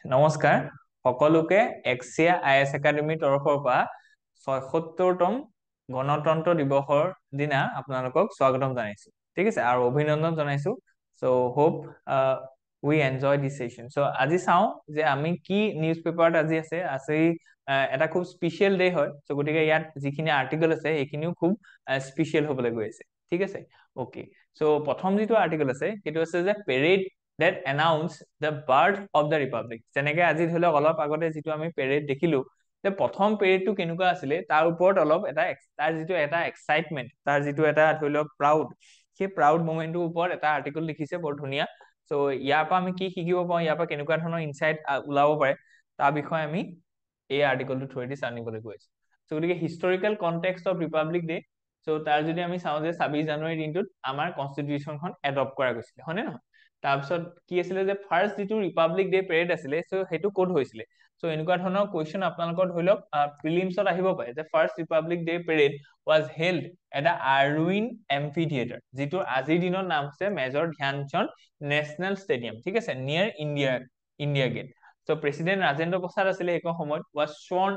নমস্কাৰ সকলোকে এক্সিয়া আইএছ একাডেমীৰ তৰফৰ পৰা ৭৬তম গণতন্ত্ৰ দিৱসৰ দিনা আপোনালোকক স্বাগতম জনাইছো ঠিক আছে আৰু অভিনন্দন জনাইছো so hope we enjoy this session so আজি চাও যে আমি কি নিউজ পেপাৰত আজি আছে এটা খুব স্পেশাল ডে হয় সো গতিকে ইয়াত যিখিনি আৰ্টিকেল আছে এইখিনিও খুব স্পেশাল হ'বলৈ গৈ আছে ঠিক আছে ওকে সো প্ৰথম যেটো আৰ্টিকেল আছে সেইটো আছে যে parade that announce the birth of the republic যেনেকে আজি ধৰি লওক অলপ আগতে যেটো আমি পেৰেড দেখিলো যে প্ৰথম পেৰেডটো কেনেকুৱা আছিল তাৰ ওপৰত অলপ তাৰ যেটো এটা এক্সাইটমেন্ট তাৰ যেটো এটা ধৰি লওক প্ৰাউড সেই প্ৰাউড মোমেন্টৰ ওপৰত এটা আৰ্টিকেল লিখিছে বৰ ধুনিয়া সো ইয়াৰ পৰা আমি কি শিকিব পাওঁ ইয়াৰ পৰা কেনেকুৱা ধৰণৰ ইনসাইট ওলাব পাৰে তাৰ বিষয়ে আমি এই আৰ্টিকেলটো থ্ৰুদি জানিবলৈ গৈ আছো সো গতিকে historical context of Republic day so তাৰ যদি আমি চাওঁ যে 26 জানুৱাৰী দিনটোত আমাৰ কনস্টিটিউশনখন এডপ্ট কৰা গৈছিল হয়নে নহয় তাৰপিছত কি আছিল যে ফাৰ্স্ট যেটো ৰিপাব্লিক ডে পেৰেড আছিল সো হেতু কোড হৈছিল সো এনেকুৱা ধৰণৰ কোৱেশ্চন আপোনালোকৰ ধৰি লওক প্ৰিলিমছত আহিব পাৰে যে first Republic day parade was held at the Irwin Amphitheater যেটো আজিৰ দিনৰ নাম আছে মেজৰ ধ্যানচন্দ নেশনেল ষ্টেডিয়াম ঠিক আছে near India gate so president Rajendra Prasad আছিল এক সময়ত was sworn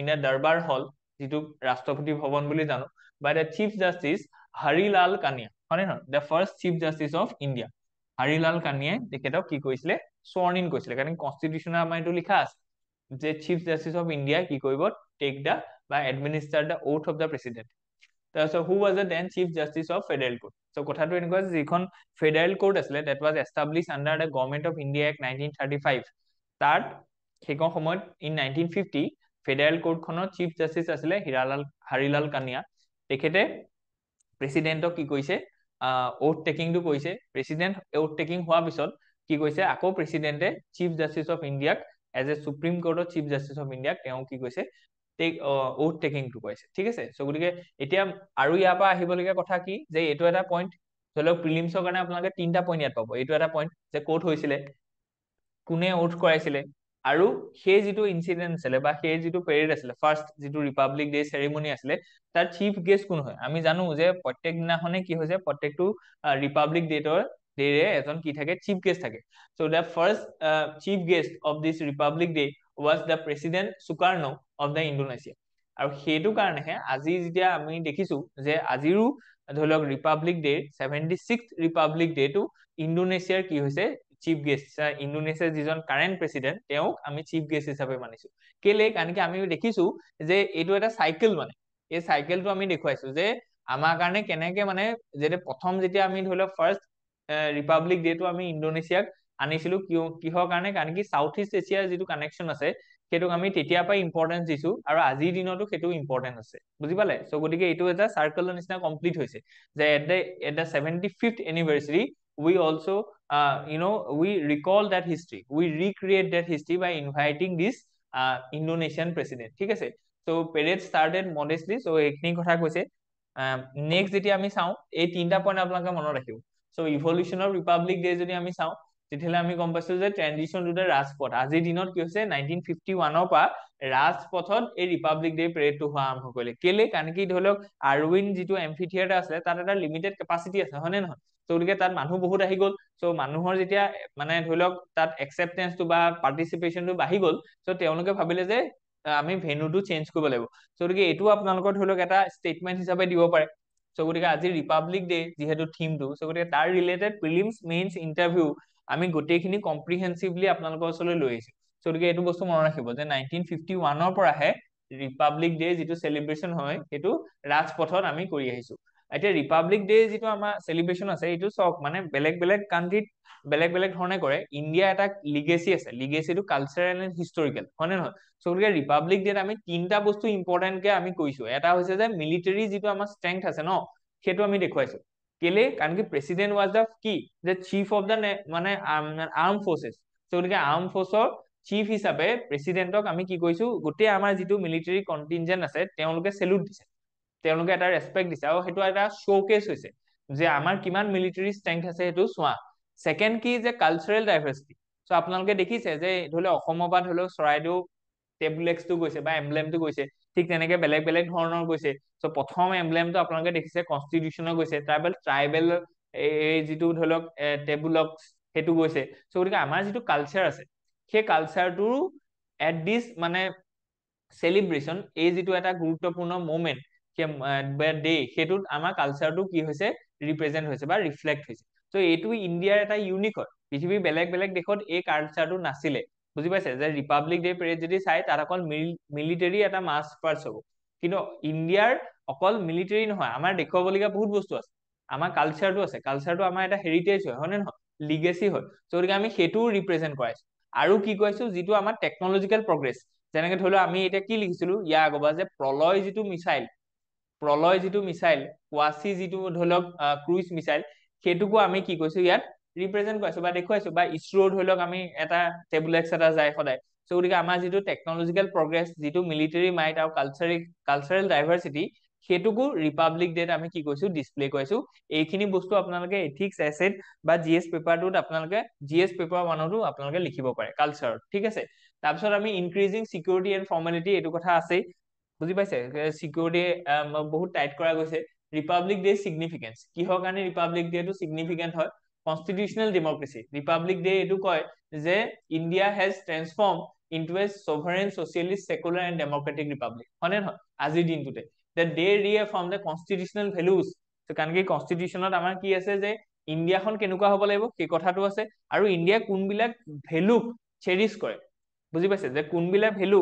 in a দৰবাৰ হল যেটো ৰাষ্ট্ৰপতি ভৱন বুলি জানো by the chief justice Harilal Kania হয় নহয় the first chief justice of India Harilal কানিয়ে তেখেতক কি কৈছিলে sworn in কৈছিলে কাৰণ কনস্টিটিউশনৰ আমাৰ এটো লিখা আছে যে চিফ জাস্টিস অফ ইন্ডিয়া কি কৰিব টেক দা বা administer the oath of the president so who was the then chief justice of federal court so কথাটো এনেকুৱা যিখন ফেডাৰেল কোৰ্ট আছিল that was established under the government of India Act 1935 তাত সেইখন সময়ত in 1950 ফেডাৰেল কোৰ্টখনৰ চিফ জাস্টিস আছিল হৰিলাল কানিয়া তেখেতে প্ৰেসিডেন্টক কি কৈছে ওথ টেকিং টো কৈছে প্ৰেসিডেন্ট ওথ টেকিং হোৱাৰ পিছত কি কৈছে আকৌ প্ৰেসিডেন্টে চিফ জাস্টিস অফ ইণ্ডিয়াক এজ এ সুপ্ৰিম কোৰ্টৰ চিফ জাস্টিস অফ ইণ্ডিয়াক তেওঁ কি কৈছে ওথ টেকিং টো কৈছে ঠিক আছে সো গতিকে এতিয়া আৰু ইয়াৰ পৰা আহিবলগীয়া কথা কি যে এটো এটা পইণ্ট ধৰি লওক প্ৰিলিমছৰ কাৰণে আপোনালোকে তিনটা পইণ্ট ইয়াত পাব এটো এটা পইণ্ট যে কোড হৈছিল কোনে ওথ কৰাইছিলে আৰু সেই যেটো ইনসিডেন্ট আছিল বা সেই যেটো পেৰেড আছিল ফাৰ্স্ট যেটো ৰিপাব্লিক ডে সেৰেমনি আছিল তাৰ চিফ গেষ্ট কোন হয় আমি জানো যে প্ৰত্যেক দিনাখনে কি হৈছে প্ৰত্যেকটো ৰিপাব্লিক ডেটৰ ডেৰে এজন কি থাকে চিফ গেষ্ট থাকে so the first chief guest of this Republic day was the president Sukarno of the Indonesia আৰু হেতু কাৰণে আজি যেতিয়া আমি দেখিছো যে আজিৰো ধৰি লওক republic day 76th republic day to ইণ্ডোনেছিয়াৰ কি হৈছে চিফ গেষ্ট ইণ্ডোনেছিয়াৰ যিজন কাৰেন্ট প্ৰেসিডেন্ট তেওঁক আমি চিফ গেষ্ট হিচাপে মানিছো কেলে কাৰণ কি আমি দেখিছো যে এটো এটা সাইকেল মানে এই সাইকেলটো আমি দেখুৱাইছো যে আমাৰ কাৰণে কেনেকে মানে যেতে প্ৰথম যেতিয়া আমি ধৰি লওক ফাৰ্স্ট ৰিপাব্লিক ডে টু আমি ইণ্ডোনেছিয়াক আনিছিলো কিহৰ কাৰণে কাৰণ কি সাউথ ইষ্ট এছিয়াৰ যেটো কানেকশন আছে হেতুক আমি তেতিয়া পাই ইম্পৰ্টেন্স দিছো আৰু আজিৰ দিনতো হেতু ইম্পৰ্টেন্ট আছে বুজি পালে সো গতিকে এটো এটা সাৰ্কেলৰ নিচিনা কমপ্লিট হৈছে যে at the 75th anniversary we also we recall that history we recreate that history by inviting this Indonesian president ঠিক আছে so parade started modestly so এইখিনি কথা কৈছে নেক্সট যেতিয়া আমি চাও এই তিনটা পইণ্ট আপোনালোকে মনত ৰাখিব so evolution of republic day যদি আমি চাও তেতিয়ালে আমি গম পাইছো যে ট্ৰানজিশন টু দা ৰাজপথ আজিৰ দিনত কি হৈছে 1951 ৰ পৰা ৰাজপথত এই ৰিপাব্লিক ডে পেৰেডটো হোৱা আৰম্ভ কৰিলে কেলে কাৰণ কি ধৰি লওক আৰউইন যেটো এম্ফিথিয়েটাৰ আছে তাত এটা লিমিটেড কেপাসিটি আছে হয়নে নহয় সো গতিকে তাত মানুহ বহুত আহি গল সো মানুহৰ যেতিয়া মানে ধৰি লওক তাত একসেপ্টেন্সটো বা পাৰ্টিসিপেশনটো বাঢ়ি গল সো তেওঁলোকে ভাবিলে যে আমি ভেন্যুটো চেঞ্জ কৰিব লাগিব সো গতিকে এটো আপোনালোকৰ ধৰি লওক এটা ষ্টেটমেন্ট হিচাপে দিব পাৰে সো গতিকে আজি ৰিপাব্লিক ডে যেহেতু থিমটো সো গতিকে তাৰ ৰিলেটেড প্ৰিলিমছ মেইনছ ইন্টাৰভিউ আমি গোটেইখিনি কম্প্ৰিহেনসিভলি আপোনালোকৰ ওচৰলৈ লৈ আহিছো সো গতিকে এটো বস্তু মনত ৰাখিব যে 1951 ৰ পৰাহে ৰিপাব্লিক ডে যেটো সেলিব্ৰেশন হয় হেতু ৰাজপথত আমি কৰি আহিছো এতিয়া ৰিপাব্লিক ডে যেটো আমাৰ সেলিব্ৰেশন আছে এটো সব মানে বেলেগ বেলেগ কান্ট্ৰিত বেলেগ বেলেগ ধৰণে কৰে ইণ্ডিয়া এটা লিগেসি আছে লিগেসিটো কালচাৰেল এণ্ড হিষ্টৰিকেল হয়নে নহয় সো গতিকে ৰিপাব্লিক ডেত আমি তিনটা বস্তু ইম্পৰ্টেন্ট কে আমি কৈছো এটা হৈছে যে মিলিটাৰী যেটো আমাৰ ষ্ট্ৰেংথ আছে ন হেতু আমি দেখুৱাইছো কেলে কাৰণ কি প্ৰেসিডেন্ট was the কি যে চিফ অফ দা মানে আৰ্ম ফোৰ্সেস সো গতিকে আৰ্ম ফোৰ্সৰ চিফ হিচাপে প্ৰেসিডেন্টক আমি কি কৈছো গোটেই আমাৰ যেটো মিলিটাৰী কন্টিনজেন্ট আছে তেওঁলোকে সেলুট দিছে তেওঁলোকে এটা ৰেসপেক্ট দিছে আৰু হেতু এটা শোকেস হৈছে যে আমাৰ কিমান মিলিটাৰী ষ্ট্ৰেংথ আছে হেতু সোৱা সেকেন্ড কি যে কালচাৰেল ডাইভাৰ্সিটি সো আপোনালোকে দেখিছে যে ধৰিলে অসমৰ পৰা ধৰিলে চৰাইদেউ টেবুলেক্সটো গৈছে বা এমব্লেমটো গৈছে ঠিক তেনেকে বেলেগ বেলেগ ধৰণৰ গৈছে সো প্ৰথম এমব্লেমটো আপোনালোকে দেখিছে কনস্টিটিউশনৰ গৈছে ট্ৰাইবেল এই যেটো ধৰি লওক টেবুলক্স হেতু গৈছে সো গতিকে আমাৰ যেটো কালচাৰ আছে সেই কালচাৰটো এট দিছ মানে চেলিব্ৰেশ্যন, এই যিটো এটা গুৰুত্বপূৰ্ণ মুভমেণ্ট ডে, সেইটোত আমাৰ কালচাৰটো কি হৈছে ৰিপ্ৰেজেন্ট হৈছে বা ৰিফ্লেক্ট হৈছে। চ' এইটো ইণ্ডিয়াৰ এটা ইউনিক হয়, পৃথিৱীৰ বেলেগ বেলেগ দেশত এই কালচাৰটো নাছিলে। বুজি পাইছে যে ৰিপাব্লিক ডে পেৰেড যদি চাই তাত অকল মিলিটাৰী এটা মাৰ্চ পাষ্ট হ'ব, কিন্তু ইণ্ডিয়াৰ অকল মিলিটাৰী নহয়, আমাৰ দেখুৱাবলগীয়া বহুত বস্তু আছে, আমাৰ কালচাৰটো আছে, কালচাৰটো আমাৰ এটা হেৰিটেজ হয় নে নহয়, লিগেচি হয়। চ' গতিকে আমি সেইটোও ৰিপ্ৰেজেন্ট কৰাইছো। আৰু কি কৈছো, যিটো আমাৰ টেকনলজিকেল প্ৰগ্ৰেছ, যেনেকে ধৰি লও আমি এতিয়া কি লিখিছিলো ইয়াৰ আগৰবাৰ যে প্ৰলয় যিটো মিছাইল ৱাচি যিটো ধৰি লওক ক্ৰুইজ মিছাইল, সেইটোকো আমি কি কৈছো ইয়াত ৰিপ্ৰেজেন্ট কৰাইছো বা দেখুৱাইছো। বা ইছৰো ধৰি লওক আমি এটা টেবুলেক্স এটা যায় সদায়। চ' গতিকে আমাৰ যিটো টেকনলজিকেল প্ৰগ্ৰেছ, যিটো মিলিটাৰী মাইট আৰু কালচাৰেল ডাইভাৰ্চিটি, সেইটোকো ৰিপাব্লিক ডেত আমি কি কৈছো ডিছপ্লে কৰিছো। এইখিনি বস্তু আপোনালোকে এথিক্স এছেট বা জিএছ পেপাৰটোত আপোনালোকে জিএছ পেপাৰ 1তো আপোনালোকে লিখিব পাৰে কালচাৰত, ঠিক আছে। তাৰপিছত আমি ইনক্ৰিজিং চিকিউৰিটি এণ্ড ফৰ্মেলিটি, এইটো কথা আছেই, বুজি পাইছে, চিকিউৰিটি বহুত টাইট কৰা গৈছে। ৰিপাব্লিক ডে চিগনিফিকেন্স, কিহৰ কাৰণে ৰিপাব্লিক ডেটো চিগনিফিকেন্ট হয়, কনষ্টিটিউচনেল ডেমক্ৰেচি। ৰিপাব্লিক ডে এইটো কয় যে India has transform into a sovereign socialist secular and democratic republic, হয়নে নহয় আজিৰ দিনটোতে। They reaffirm the constitutional values, কাৰণ কি কনষ্টিটিউচনত আমাৰ কি আছে যে ইণ্ডিয়াখন কেনেকুৱা হ'ব লাগিব সেই কথাটো আছে, আৰু ইণ্ডিয়াই কোনবিলাক ভেলুক চেৰিছ কৰে, বুজি পাইছে, যে কোনবিলাক ভেলু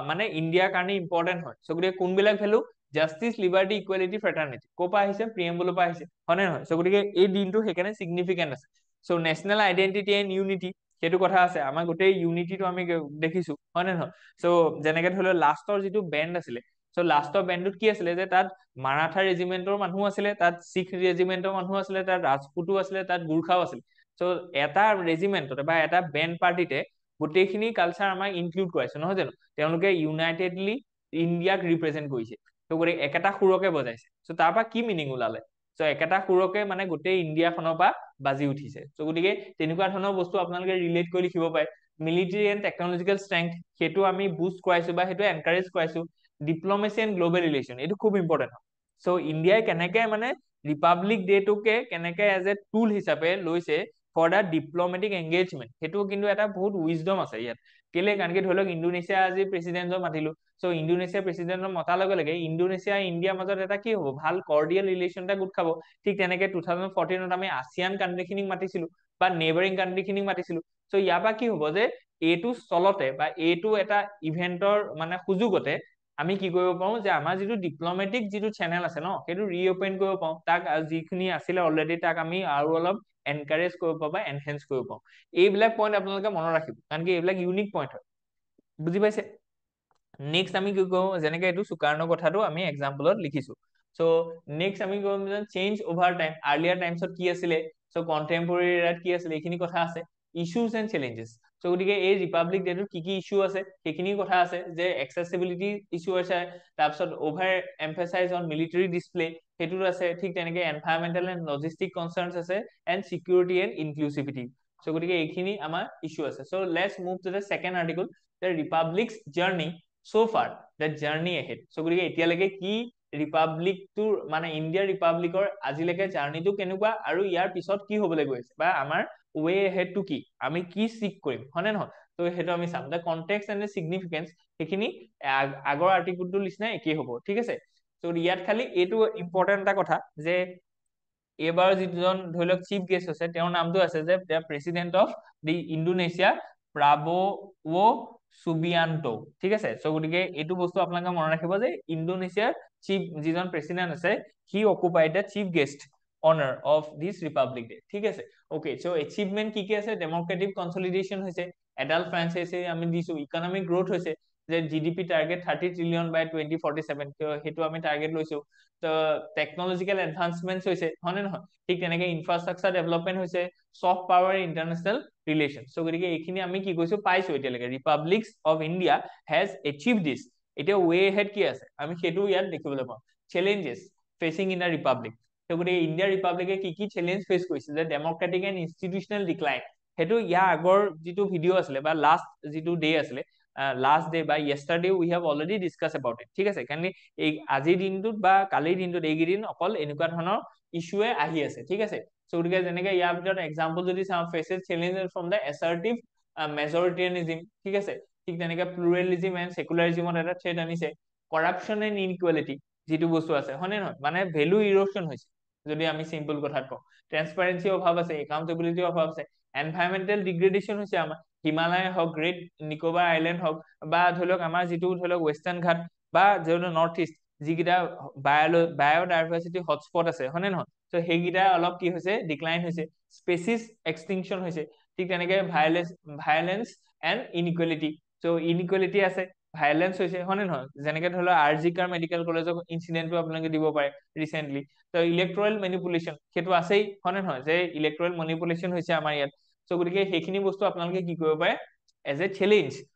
মানে ইণ্ডিয়াৰ কাৰণে ইম্পৰ্টেণ্ট হয়। চ' গতিকে কোনবিলাক ভেলু, জাষ্টিছ, লিবাৰ্টি, ইকুৱেলিটি, ফ্ৰেটাৰ্নিটি, ক'ৰ পৰা আহিছে, প্ৰিএম্বুলৰ পৰা আহিছে, হয় নে নহয়। চ' গতিকে এই দিনটো সেইকাৰণে চিগনিফিকেণ্ট আছে। চ' নেশ্যনেল আইডেন্টিটি এণ্ড ইউনিটি, সেইটো কথা আছে, আমাৰ গোটেই ইউনিটিটো আমি দেখিছো, হয় নে নহয়। চ' যেনেকে ধৰি লও লাষ্টৰ যিটো বেণ্ড আছিলে, চ' লাষ্টৰ বেণ্ডটোত কি আছিলে যে তাত মাৰাঠা ৰেজিমেণ্টৰ মানুহ আছিলে, তাত শিখ ৰেজিমেণ্টৰ মানুহ আছিলে, তাত ৰাজপুতো আছিলে, তাত গুৰ্খাও আছিলে। চ' এটা ৰেজিমেণ্টতে বা এটা বেণ্ড পাৰ্টিতে গোটেইখিনি কালচাৰ আমাক ইনক্লুড কৰাইছে, নহয় জানো। তেওঁলোকে ইউনাইটেডলি ইণ্ডিয়াক ৰিপ্ৰেজেন্ট কৰিছে, ত' গতিকে একেটা সুৰকে বজাইছে। চ' তাৰ পৰা কি মিনিং ওলালে, চ' একেটা সুৰকে মানে গোটেই ইণ্ডিয়াখনৰ পৰা বাজি উঠিছে। চ' গতিকে তেনেকুৱা ধৰণৰ বস্তু আপোনালোকে ৰিলেট কৰি লিখিব পাৰে। মিলিটাৰী এণ্ড টেকনলজিকেল ষ্ট্ৰেংথ, সেইটো আমি বুষ্ট কৰাইছো বা সেইটো এনকাৰেজ কৰাইছো। ডিপ্ল'মেচি এণ্ড গ্ল'বেল ৰিলেশ্যন, এইটো খুব ইম্পৰ্টেণ্ট হয়। চ' ইণ্ডিয়াই কেনেকে মানে ৰিপাব্লিক ডেটোকে কেনেকে এজ এ টুল হিচাপে লৈছে ফৰ দ্য ডিপ্ল'মেটিক এংগেজমেণ্ট, সেইটো কিন্তু এটা বহুত উইজডম আছে ইয়াত। কেলে, কাৰণ কি ধৰি লওক ইণ্ডোনেছিয়া আজি প্ৰেচিডেণ্টক মাতিলো, চ' ইণ্ডোনেছিয়া প্ৰেচিডেণ্টক মতাৰ লগে লগে ইণ্ডোনেছিয়া ইণ্ডিয়াৰ মাজত এটা কি হ'ব, ভাল কৰ্ডিয়েল ৰিলেশ্যন এটা গোট খাব। ঠিক তেনেকে 2014 আমি আছিয়ান কাণ্ট্ৰিখিনিক মাতিছিলো বা নেবাৰিং কাণ্ট্ৰিখিনিক মাতিছিলো। চ' ইয়াৰ পৰা কি হ'ব যে এইটো চলতে বা এইটো এটা ইভেন্টৰ মানে সুযোগতে আমি কি কৰিব পাৰো যে আমাৰ যিটো ডিপ্ল'মেটিক যিটো চেনেল আছে ন, সেইটো ৰিঅপেন কৰিব পাৰো, তাক যিখিনি আছিলে অলৰেডি তাক আমি আৰু অলপ এনকাৰেজ কৰিব পাৰো বা এনহেন্স কৰিব পাৰো। এইবিলাক পইণ্ট আপোনালোকে মনত ৰাখিব, কাৰণ কি এইবিলাক ইউনিক পইণ্ট হয়, বুজি পাইছে। নেক্সট আমি কি কৰো, যেনেকে এইটো চুকাৰ্ণৰ কথাটো আমি এক্সাম্পলত লিখিছো। চ' নেক্সট আমি কৰিম চেঞ্জ অভাৰ টাইম, আৰ্লিয়াৰ টাইমছত কি আছিলে, চ' কণ্টেম্পৰেৰী এৰাত কি আছিলে, এইখিনি কথা আছে। ইছ্যুজ এণ্ড চেলেঞ্জেছ, চ' গতিকে এই ৰিপাব্লিক ডেটোত কি কি ইছ্যু আছে সেইখিনি কথা আছে, যে এক্সেচিবিলিটি ইছ্যু আছে, তাৰপিছত over emphasise on military display, সেইটোত আছে। ঠিক তেনেকে এনভাইৰমেণ্টেল এণ্ড লজিষ্টিক কনচাৰ্নছ আছে, and security and inclusivity. So' গতিকে এইখিনি আমাৰ ইছ্যু আছে। So' let's move to the second article, the republic's journey so far, the journey ahead. So গতিকে এতিয়ালৈকে কি ৰিপাব্লিকটোৰ মানে ইণ্ডিয়াৰ ৰিপাব্লিকৰ আজিলৈকে জাৰ্নিটো কেনেকুৱা, আৰু ইয়াৰ পিছত কি হবলৈ গৈ আছে, বা আমাৰ ৱে হেডটো কি, আমি কি চিক কৰিম, হয় নে নহয়। ত' সেইটো আমি চাম। দ্য কনটেক্সট এণ্ড দ্য চিগনিফিকেন্স, সেইখিনি আগৰ আৰ্টিকলটোৰ নিচিনা একেই হ'ব, ঠিক আছে। ত' ইয়াত খালি এইটো ইম্পৰ্টেণ্ট এটা কথা যে এইবাৰ যিজন ধৰি লওক চিফ গেষ্ট আছে, তেওঁৰ নামটো আছে যে the president of the Indonesia Prabowo Subianto, ঠিক আছে। চ' গতিকে এইটো বস্তু আপোনালোকে মনত ৰাখিব যে ইণ্ডোনেছিয়াৰ চিফ যিজন প্ৰেচিডেণ্ট আছে, হি অকুপাইড দ্য চিফ গেষ্ট অনাৰ অফ দিছ ৰিপাব্লিক ডে, ঠিক আছে। অকে, চ' এচিভমেণ্ট কি কি আছে, ডেমক্ৰেটিক কনচলিডেশ্যন হৈছে, এডাল্ট ফ্ৰেঞ্চাইজি আমি দিছো, ইকনমিক গ্ৰোথ হৈছে, যে জিডিপি টাৰ্গেট 30 ট্ৰিলিয়ন বাই 2047, সেইটো আমি টাৰ্গেট লৈছো। টেকনলজিকেল এডভান্সমেন্ট হৈছে, হয় নে নহয়। ঠিক তেনেকে ইনফ্ৰাষ্ট্ৰাকচাৰ ডেভেলপমেন্ট হৈছে, ছফ্ট পাৱাৰ ইণ্টাৰনেশ্যনেল ৰিলেশ্যন। চ' গতিকে এইখিনি আমি কি কৈছো পাইছো এতিয়ালৈকে, Republics of India has achieve দিছ। এতিয়া ৱে হেড কি আছে আমি সেইটো ইয়াত দেখিবলৈ পাওঁ। Challenges fetching in the Republic, গতিকে ইণ্ডিয়া ৰিপাব্লিকে কি কি চেলেঞ্জ ফেচ কৰিছে, যে ডেমক্ৰেটিক এণ্ড ইনষ্টিটিউচনেল ডিক্লাইন, সেইটো ইয়াৰ আগৰ যিটো ভিডিঅ' আছিলে বা লাষ্ট যিটো ডে আছিলে, লাষ্ট ডে বা yesterday we have already discuss about it, ঠিক আছে। কাৰণ এই আজিৰ দিনটোত বা কালিৰ দিনটোত এইকেইদিন অকল এনেকুৱা ধৰণৰ ইছ্যুৱে আহি আছে, ঠিক আছে। চ' গতিকে যেনেকে ইয়াৰ ভিতৰত এক্সাম্পল যদি চাওঁ, faces challenges from the assertive মেজৰিটেৰিয়ানিজিম, ঠিক আছে, ঠিক তেনেকে প্লুৰেলিজিম এণ্ড সেকুলাৰিজিমত এটা থ্ৰেড আনিছে, কৰাপশ্যন এণ্ড ইনইকুৱেলিটি যিটো বস্তু আছে, হয়নে নহয়, মানে ভেলু ইৰ'শ্যন হৈছে যদি আমি চিম্পল কথাত কওঁ, ট্ৰেন্সপাৰেঞ্চি অভাৱ আছে, একাউণ্টেবিলিটি অভাৱ আছে, এনভাইৰমেণ্টেল ডিগ্ৰেডেশ্যন হৈছে আমাৰ, হিমালয় হওক, গ্ৰেট নিকোবাৰ আইলেণ্ড হওক, বা ধৰি লওক আমাৰ যিটো ধৰি লওক ৱেষ্টাৰ্ণ ঘাট বা ধৰি লওক নৰ্থ ইষ্ট যিকেইটা বায়'ডাইভাৰ্চিটি হটস্পট আছে, হয়নে নহয়, ত' সেইকেইটা অলপ কি হৈছে, ডিক্লাইন হৈছে, স্পেচিছ এক্সটিংকশ্যন হৈছে, ঠিক তেনেকে violence and inequality, so' inequality আছে, ভাইলেন্স হৈছে, হয়নে নহয়, যেনেকে ধৰি লওক আৰজিকাৰ মেডিকেল কলেজৰ ইনচিডেণ্টটো আপোনালোকে দিব পাৰে ৰিচেণ্টলি, ত' ইলেক্ট্ৰল মেনিপুলেশ্যন সেইটো আছেই, হয়নে নহয়, যে ইলেক্ট্ৰল মেনিপুলেশ্যন হৈছে আমাৰ ইয়াত, চ' গতিকে সেইখিনি বস্তু আপোনালোকে কি কৰিব পাৰে as a challenge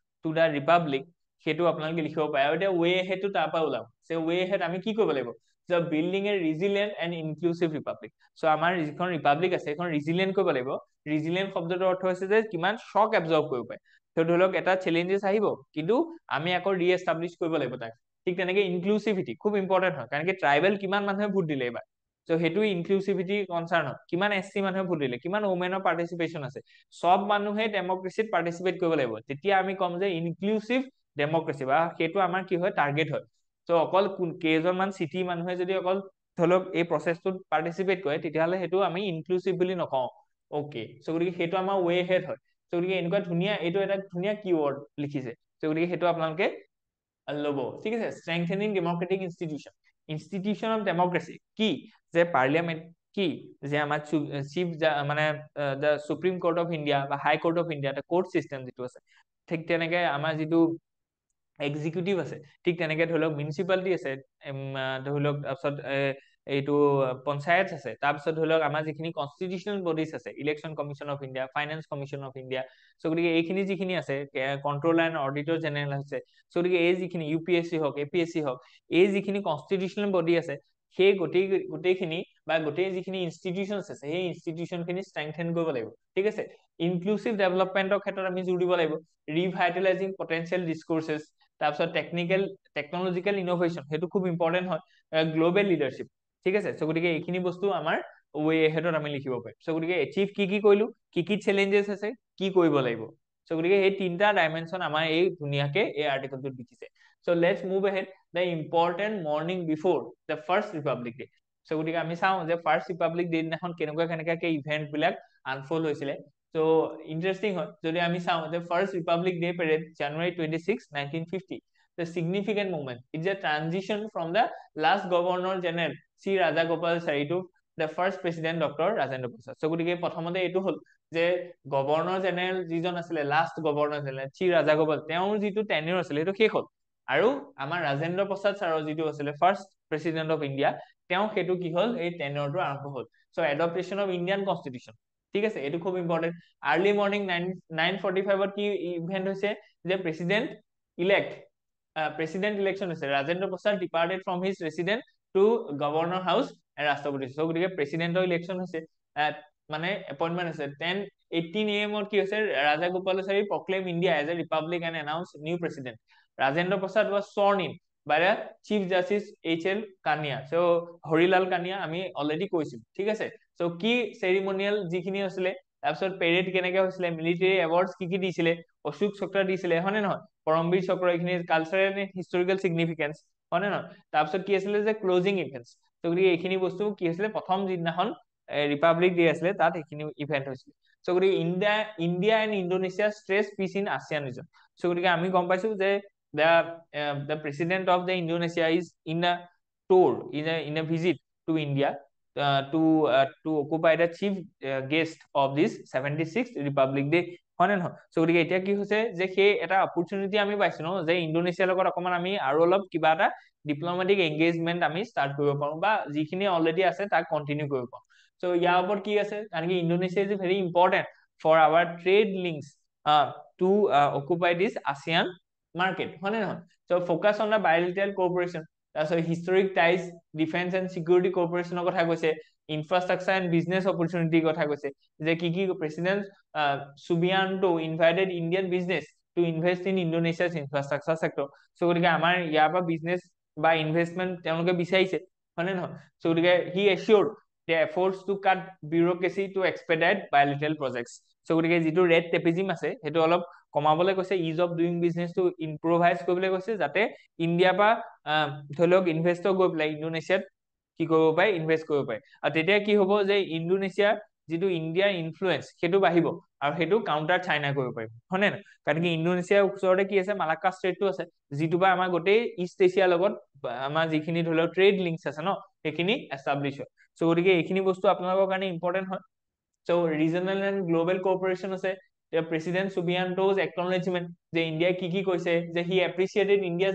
to the republic, সেইটো আপোনালোকে লিখিব পাৰে, আৰু এতিয়া ৱে হেডটো তাৰ পৰা ওলাব, যে ৱে হেড আমি কি কৰিব লাগিব, যে building a resilient and inclusive republic, so' আমাৰ যিখন ৰিপাব্লিক আছে সেইখন ৰিজিলিয়েণ্ট কৰিব লাগিব, ৰিজিলিয়েণ্ট শব্দটোৰ অৰ্থ হৈছে যে কিমান শ্বক এবজৰ্ব কৰিব পাৰে, ত' ধৰি লওক এটা চেলেঞ্জেছ আহিব কিন্তু আমি আকৌ ৰিএষ্টাব্লিছ কৰিব লাগিব তাক, ঠিক তেনেকে ইনক্লুচিভিটি খুব ইম্পৰ্টেণ্ট হয়, কাৰণ কি ট্ৰাইবেল কিমান মানুহে ভোট দিলে এইবাৰ, চ' সেইটো ইনক্লুচিভিটি কনচাৰ্ণ হয়, কিমান এছ টি মানুহে ভোট দিলে, কিমান ওমেনৰ পাৰ্টিচিপেশ্যন আছে, চব মানুহে ডেমক্ৰেচিত পাৰ্টিচিপেট কৰিব লাগিব, তেতিয়া আমি ক'ম যে ইনক্লুচিভ ডেমক্ৰেচি, বা সেইটো আমাৰ কি হয় টাৰ্গেট হয়, চ' অকল কেইজনমান চিটি মানুহে যদি অকল ধৰি লওক এই প্ৰচেছটোত পাৰ্টিচিপেট কৰে, তেতিয়াহ'লে সেইটো আমি ইনক্লুচিভ বুলি নকওঁ, অ'কে, চ' গতিকে সেইটো আমাৰ ৱে হেড হয়, চ' গতিকে এনেকুৱা ধুনীয়া, এইটো এটা ধুনীয়া কিৱৰ্ড লিখিছে, চ' গতিকে সেইটো আপোনালোকে ল'ব, ঠিক আছে, strengthening democratic institution, institution of democracy কি, যে পাৰ্লিয়ামেণ্ট কি, যে আমাৰ চিফ মানে the supreme court of India বা high court of India, court system যিটো আছে, ঠিক তেনেকে আমাৰ যিটো এক্সিকিউটিভ আছে, ঠিক তেনেকে ধৰি লওক মিউনিচিপালিটি আছে, ধৰি লওক তাৰপিছত এইটো পঞ্চায়ত আছে, তাৰপিছত ধৰি লওক আমাৰ যিখিনি কনষ্টিটিউচনেল বডিজ আছে, election commission of India, finance commission of India, so' গতিকে এইখিনি যিখিনি আছে, কন্ট্ৰলাৰ এণ্ড অডিটৰ জেনেৰেল আছে, চ' গতিকে এই যিখিনি ইউ পি এছ চি হওক, এ পি এছ চি হওক, এই যিখিনি কনষ্টিটিউচনেল বডি আছে, সেই গোটেইখিনি বা গোটেই যিখিনি ইনষ্টিটিউচনছ আছে, সেই ইনষ্টিটিউচন খিনি ষ্ট্ৰেংথেন কৰিব লাগিব, ঠিক আছে, ইনক্লুচিভ ডেভেলপমেণ্টৰ ক্ষেত্ৰত আমি জোৰ দিব লাগিব, ৰিভাইটেলাইজিং পটেনচিয়েল ডিছকোৰ্চেছ, তাৰপিছত টেকনলজিকেল ইনোভেশ্যন, সেইটো খুব ইম্পৰ্টেণ্ট হয়, গ্ল'বেল লিডাৰশ্বিপ, ঠিক আছে, চ' গতিকে এইখিনি বস্তু আমাৰ ৱে হেডত আমি লিখিব পাৰিম, চ' গতিকে এচিভ কি কৰিলো, কি চেলেঞ্জেছ আছে, কি কৰিব লাগিব, চ' গতিকে এই তিনিটা ডাইমেনশ্যন আমাৰ এই ধুনীয়াকে এই আৰ্টিকলটোত লিখিছে, so' let's move ahead the important morning before the first republic day, so' গতিকে আমি চাওঁ যে ফাৰ্ষ্ট ৰিপাব্লিক ডে দিনাখন কেনেকুৱাকে ইভেন্ট বিলাক আনফল্ড হৈছিলে, চ' ইণ্টাৰেষ্টিং হয়, যদি আমি চাওঁ যে first republic day parade January 26, 1950, the significant moment, it's a transition from the last governor general C Rajagopalachari to the first president Dr. Rajendra Prasad, so গতিকে প্ৰথমতে এইটো হ'ল যে গভৰ্ণৰ জেনেৰেল যিজন আছিলে, last governor general C Rajagopal, তেওঁৰ যিটো টেনিয়ৰ আছিলে সেইটো শেষ হ'ল, আৰু আমাৰ ৰাজেন্দ্ৰ প্ৰসাদ ছাৰৰ যিটো আছিলে ফাৰ্ষ্ট প্ৰেচিডেণ্ট অফ ইণ্ডিয়া, তেওঁ সেইটো কি হ'ল, এই টেনিয়ৰটো আৰম্ভ হ'ল, চ' এডপ্টেশ্যন অফ ইণ্ডিয়ান কনষ্টিটিউচন, ঠিক আছে, এইটো খুব ইম্পৰ্টেণ্ট, আৰ্লি মৰ্ণিং 9:45 কি ইভেন্ট হৈছে, যে প্ৰেচিডেণ্ট ইলেক্ট প্ৰেচিডেণ্ট ইলেকশ্যন হৈছে, Rajendra Prasad departed from his resident to governor house ৰাষ্ট্ৰপতি, চ' গতিকে প্ৰেচিডেণ্টৰ ইলেকশ্যন হৈছে, মানে এপইণ্টমেণ্ট হৈছে, 10:18 AM কি হৈছে, Rajagopalachari proclaim India as a republic and announce new president, Rajendra Prasad was sworn in by the chief justice H.L. Kania, so' Harilal Kania আমি already কৈছিলো, ঠিক আছে, চ' কি চেৰিমনিয়েল যিখিনি আছিলে, তাৰপিছত পেৰেড কেনেকে হৈছিলে, মিলিটাৰী এৱাৰ্ডছ কি দিছিলে, অশোক চক্ৰ দিছিলে, হয়নে নহয়, পৰমবীৰ চক্ৰ, এইখিনি কালচাৰেল এণ্ড হিষ্টৰিকেল চিগনিফিকেন্স, হয়নে নহয়, তাৰপিছত কি আছিলে যে ক্লজিং ইভেন্টছ, ত' গতিকে এইখিনি বস্তু কি হৈছিলে, প্ৰথম যিদিনাখন ৰিপাব্লিক ডে আছিলে তাত এইখিনি ইভেন্ট হৈছিলে, চ' গতিকে India and Indonesia stress peace in ASEAN region, so' গতিকে আমি গম পাইছো যে the president of the Indonesia is in a tour, in a visit to India, to occupy the chief guest of this 76th Republic Day, হয়নে নহয়, so' গতিকে এতিয়া কি হৈছে যে সেই এটা অপৰচুনিটি আমি পাইছো ন, যে ইণ্ডোনেছিয়াৰ লগত অকমান আমি আৰু অলপ কিবা এটা ডিপ্ল'মেটিক এংগেজমেণ্ট আমি ষ্টাৰ্ট কৰিব পাৰো, বা যিখিনি অলৰেডি আছে তাক কণ্টিনিউ কৰিব পাৰো, চ' ইয়াৰ ওপৰত কি আছে, কাৰণ কি Indonesia is very important for our trade links to occupy this ASEAN market, হয়নে নহয়, so' focus on the bilateral cooperation, তাৰপিছত historic ties, defence and security কোঅপাৰেশ্যনৰ কথা কৈছে, ইনফ্ৰাষ্ট্ৰাকচাৰ এণ্ড বিজনেছ অপৰচুনিটিৰ কথা কৈছে, যে কি president Subianto invited Indian business to invest in Indonesia's infrastructure sector, so' গতিকে আমাৰ ইয়াৰ পৰা বিজনেছ বা ইনভেষ্টমেণ্ট তেওঁলোকে বিচাৰিছে, হয়নে নহয়, চ' গতিকে হি এচিয়ৰ্ড the efforts to cut bureaucracy to expedite bilateral projects, so গতিকে যিটো ৰেড টেপিজিম আছে সেইটো অলপ কমাবলৈ কৈছে, ইজ অফ ডুইং বিজনেছটো ইম্প্ৰভাইজ কৰিবলৈ কৈছে, যাতে ইণ্ডিয়াৰ পৰা ধৰি লওক ইনভেষ্টৰ গৈ পেলাই ইণ্ডোনেছিয়াত কি কৰিব পাৰে, ইনভেষ্ট কৰিব পাৰে। আৰু তেতিয়া কি হ'ব যে ইণ্ডোনেছিয়াৰ যিটো ইণ্ডিয়াৰ ইনফ্লুৱেঞ্চ সেইটো বাঢ়িব, আৰু সেইটো কাউণ্টাৰ চাইনা কৰিব পাৰিব, হয়নে নহয়? কাৰণ কি ইণ্ডোনেছিয়াৰ ওচৰতে কি আছে, মালাক্কা ষ্ট্ৰেইটটো আছে, যিটো পৰা আমাৰ গোটেই ইষ্ট এছিয়াৰ লগত আমাৰ যিখিনি ধৰি লওক ট্ৰেড লিংকছ আছে ন, সেইখিনি এষ্টাব্লিছ হয়। চ' গতিকে এইখিনি বস্তু আপোনালোকৰ কাৰণে ইম্পৰ্টেণ্ট হয়। So' regional and global corporation আছে, প্ৰেচিডেণ্ট সুবিয়ান্টোজ একনলেজমেণ্ট যে ইণ্ডিয়াই কি কৈছে, যে he appreciated India's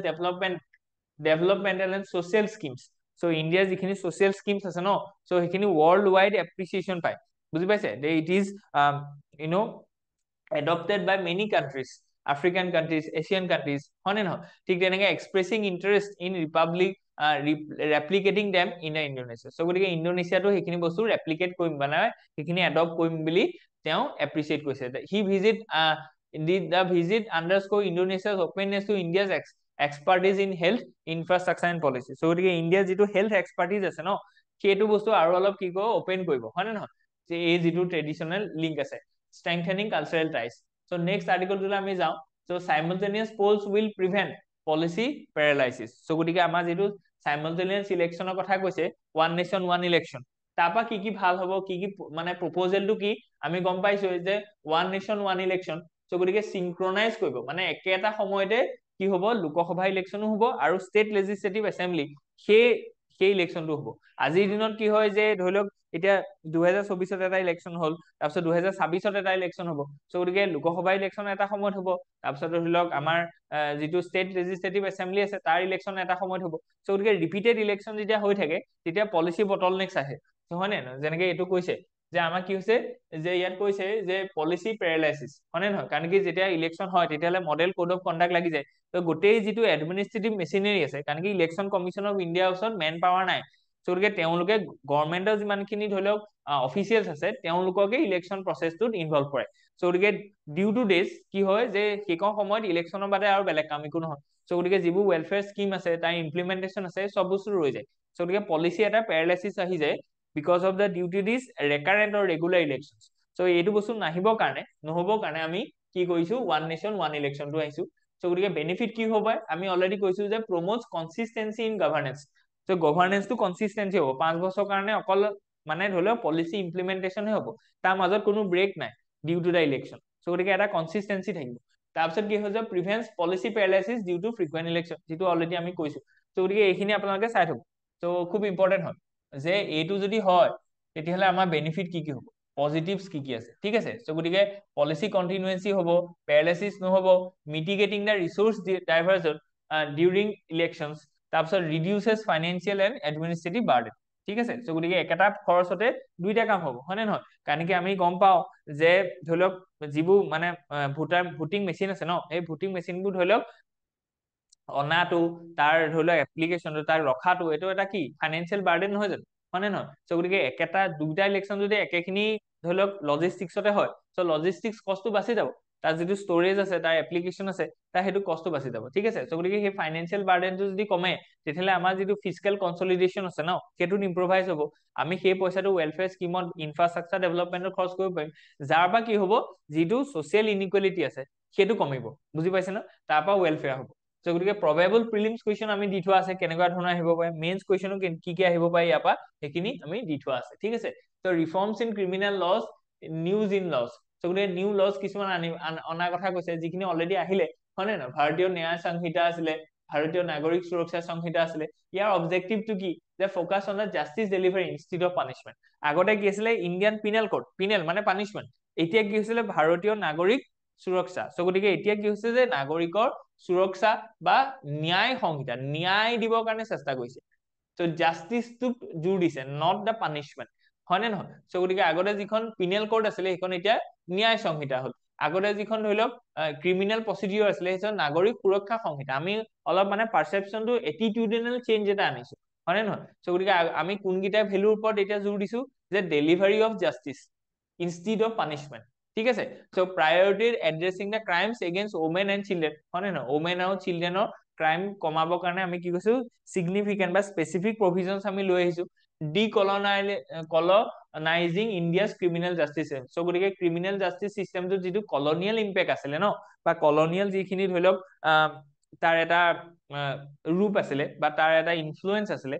developmental and social schemes. So' ইণ্ডিয়াৰ যিখিনি ছ'চিয়েল স্কিমছ আছে ন, চ' সেইখিনি ৱৰ্ল্ড ৱাইড এপ্ৰিচিয়েশ্যন পায়, বুজি পাইছে? They it is adopted by many countries, African countries, Asian countries, হয় নে নহয়? ঠিক তেনেকে expressing interest in replicating them in Indonesia. So গতিকে ইণ্ডোনেছিয়াটো সেইখিনি বস্তু ৰেপ্লিকেট কৰিম মানে সেইখিনি এডপ্ট কৰিম বুলি তেওঁ এপ্ৰিচিয়েট কৰিছে। The visit underscore Indonesia's openness to India's expertise in health, infrastructure and policy. So গতিকে ইণ্ডিয়াৰ যিটো হেল্থ এক্সপাৰ্টিজ আছে ন, সেইটো বস্তু আৰু অলপ কি কৰিব, অপেন কৰিব, হয় নে নহয়? যে এই যিটো ট্ৰেডিশ্যনেল লিংক আছে, strengthening cultural ties. So next article টোলৈ আমি যাওঁ। So simultaneous polls will prevent policy paralysis. So গতিকে আমাৰ যিটো simultaneous ইলেকশ্যনৰ কথা কৈছে, one nation one election, তাৰপৰা কি কি ভাল হ'ব, কি কি মানে প্ৰপ'জেলটো কি আমি গম পাইছো, যে one nation one election। So গতিকে সিংক্ৰনাইজ কৰিব, মানে একেটা সময়তে কি হ'ব, লোকসভা ইলেকশ্যনো হ'ব আৰু ষ্টেট লেজিসলেটিভ এছেম্বলি সেই ইলেকশ্যনটো হ'ব। আজিৰ দিনত কি হয় যে ধৰি লওক এতিয়া 2024 এটা ইলেকশ্যন হ'ল, তাৰপিছত 2026 এটা ইলেকশ্যন হ'ব। চ' গতিকে লোকসভা ইলেকশ্যন এটা সময়ত হ'ব, তাৰপিছত ধৰি লওক আমাৰ যিটো ষ্টেট লেজিসলেটিভ এছেম্বলি আছে তাৰ ইলেকশ্যন এটা সময়ত হ'ব। চ' গতিকে ৰিপিটেড ইলেকশ্যন যেতিয়া হৈ থাকে তেতিয়া পলিচি বটলনেক্স আহে, হয় নে নহয়? যেনেকে এইটো কৈছে যে আমাৰ কি হৈছে, যে ইয়াত কৈছে যে পলিচি পেৰালাইচিছ, হয় নে নহয়? কাৰণ কি যেতিয়া ইলেকশ্যন হয় তেতিয়াহ'লে মডেল কোড অফ কণ্ডাক্ট লাগি যায়। তো গোটেই যিটো এডমিনিষ্ট্ৰেটিভ মেচিনাৰী আছে, কাৰণ কি ইলেকশ্যন কমিশ্যন অফ ইণ্ডিয়াৰ ওচৰত মেন পাৱাৰ নাই, গতিকে তেওঁলোকে গভৰ্ণমেণ্টৰ যিমানখিনি ধৰি লওক অফিচিয়েলছ আছে তেওঁলোককে ইলেকশ্যন প্ৰচেছটোত ইনভলভ কৰে। চ' গতিকে ডিউ টু ডেজ কি হয় যে সেইকণ সময়ত ইলেকশ্যনৰ বাদে আৰু বেলেগ কাম একো নহয়। চ' গতিকে যিবোৰ ৱেলফেয়াৰ স্কিম আছে, তাৰ ইমপ্লিমেণ্টেশ্যন আছে, চব বস্তু ৰৈ যায়। চ' গতিকে পলিচি এটা পেৰালাইচিছ আহি যায় because of the due to this recurrent or regular election. So' এইটো বস্তু নহ'বৰ কাৰণে আমি কি কৰিছো, ওৱান নেশ্যন ওৱান ইলেকশ্যনটো আহিছো। চ' গতিকে বেনিফিট কি হ'ব, আমি অলৰেডি কৈছো যে promotes consistency in governance. So' গভাৰ্নেন্সটো কনচিষ্টেঞ্চি হ'ব, 5 বছৰ কাৰণে অকল মানে ধৰি লওক পলিচি ইমপ্লিমেণ্টেশ্যনহে হ'ব, তাৰ মাজত কোনো ব্ৰেক নাই due to the election. So' গতিকে এটা কনচিষ্টেঞ্চি থাকিব। তাৰপিছত কি হৈ যায়, prevents policy paralysis due to frequent election, যিটো অলৰেডি আমি কৈছো। চ' গতিকে এইখিনি আপোনালোকে চাই থব। চ' খুব ইম্পৰ্টেণ্ট হয় যে এইটো যদি হয় তেতিয়াহ'লে আমাৰ বেনিফিট কি কি হ'ব, পজিটিভছ কি কি আছে, ঠিক আছে? চ' গতিকে পলিচি কণ্টিনুৱেঞ্চি হ'ব, পেৰালাইচিছ নহ'ব, mitigating the resource diversion during elections, তাৰপিছত reduces financial and administrative burden, ঠিক আছে? চ' গতিকে একেটা খৰচতে দুইটা কাম হ'ব, হয় নে নহয়? কাৰণ কি আমি গম পাওঁ যে ধৰি লওক যিবোৰ মানে ভোটিং মেচিন আছে ন, এই ভোটিং মেচিনবোৰ ধৰি লওক অনাটো, তাৰ ধৰি লওক এপ্লিকেশ্যনটো, তাৰ ৰখাটো, এইটো এটা কি ফাইনেন্সিয়েল বাৰ্ডেন নহয় জানো, হয় নে নহয়? চ' গতিকে দুইটা ইলেকশ্যন যদি একেখিনি ধৰি লওক লজিষ্টিক্সতে হয়, চ' লজিষ্টিক্স কষ্টটো বাচি যাব, তাৰ যিটো ষ্ট'ৰেজ আছে, তাৰ এপ্লিকেশ্যন আছে, তাৰ সেইটো কষ্ট বাচি যাব, ঠিক আছে? চ' গতিকে সেই ফাইনেন্সিয়েল বাৰ্ডেনটো যদি কমে তেতিয়াহ'লে আমাৰ যিটো ফিজিকেল কনচলিডেশ্যন আছে ন, সেইটোত ইম্প্ৰভাইজ হ'ব। আমি সেই পইচাটো ৱেলফেয়াৰ স্কিমত, ইনফ্ৰাষ্ট্ৰাকচাৰ ডেভেলপমেণ্টত খৰচ কৰিব পাৰিম, যাৰ পৰা কি হ'ব, যিটো ছ'চিয়েল ইনইকুৱেলিটি আছে সেইটো কমিব, বুজি পাইছে ন? তাৰ পৰা ৱেলফেয়াৰ হ'ব। চ' গতিকে প্ৰবেবল প্ৰিলিমছ কুৱেশ্যন আমি দি থোৱা আছে, কেনেকুৱা ধৰণৰ আহিব পাৰে, মেইনছ কুৱেশ্যনো কি কি আহিব পাৰে ইয়াৰ পৰা, সেইখিনি আমি দি থোৱা আছে, ঠিক আছে? So' reforms in criminal laws, news in laws. So' গতিকে নিউ লজ কিছুমান অনাৰ কথা কৈছে, যিখিনি অলৰেডি আহিলে, হয় নে নহয়? ভাৰতীয় ন্যায় সংহিতা আছিলে, ভাৰতীয় নাগৰিক সুৰক্ষা সংহিতা আছিলে। ইয়াৰ অবজেক্টিভটো কি, যে focus on the justice delivery instead of punishment. আগতে কি আছিলে, ইণ্ডিয়ান পিনেল কোড, পিনেল মানে পানিচমেণ্ট, এতিয়া কি হৈছিলে, ভাৰতীয় নাগৰিক সুৰক্ষা। চ' গতিকে এতিয়া কি হৈছে যে নাগৰিকৰ সুৰক্ষা বা ন্যায় সংহিতা, ন্যায় দিবৰ কাৰণে চেষ্টা কৰিছে। চ' জাষ্টিচটোক জোৰ দিছে, নট দ্য পানিচমেণ্ট, হয় নে নহয়? চ' গতিকে আগতে যিখন পিনেল কোড আছিলে সেইখন এতিয়া ন্যায় সংহিতা হ'ল। আগতে যিখন ধৰি লওক ক্ৰিমিনেল প্ৰচিডিউৰ আছিলে সেইখন নাগৰিক সুৰক্ষা সংহিতা। আমি অলপ মানে পাৰচেপশ্যনটো এটিটিউডনেল চেঞ্জ এটা আনিছো, হয় নে নহয়? চ' গতিকে আমি কোনকেইটা ভেলুৰ ওপৰত এতিয়া জোৰ দিছো, যে delivery of justice instead of punishment, ঠিক আছে? So' priority addressing the crimes against women and children, হয় নে নহয়? ওমেন আৰু চিলড্ৰেনৰ ক্ৰাইম কমাবৰ কাৰণে আমি কি কৈছো, চিগনিফিকেণ্ট বা স্পেচিফিক প্ৰভিজনছ আমি লৈ আহিছো। কলনাইজিং ইণ্ডিয়াছ ক্ৰিমিনেল জাষ্টিছ চিষ্টেম। চ' গতিকে ক্ৰিমিনেল জাষ্টিছ চিষ্টেমটো যিটো কলনিয়েল ইম্পেক্ট আছিলে ন, বা কলনিয়েল যিখিনি ধৰি লওক তাৰ এটা ৰূপ আছিলে বা তাৰ এটা ইনফ্লুৱেঞ্চ আছিলে,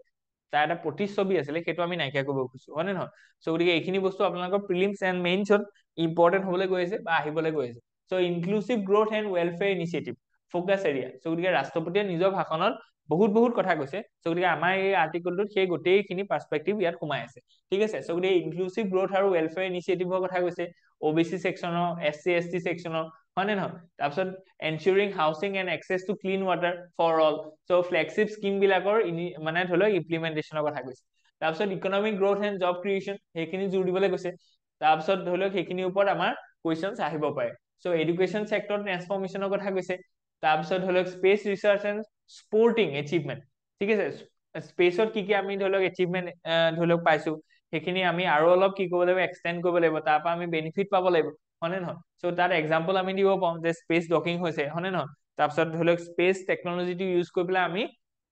তাৰ এটা প্ৰতিচ্ছবি আছিলে, সেইটো আমি নাইকিয়া কৰিব খুজিছো, হয় নে নহয়? চ' গতিকে এইখিনি বস্তু আপোনালোকৰ প্ৰিলিমছ এণ্ড মেইনছত ইম্পৰ্টেণ্ট হ'বলৈ গৈ আছে বা আহিবলৈ গৈ আছে। So' inclusive growth and welfare initiative focus area. So' গতিকে ৰাষ্ট্ৰপতিয়ে নিজৰ ভাষণত বহুত কথা কৈছে। চ' গতিকে আমাৰ এই আৰ্টিকলটোত সেই গোটেইখিনি পাৰ্সপেক্টিভ ইয়াত সোমাই আছে, ঠিক আছে? চ' গতিকে ইনক্লুচিভ গ্ৰোথ আৰু ৱেলফেয়াৰ ইনিচিয়েটিভৰ কথা কৈছে, OBC ছেকশ্যনৰ, SC ST ছেকশ্যনৰ, হয় নে নহয়? তাৰপিছত ensuring housing and access to clean water for all. So' flagship scheme বিলাকৰ মানে ধৰি লওক ইমপ্লিমেণ্টেশ্যনৰ কথা কৈছে। তাৰপিছত economic growth and job creation, সেইখিনি জোৰ দিবলৈ কৈছে। তাৰপিছত ধৰি লওক সেইখিনিৰ ওপৰত আমাৰ কুৱেশ্যনছ আহিব পাৰে। চ' এডুকেশ্যন ছেক্টৰ ট্ৰেন্সফৰ্মেশ্যনৰ কথা কৈছে। তাৰপিছত ধৰি লওক space research and sporting achievement, ঠিক আছে? স্পেচত কি আমি ধৰি লওক এচিভমেণ্ট ধৰি লওক পাইছো, সেইখিনি আমি আৰু অলপ কি কৰিব লাগিব, এক্সটেণ্ড কৰিব লাগিব, তাৰ পৰা আমি বেনিফিট পাব লাগিব, হয় নে নহয়? চ' তাত এক্সাম্পল আমি দিব পাৰোঁ যে স্পেচ ডকিং হৈছে, হয় নে নহয়? তাৰপিছত ধৰি লওক স্পেচ টেকনলজিটো ইউজ কৰি পেলাই আমি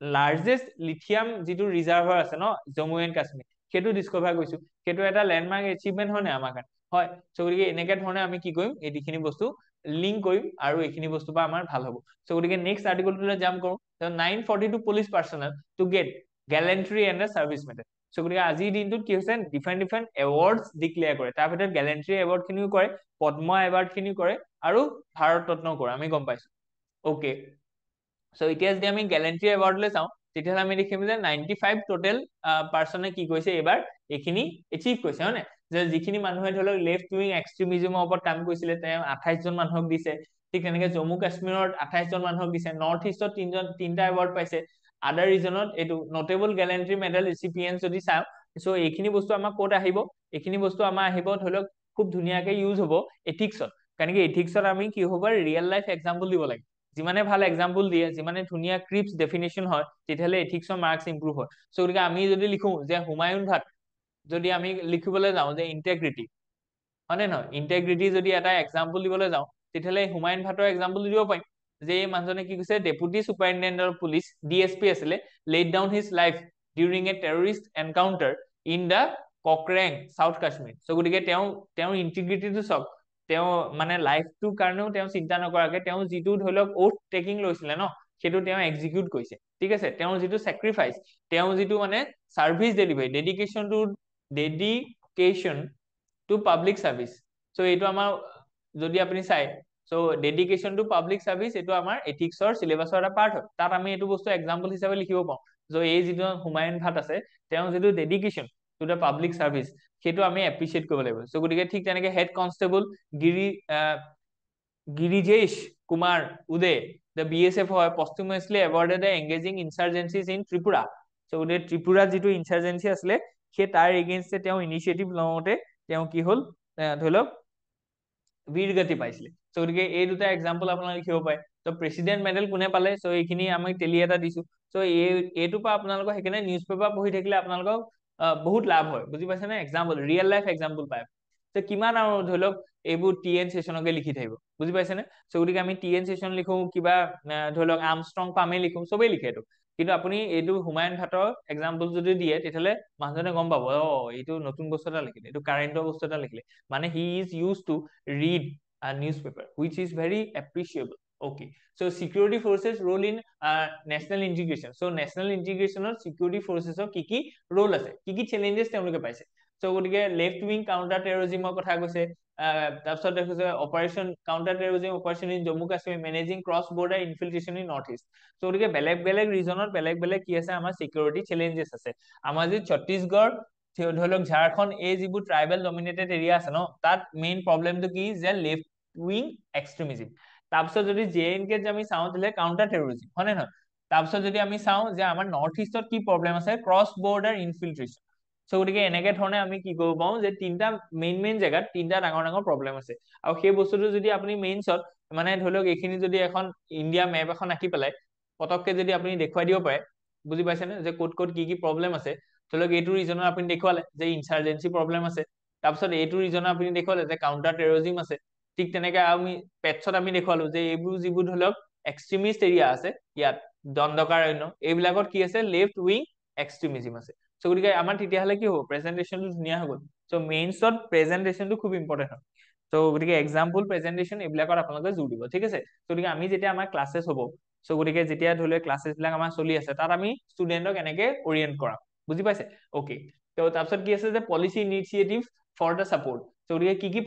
লাৰ্জেষ্ট লিথিয়াম যিটো ৰিজাৰ্ভাৰ আছে ন জম্মু এণ্ড কাশ্মীৰ, সেইটো ডিস্কভাৰ কৰিছো। সেইটো এটা লেণ্ডমাৰ্ক এচিভমেণ্ট হয় নাই আমাৰ কাৰণে? হয়। চ' গতিকে এনেকে ধৰণে আমি কি কৰিম, এইখিনি বস্তু লিংক কৰিম আৰু এইখিনি বস্তু পৰা আমাৰ ভাল হ'ব। চ' গতিকে নেক্সট আৰ্টিকলটোলৈ জাম্প কৰো। 942 police personnel to get gallantry and service medal. So' গতিকে আজিৰ দিনটোত কি হৈছে, ডিফাৰেণ্ট এৱাৰ্ডছ ডিক্লেয়াৰ কৰে। তাৰ ভিতৰত গেলেণ্ট্ৰি এৱাৰ্ড খিনিও কৰে, পদ্ম এৱাৰ্ড খিনিও কৰে, আৰু ভাৰত ৰত্নও কৰে, আমি গম পাইছো। অ'কে, চ' এতিয়া যদি আমি গেলেণ্ট্ৰি এৱাৰ্ডলৈ চাওঁ, তেতিয়াহ'লে আমি দেখিম যে 95 টোটেল পাৰ্চনে কি কৰিছে এইবাৰ এইখিনি এচিভ কৰিছে, হয় নাই? যে যিখিনি মানুহে ধৰি লওক লেফ্ট উইং এক্সট্ৰিমিজমৰ ওপৰত কাম কৰিছিলে, তেওঁ 28 জন মানুহক দিছে। ঠিক তেনেকে জম্মু কাশ্মীৰত 28 জন মানুহক দিছে। নৰ্থ ইষ্টত তিনটা এৱাৰ্ড পাইছে। আদাৰ ৰিজনত এইটো নটেবল গেলেণ্ট্ৰি মেডেল ৰিচিপিয়েণ্ট যদি চাওঁ, চ' এইখিনি বস্তু আমাৰ ক'ত আহিব? এইখিনি বস্তু আমাৰ আহিব ধৰি লওক খুব ধুনীয়াকে ইউজ হ'ব এথিক্সত। কাৰণ কি এথিক্সত আমি কি হ'ব, ৰিয়েল লাইফ এক্সাম্পল দিব লাগে। যিমানে ভাল এক্সাম্পল দিয়ে, যিমানে ধুনীয়া ক্ৰিপছ ডেফিনেশ্যন হয়, তেতিয়াহ'লে এথিক্সৰ মাৰ্কছ ইম্প্ৰুভ হয়। চ' গতিকে আমি যদি লিখো যে হুমায়ুন ভাট, যদি আমি লিখিবলৈ যাওঁ যে ইন্টেগ্ৰিটি, হয় নে নহয়? ইন্টেগ্ৰিটি যদি এটা এক্সাম্পল দিবলৈ যাওঁ, তেতিয়াহ'লে হুমায়ুন ভাটৰ এক্সাম্পল দিব পাৰিম যে এই মানুহজনে কি কৈছে, deputy superintendent of police DSP আছিলে, laid down his life during a terrorist encounter in the Kokernag south Kashmir. So' গতিকে তেওঁৰ ইন্টিগ্ৰিটিটো চাওক, তেওঁ মানে লাইফটোৰ কাৰণেও তেওঁ চিন্তা নকৰাকে তেওঁ যিটো ধৰি লওক ওথ টেকিং লৈছিলে ন, সেইটো তেওঁ এক্সিকিউট কৰিছে, ঠিক আছে? তেওঁৰ যিটো চেক্ৰিফাইচ, তেওঁ যিটো মানে service delivery, dedication to public service. So' এইটো আমাৰ যদি আপুনি চাই, so' dedication to public service, এইটো আমাৰ এথিক্সৰ চিলেবাছৰ এটা পাৰ্ট হয়। তাত আমি এইটো বস্তু এক্সাম্পল হিচাপে লিখিব পাৰোঁ যে এই যিটো হুমায়ুন ভাট আছে, তেওঁৰ যিটো dedication to the public service, সেইটো আমি এপ্ৰিচিয়েট কৰিব লাগিব। চ' গতিকে ঠিক তেনেকে head constable Girijesh Kumar Uday, the BSF হয়, posthumously awarded the engaging insurgencies in Tripura. So' গতিকে ত্ৰিপুৰাত যিটো ইনচাৰ্জেঞ্চি আছিলে, সেই তাৰ এগেইনষ্টে তেওঁ ইনিচিয়েটিভ লওঁতে তেওঁ কি হ'ল, ধৰি লওক বীৰগতি পাইছিলে। চ' গতিকে এই দুটা এক্সাম্পল আপোনালোকে লিখিব পাৰে। ত' প্ৰেচিডেণ্ট মেডেল কোনে পালে? চ' এইখিনি আমি তেলি এটা দিছো। চ' এইটোৰ পৰা আপোনালোকৰ সেইকাৰণে নিউজ পেপাৰ পঢ়ি থাকিলে আপোনালোকক বহুত লাভ হয়, বুজি পাইছে নে? এক্সাম্পল, ৰিয়েল লাইফ এক্সাম্পল পায়। ত' কিমান আৰু ধৰি লওক এইবোৰ TN চেচনকে লিখি থাকিব, বুজি পাইছে নে? চ' গতিকে আমি TN চেচন লিখো, কিবা ধৰি লওক আৰ্মষ্ট্ৰং পামে লিখো, চবেই লিখে এইটো। কিন্তু আপুনি এইটো হুমায়ুন ভাটৰ এক্সাম্পল যদি দিয়ে, তেতিয়াহ'লে মানুহজনে গম পাব, এইটো নতুন বস্তু এটা লিখিলে, এইটো কাৰেণ্টৰ বস্তু এটা লিখিলে, মানে he is use to read a newspaper, which is very appreciable. Okay, so security forces role in national integration. So national integration of security forces of কি role আছে, কি challenges তেওঁলোকে পাইছে। So গতিকে লেফট উইং কাউন্টাৰ টেৰৰিজমৰ কথা কৈছে, তাৰপিছত দেখিছে operation counter terrorism operation in Jammu Kashmir, managing cross border infiltration in north east. So' গতিকে বেলেগ ৰিজনত বেলেগ কি আছে, আমাৰ চিকিউৰিটি চেলেঞ্জেছ আছে। আমাৰ যি ছত্তীশগড়, ধৰি লওক ঝাৰখণ্ড, এই যিবোৰ ট্ৰাইবেল ডমিনেটেড এৰিয়া আছে ন, তাত মেইন প্ৰব্লেমটো কি, যে লেফট উইং এক্সট্ৰিমিজিম। তাৰপিছত যদি JNK আমি চাওঁ, তেতিয়াহ'লে কাউন্টাৰ টেৰৰিজিম, হয় নে নহয়? তাৰপিছত যদি আমি চাওঁ যে আমাৰ নৰ্থ ইষ্টত কি প্ৰব্লেম আছে, ক্ৰছ বৰ্ডাৰ ইনফিল্ট্ৰেশ্যন। চ' গতিকে এনেকে ধৰণে আমি কি কৰিব পাৰোঁ, যে তিনিটা মেইন জেগাত তিনিটা ডাঙৰ প্ৰব্লেম আছে। আৰু সেই বস্তুটো যদি আপুনি মেইনছত মানে ধৰি লওক এইখিনি যদি এখন ইণ্ডিয়া মেপ এখন আঁকি পেলাই পতককে যদি আপুনি দেখুৱাই দিব পাৰে, বুজি পাইছেনে, যে ক'ত কি প্ৰব্লেম আছে। ধৰি লওক এইটো ৰিজনৰ আপুনি দেখুৱালে যে ইনচাৰ্জেঞ্চি প্ৰব্লেম আছে, তাৰপিছত এইটো ৰিজনৰ আপুনি দেখুৱালে যে কাউন্টাৰ টেৰৰিজিম আছে। ঠিক তেনেকে আমি পেটছত আমি দেখুৱালো যে এইবোৰ যিবোৰ ধৰি লওক এক্সট্ৰিমিষ্ট এৰিয়া আছে, ইয়াত দণ্ডকাৰণ্য, এইবিলাকত কি আছে, লেফট উইং এক্সট্ৰিমিজিম আছে। চ' সো গতিকে আমাৰ তেতিয়াহ'লে কি হ'ব, প্ৰেজেন্টেশনটো ধুনীয়া হৈ গ'ল। সো মেইনছত প্ৰেজেন্টেশনটো খুব ইম্পৰ্টেন্ট হয়। তো গতিকে এক্সাম্পল, প্ৰেজেন্টেশন এইবিলাকত আপোনালোকে জোৰ দিব, ঠিক আছে। গতিকে আমি যেতিয়া আমাৰ ক্লাছেছ হ'ব, সো গতিকে যেতিয়া ধৰি লওক ক্লাছেছ বিলাক আমাৰ চলি আছে, তাত আমি ষ্টুডেণ্টক এনেকে অৰিয়েণ্ট কৰাম, বুজি পাইছে? অ'কে। তো তাৰপিছত কি আছে যে policy initiative for the support. গতিকে কি কি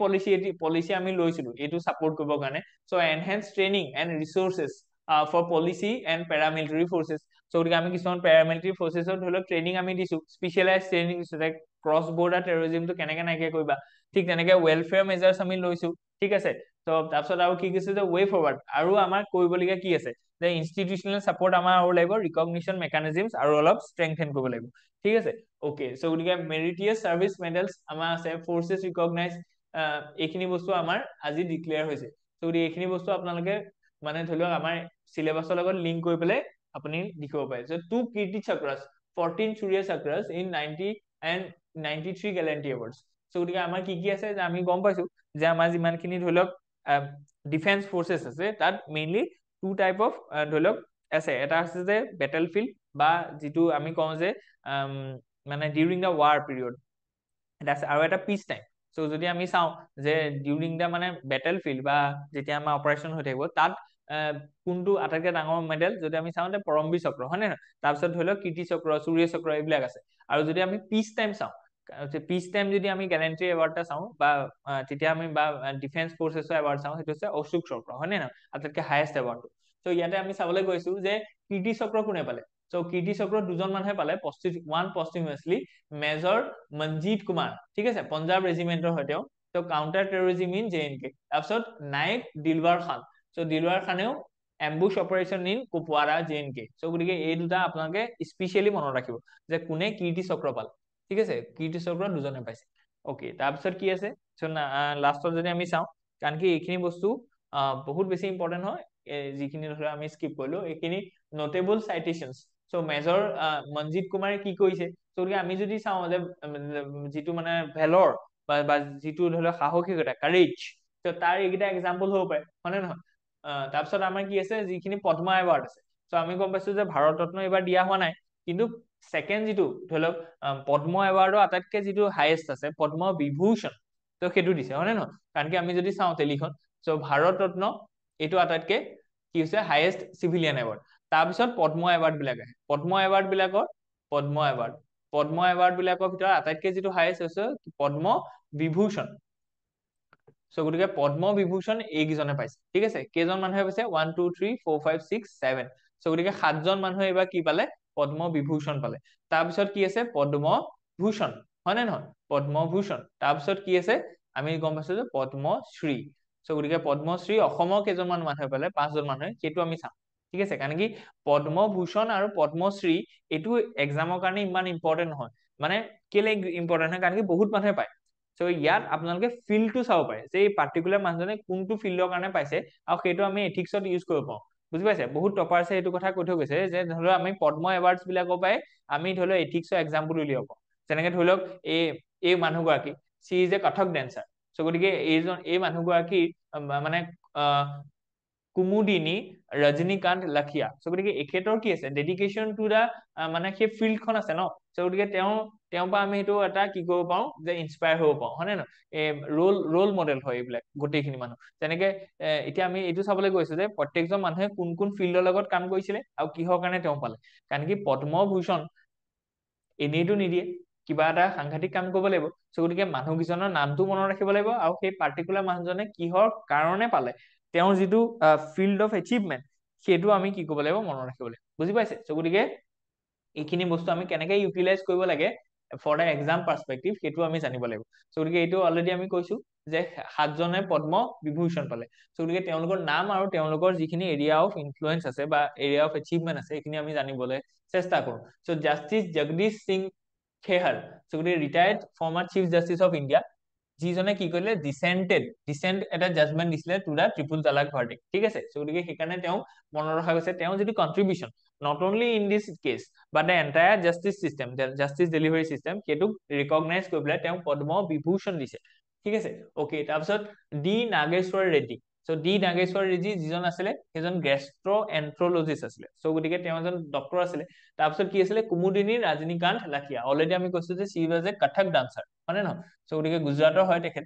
পলিচি আমি লৈছিলো এইটো ছাপোৰ্ট কৰিবৰ কাৰণে। So enhance training and resources for policy and paramilitary forces. So গতিকে আমি কিছুমান পেৰামিলিটাৰী ফৰ্চেছৰ ধৰি লওক ট্ৰেইনিং আমি দিছো, স্পেচিয়েলাইজ ট্ৰেইনিং দিছো, ক্ৰছ বৰ্ডাৰ টেৰৰিজিমটো কেনেকে নাইকিয়া কৰিবা, ঠিক তেনেকে ৱেলফেয়াৰ মেজাৰ্ছ আমি লৈছো, ঠিক আছে। তো তাৰপিছত আৰু কি কৈছে যে ৱে ফৰৱাৰ্ড, আৰু আমাৰ কৰিবলগীয়া কি আছে যে ইনষ্টিটিউচনেল ছাপোৰ্ট আমাৰ আৰু লাগিব, ৰিকগনিশ্যন মেকানিজমছ আৰু অলপ ষ্ট্ৰেংথেন কৰিব লাগিব, ঠিক আছে। অ'কে। সো গতিকে মেৰিটিয়াছ চাৰ্ভিচ মেডেলছ আমাৰ আছে, ফৰ্চেছ ৰিকগনাইজ, এইখিনি বস্তু আমাৰ আজি ডিক্লেয়াৰ হৈছে। সো গতিকে এইখিনি বস্তু আপোনালোকে মানে ধৰি লওক আমাৰ চিলেবাছৰ লগত লিংক কৰি পেলাই আপুনি লিখিব পাৰে যে 2 কীৰ্তি চক্ৰাছ, 14 সূৰ্য চক্ৰাছ ইন 90 and 93 গেলেণ্টি এৱাৰ্ডছ। সো গতিকে আমাৰ কি কি আছে যে আমি গম পাইছো যে আমাৰ যিমানখিনি ধৰি লওক ডিফেন্স ফৰ্চেছ আছে, তাত মেইনলি 2 টাইপ অফ ধৰি লওক আছে। এটা আছে যে বেটেল ফিল্ড, বা যিটো আমি কওঁ যে মানে ডিউৰিং দ্য ৱাৰ পিৰিয়ড, এটা আছে, আৰু এটা পিচ টাইম। সো যদি আমি চাওঁ যে ডিউৰিং দ্য মানে বেটেল ফিল্ড বা যেতিয়া আমাৰ অপাৰেশ্যন হৈ থাকিব, তাত কোনটো আটাইতকৈ ডাঙৰ মেডেল যদি আমি চাওঁ যে পৰমবীৰ চক্ৰ, হয় নে নহয়? তাৰপিছত ধৰি লওক কীৰ্তি চক্ৰ, সূৰ্য চক্ৰ, এইবিলাক আছে। আৰু যদি আমি পিচ টাইম চাওঁ, পিচ টাইম যদি আমি গেলেণ্টি এৱাৰ্ড এটা চাওঁ, বা তেতিয়া আমি বা ডিফেন্স ফৰ্চেছৰ এৱাৰ্ড চাওঁ, সেইটো হৈছে অশোক চক্ৰ, হয় নে নহয়? আটাইতকৈ হায়েষ্ট এৱাৰ্ডটো। তো ইয়াতে আমি চাবলৈ গৈছো যে কীৰ্তি চক্ৰ কোনে পালে। সো কীৰ্তি চক্ৰ দুজন মানুহে পালে, ওৱান পষ্টিমাছলি, মেজৰ মনজিত কুমাৰ, ঠিক আছে, পঞ্জাৱ ৰেজিমেণ্টৰ হয় তেওঁ। তো কাউণ্টাৰ টেৰৰিজিম ইন JNK। তাৰপিছত নায়ক দিলৱাৰ খান, সো দিলৱাৰ খানেও ambush operation in Kupwara JNK। So গতিকে এই দুটা আপোনালোকে স্পেচিয়েলি মনত ৰাখিব যে কোনে কীৰ্তি চক্ৰ পালে, ঠিক আছে। কীৰ্তি চক্ৰ দুজনে পাইছে। অ'কে। তাৰপিছত কি আছে, লাষ্টত যদি আমি চাওঁ, কাৰণ কি এইখিনি বস্তু বহুত বেছি ইম্পৰ্টেণ্ট হয়, যিখিনি ধৰা আমি স্কিপ কৰিলো, এইখিনি নোটেবল চাইটেশনছ। সো মেজৰ মনজিত কুমাৰে কি কৰিছে, গতিকে আমি যদি চাওঁ যে যিটো মানে ভেলৰ বা যিটো ধৰি লওক সাহসিকতা, কাৰেজ, তো তাৰ এইকেইটা এক্সাম্পল হ'ব পাৰে, হয় নে নহয়? তাৰপিছত আমাৰ কি আছে, যিখিনি পদ্মা এৱাৰ্ড আছে। তো আমি গম পাইছো যে ভাৰত ৰত্ন এইবাৰ দিয়া হোৱা নাই, কিন্তু ছেকেণ্ড যিটো ধৰি লওক পদ্ম এৱাৰ্ডৰ আটাইতকৈ যিটো হায়েষ্ট আছে, পদ্ম বিভূষণ, তো সেইটো দিছে, হয় নে নহয়? কাৰণ কি আমি যদি চাওঁ টেলিখন, চ' ভাৰত ৰত্ন এইটো আটাইতকৈ কি হৈছে হায়েষ্ট চিভিলিয়ান এৱাৰ্ড। তাৰপিছত পদ্ম এৱাৰ্ড বিলাক আহে, পদ্ম এৱাৰ্ড বিলাকৰ ভিতৰত আটাইতকৈ যিটো হায়েষ্ট হৈছে পদ্ম বিভূষণ। সো গতিকে পদ্ম বিভূষণ এইকেইজনে পাইছে, ঠিক আছে। কেইজন মানুহে পাইছে, 1 2 3 4 5 6 7। সো গতিকে 7জন মানুহে এইবাৰ কি পালে, পদ্ম বিভূষণ পালে। তাৰপিছত কি আছে, পদ্মভূষণ, হয় নে নহয়? পদ্মভূষণ। তাৰপিছত কি আছে, আমি গম পাইছো যে পদ্মশ্ৰী। সো গতিকে পদ্মশ্ৰী অসমৰ কেইজনমান মানুহে পালে, 5জন মানুহে, সেইটো আমি চাম, ঠিক আছে। কাৰণ কি পদ্মভূষণ আৰু পদ্মশ্ৰী এইটো এক্সামৰ কাৰণে ইমান ইম্পৰ্টেণ্ট নহয়। মানে কেলে ইম্পৰ্টেণ্ট হয়, কাৰণ কি বহুত মানুহে পায়। সো ইয়াত আপোনালোকে ফিল্ডটো চাব পাৰে যে এই পাৰ্টিকুলাৰ মানুহজনে কোনটো ফিল্ডৰ কাৰণে পাইছে, আৰু সেইটো আমি এথিক্সত ইউজ কৰিব পাৰোঁ, বুজি পাইছে? বহুত টপাৰ্ছে এইটো কথা কৈ থৈ গৈছে যে ধৰি লওক আমি পদ্ম এৱাৰ্ডছ বিলাকৰ পৰাই আমি ধৰি লওক এথিক্সৰ এক্সাম্পল উলিয়াব পাৰোঁ। যেনেকে ধৰি লওক এই মানুহগৰাকী, C is a Kathak dancer. So গতিকে এই মানুহগৰাকী মানে কুমুদিনী ৰজনীকান্ত লাখিয়া। সো গতিকে এখেতৰ কি আছে, ডেডিকেশ্যন টু দা মানে সেই ফিল্ডখন আছে ন। সো গতিকে তেওঁৰ পৰা আমি সেইটো এটা কি কৰিব পাৰোঁ যে ইনস্পায়াৰ হ'ব পাৰোঁ, হয় নে নহয়? ৰোল মডেল হয় এইবিলাক গোটেইখিনি মানুহ। যেনেকে এতিয়া আমি এইটো চাবলৈ গৈছো যে প্ৰত্যেকজন মানুহে কোন কোন ফিল্ডৰ লগত কাম কৰিছিলে আৰু কিহৰ কাৰণে তেওঁ পালে। কাৰণ কি পদ্মভূষণ এনেইতো নিদিয়ে, কিবা এটা সাংঘাতিক কাম কৰিব লাগিব। সো গতিকে মানুহকেইজনৰ নামটো মনত ৰাখিব লাগিব, আৰু সেই পাৰ্টিকুলাৰ মানুহজনে কিহৰ কাৰণে পালে, তেওঁৰ যিটো ফিল্ড অফ এচিভমেণ্ট, সেইটো আমি কি কৰিব লাগিব, মনত ৰাখিব লাগিব, বুজি পাইছে? সো গতিকে এইখিনি বস্তু আমি কেনেকে ইউটিলাইজ কৰিব লাগে ফৰ দ্য এক্সাম পাৰ্সপেক্টিভ, সেইটো আমি জানিব লাগিব। সো গতিকে এইটো অলৰেডি আমি কৈছো যে 7জনে পদ্ম বিভূষণ পালে। সো গতিকে তেওঁলোকৰ নাম আৰু তেওঁলোকৰ যিখিনি এৰিয়া অফ ইনফ্লুৱেঞ্চ আছে বা এৰিয়া অফ এচিভমেণ্ট আছে, সেইখিনি আমি জানিবলৈ চেষ্টা কৰো। So justice Jagdish Singh Khehar, so গতিকে retired former chief justice of India, যিজনে কি কৰিলে, ডিচেণ্ট এটা জাজমেণ্ট দিছিলে টু দা ট্ৰিপল তালাক ভাৰ্ডিক্ট, ঠিক আছে। সো গতিকে সেইকাৰণে তেওঁ মনত ৰখা গৈছে, তেওঁ যিটো contribution not only in this case but the entire justice system, justice delivery system, সেইটোক ৰিকগনাইজ কৰি পেলাই তেওঁ পদ্ম বিভূষণ দিছে, ঠিক আছে। অ'কে। তাৰপিছত ডি নাগেশ্বৰ ৰেড্ডি। চ' ডি নাগেশ্বৰ ৰেড্ডি যিজন আছিলে সেইজন গেষ্ট্ৰ'এন্থ্ৰলজিষ্ট আছিলে। চ' গতিকে তেওঁ এজন ডক্টৰ আছিলে। তাৰপিছত কি আছিলে কুমুদিনী ৰাজনীকান্ত লাখিয়া, অলৰেডি আমি কৈছো যে she was a Kathak dancer, হয় নে নহয়? চ' গতিকে গুজৰাটৰ হয় তেখেত।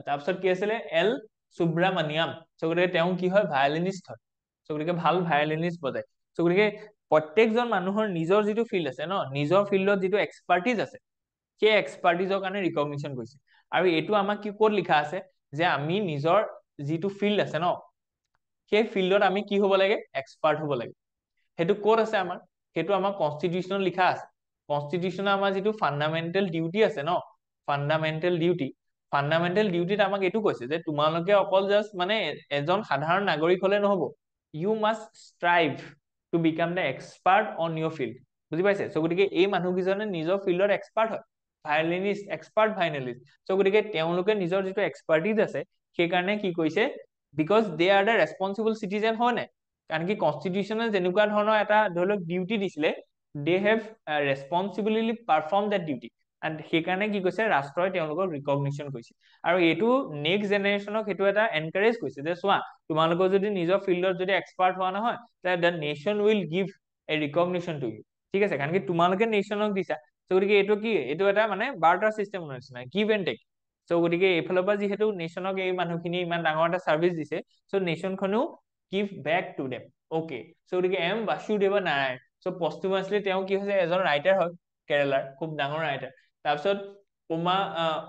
তাৰপিছত কি আছিলে এল সুব্ৰমণিয়াম, চ' গতিকে তেওঁ কি হয় ভায়লিনিষ্ট হয়। চ' গতিকে ভাল ভায়লিনিষ্ট বজায়। চ' গতিকে প্ৰত্যেকজন মানুহৰ নিজৰ যিটো ফিল্ড আছে ন, নিজৰ ফিল্ডত যিটো এক্সপাৰ্টিজ আছে সেই এক্সপাৰ্টিজৰ কাৰণে ৰিকগনিশ্যন কৰিছে। আৰু এইটো আমাক কি ক'ত লিখা আছে যে আমি নিজৰ যিটো ফিল্ড আছে ন সেই ফিল্ডত আমি কি হ'ব লাগে এক্সপাৰ্ট হ'ব লাগে। সেইটো ক'ত আছে আমাৰ, সেইটো আমাৰ কনষ্টিটিউশ্যনত লিখা আছে। কনষ্টিটিউশ্যনৰ আমাৰ যিটো ফাণ্ডামেণ্টেল ডিউটি আছে ন, ফাণ্ডামেণ্টেল ডিউটিত আমাক এইটো কৈছে যে তোমালোকে অকল জাষ্ট মানে এজন সাধাৰণ নাগৰিক হলে নহব, you must strive to become the expert on your field. বুজি পাইছে? চ' গতিকে এই মানুহকেইজনে নিজৰ ফিল্ডত এক্সপাৰ্ট হয়, ভায়লিনিষ্ট, এক্সপাৰ্ট ভায়লিনিষ্ট। চ' গতিকে তেওঁলোকে নিজৰ যিটো এক্সপাৰ্টিজ আছে সেইকাৰণে কি কৰিছে, because they are the responsible citizen, হয় নাই? কাৰণ কি কনষ্টিটিউশ্যনে যেনেকুৱা ধৰণৰ এটা ধৰি লওক ডিউটি দিছিলে, they have responsibility perform that duty. And সেইকাৰণে কি কৈছে ৰাষ্ট্ৰই তেওঁলোকক ৰিকগনিশ্যন কৰিছে। আৰু এইটো নেক্সট জেনেৰেশ্যনক সেইটো এটা এনকাৰেজ কৰিছে যে চোৱা তোমালোকৰ যদি নিজৰ ফিল্ডত যদি এক্সপাৰ্ট হোৱা নহয় the nation will give a recognition to you. ঠিক আছে, কাৰণ কি তোমালোকে নেশ্যনক দিছা। চ' গতিকে এইটো কি, এইটো এটা মানে বাৰ্টাৰ চিষ্টেমৰ নিচিনা, গিভ এণ্ড টেক। চ' গতিকে এইফালৰ পৰা যিহেতু নেশ্যনক এই মানুহখিনি ইমান ডাঙৰ এটা ছাৰ্ভিচ দিছে, চ' নেশ্যনখনেও give back to them. Okay, so' গতিকে M Vasudev Narayan, so' posthumously তেওঁ কি হৈছে এজন ৰাইটাৰ হয়, কেৰেলাৰ খুব ডাঙৰ ৰাইটাৰ। তাৰপিছত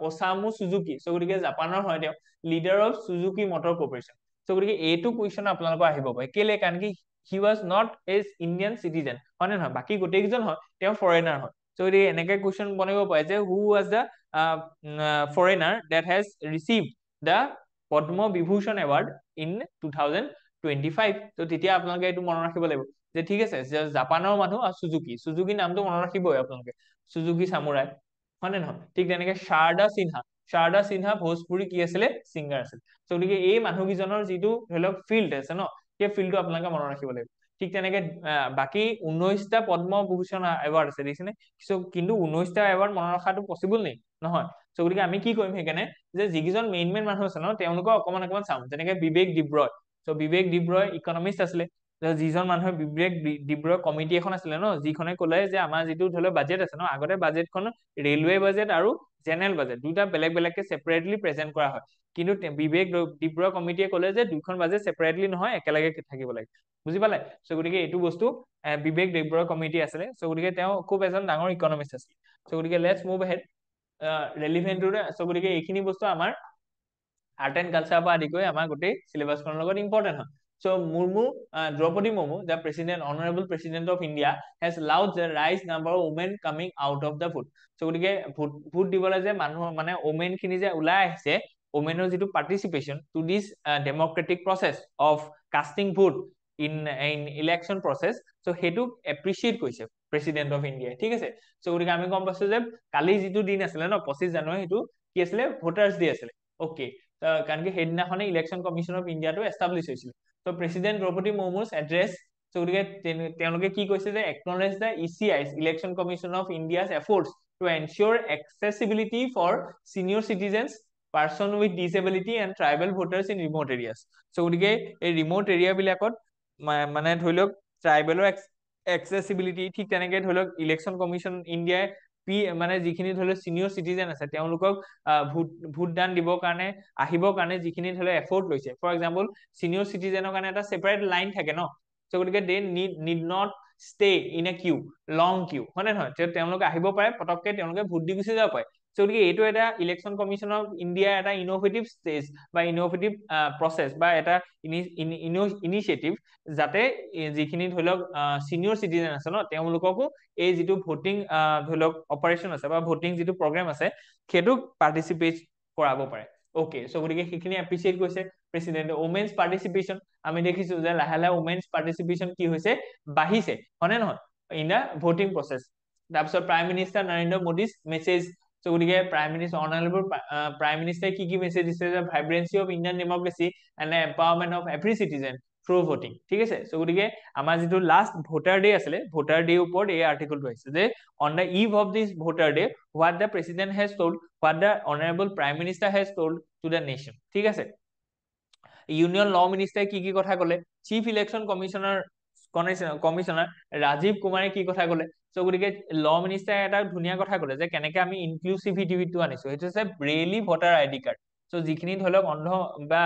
ওছামু চুজুকি, চ' গতিকে জাপানৰ হয় তেওঁ, leader of Suzuki motor corporation. So' গতিকে এইটো কুৱেশ্যন আপোনালোকৰ আহিব পাৰে, কেলে? কাৰণ কি he was not as Indian citizen, হয় নে নহয়? বাকী গোটেইকেইজন হয়, তেওঁ ফৰেনাৰ হয়। চ' গতিকে এনেকে কুৱেশ্যন বনিব পাৰে যে who was the foreigner that has received the Padma Vibhushan award in 2025। ত' তেতিয়া আপোনালোকে এইটো মনত ৰাখিব লাগিব যে ঠিক আছে জাপানৰ মানুহ আৰু চুজুকি নামটো মনত ৰাখিবই আপোনালোকে, চুজুকি চামুৰাই, হয় নে নহয়? ঠিক তেনেকে শাৰদা সিনহা ভোজপুৰী কি আছিলে ছিংগাৰ আছিল। চ' গতিকে এই মানুহকেইজনৰ যিটো ধৰি লওক ফিল্ড আছে ন সেই ফিল্ডটো আপোনালোকে মনত ৰাখিব লাগিব। ঠিক তেনেকে বাকী 19টা পদ্মভূষণ এৱাৰ্ড আছে দেখিছেনে? কিন্তু 19টা এৱাৰ্ড মনত ৰখাটো পচিবল নেকি? নহয়। চ' গতিকে আমি কি কৰিম সেইকাৰণে যে যিকেইজন মেইন মানুহ আছে ন তেওঁলোকক অকমান চাম, যেনেকে বিবেক ডিব্ৰয়। চ' বিবেক ডিব্ৰয় ইকনমিষ্ট আছিলে। যিজন মানুহে বিবেক ডিব্ৰয় কমিটি এখন আছিলে ন, যিখনে ক'লে যে আমাৰ যিটো ধৰি লওক বাজেট আছে ন, আগতে বাজেটখন ৰেলৱে বাজেট আৰু জেনেৰেল বাজেট দুটা বেলেগ বেলেগকে ছেপাৰেটলি প্ৰেজেন্ট কৰা হয়। কিন্তু বিবেক ডিব্ৰয় কমিটিয়ে ক'লে যে দুইখন বাজেট ছেপাৰেটলি নহয়, একেলগে থাকিব লাগে। বুজি পালে? চ' গতিকে এইটো বস্তু বিবেক ডিব্ৰয় কমিটি আছিলে। চ' গতিকে তেওঁ খুব এজন ডাঙৰ ইকনমিষ্ট আছিলে। চ' গতিকে let's move ahead relevant to. So' গতিকে এইখিনি বস্তু আমাৰ আৰ্ট এণ্ড কালচাৰৰ পৰা আদি কৰি আমাৰ গোটেই চিলেবাছখনৰ লগত ইম্পৰ্টেণ্ট হয়। So' Droupadi Murmu, the president, honourable president of India, has lauded the rise number of women coming out of the vote. So' গতিকে ভোট দিবলৈ যে মানুহ মানে ওমেন খিনি যে ওলাই আহিছে, ওমেনৰ যিটো participation to this democratic process of casting vote in election process, so' সেইটোক এপ্ৰিচিয়েট কৰিছে প্ৰেচিডেণ্ট অফ ইণ্ডিয়াই। ঠিক আছে, চ' গতিকে আমি গম পাইছো যে কালি যিটো দিন আছিলে ন 25 জানুৱাৰী, সেইটো কি আছিলে ভোটাৰ্ছ ডে আছিলে। অ'কে, কাৰণ কি সেইদিনাখনে ইলেকশ্যন কমিশ্যন অফ ইণ্ডিয়াটো এষ্টাব্লিছ হৈছিলে। চ' প্ৰেচিডেণ্ট দ্ৰৌপদী মুৰ্মুৰ এড্ৰেছ, চ' গতিকে তেওঁলোকে কি কৈছে যে acknowledge the ECI's election commission of India's efforts to ensure accessibility for senior citizens, person with disability and tribal voters in remote areas. So' গতিকে এই ৰিম'ট এৰিয়া বিলাকত মানে ধৰি লওক ট্ৰাইবেলৰ এক্সেচিবিলিটি, ঠিক তেনেকে ধৰি লওক ইলেকশ্যন কমিশ্যন ইণ্ডিয়াই মানে যিখিনি ধৰি লওক চিনিয়ৰ চিটিজেন আছে তেওঁলোকক ভোটদান দিবৰ কাৰণে আহিবৰ কাৰণে যিখিনি ধৰি লওক এফৰ্ট লৈছে। ফৰ এক্সাম্পল চিনিয়ৰ চিটিজেনৰ কাৰণে এটা ছেপাৰেট লাইন থাকে ন, চ' গতিকে they need not stay in a queue, long queue, হয় নে নহয়? তেওঁলোকে আহিব পাৰে পটককে, তেওঁলোকে ভোট দি গুচি যাব পাৰে। চ' গতিকে এইটো এটা ইলেকশ্যন কমিশ্যন অফ ইণ্ডিয়াৰ এটা ইন'ভেটিভ ষ্টেজ বা ইন'ভেটিভ প্ৰচেছ বা এটা ইনিচিয়েটিভ, যাতে যিখিনি ধৰি লওক চিনিয়ৰ চিটিজেন আছে ন তেওঁলোককো এই যিটো ভোটিং ধৰি লওক অপাৰেশ্যন আছে বা ভোটিং যিটো প্ৰগ্ৰেম আছে সেইটোক পাৰ্টিচিপেট কৰাব পাৰে। অ'কে, চ' গতিকে সেইখিনি এপ্ৰিচিয়েট কৰিছে প্ৰেচিডেণ্টে। ওমেন্স পাৰ্টিচিপেশ্যন, আমি দেখিছো যে লাহে লাহে ওমেন্স পাৰ্টিচিপেশ্যন কি হৈছে, বাঢ়িছে, হয় নে নহয়, ইন দ্য ভোটিং প্ৰচেছ। তাৰপিছত prime minister Narendra Modi's message, so' গতিকে অনাৰেবল প্ৰাইম মিনিষ্টাৰে কি মেছেজ দিছে যে vibrancy of Indian democracy and empowerment of every citizen through voting. ঠিক আছে, চ' গতিকে আমাৰ যিটো লাষ্ট ভোটাৰ ডে আছিলে, ভোটাৰ ডে ওপৰত এই আৰ্টিকলটো আহিছে যে on the eve of this voter day what the president has told, what the honourable prime minister has told to the nation. ঠিক আছে, ইউনিয়ন ল মিনিষ্টাৰে কি কথা ক'লে, চিফ ইলেকশ্যন কমিশনাৰ ৰাজীৱ কুমাৰে কি কথা ক'লে। চ' গতিকে ল মিনিষ্টাৰে এটা ধুনীয়া কথা ক'লে যে কেনেকে আমি ইনক্লুচিভিটিটো আনিছো, সেইটো হৈছে ব্ৰেইলি ভোটাৰ আইডি কাৰ্ড। চ' যিখিনি ধৰি লওক অন্ধ বা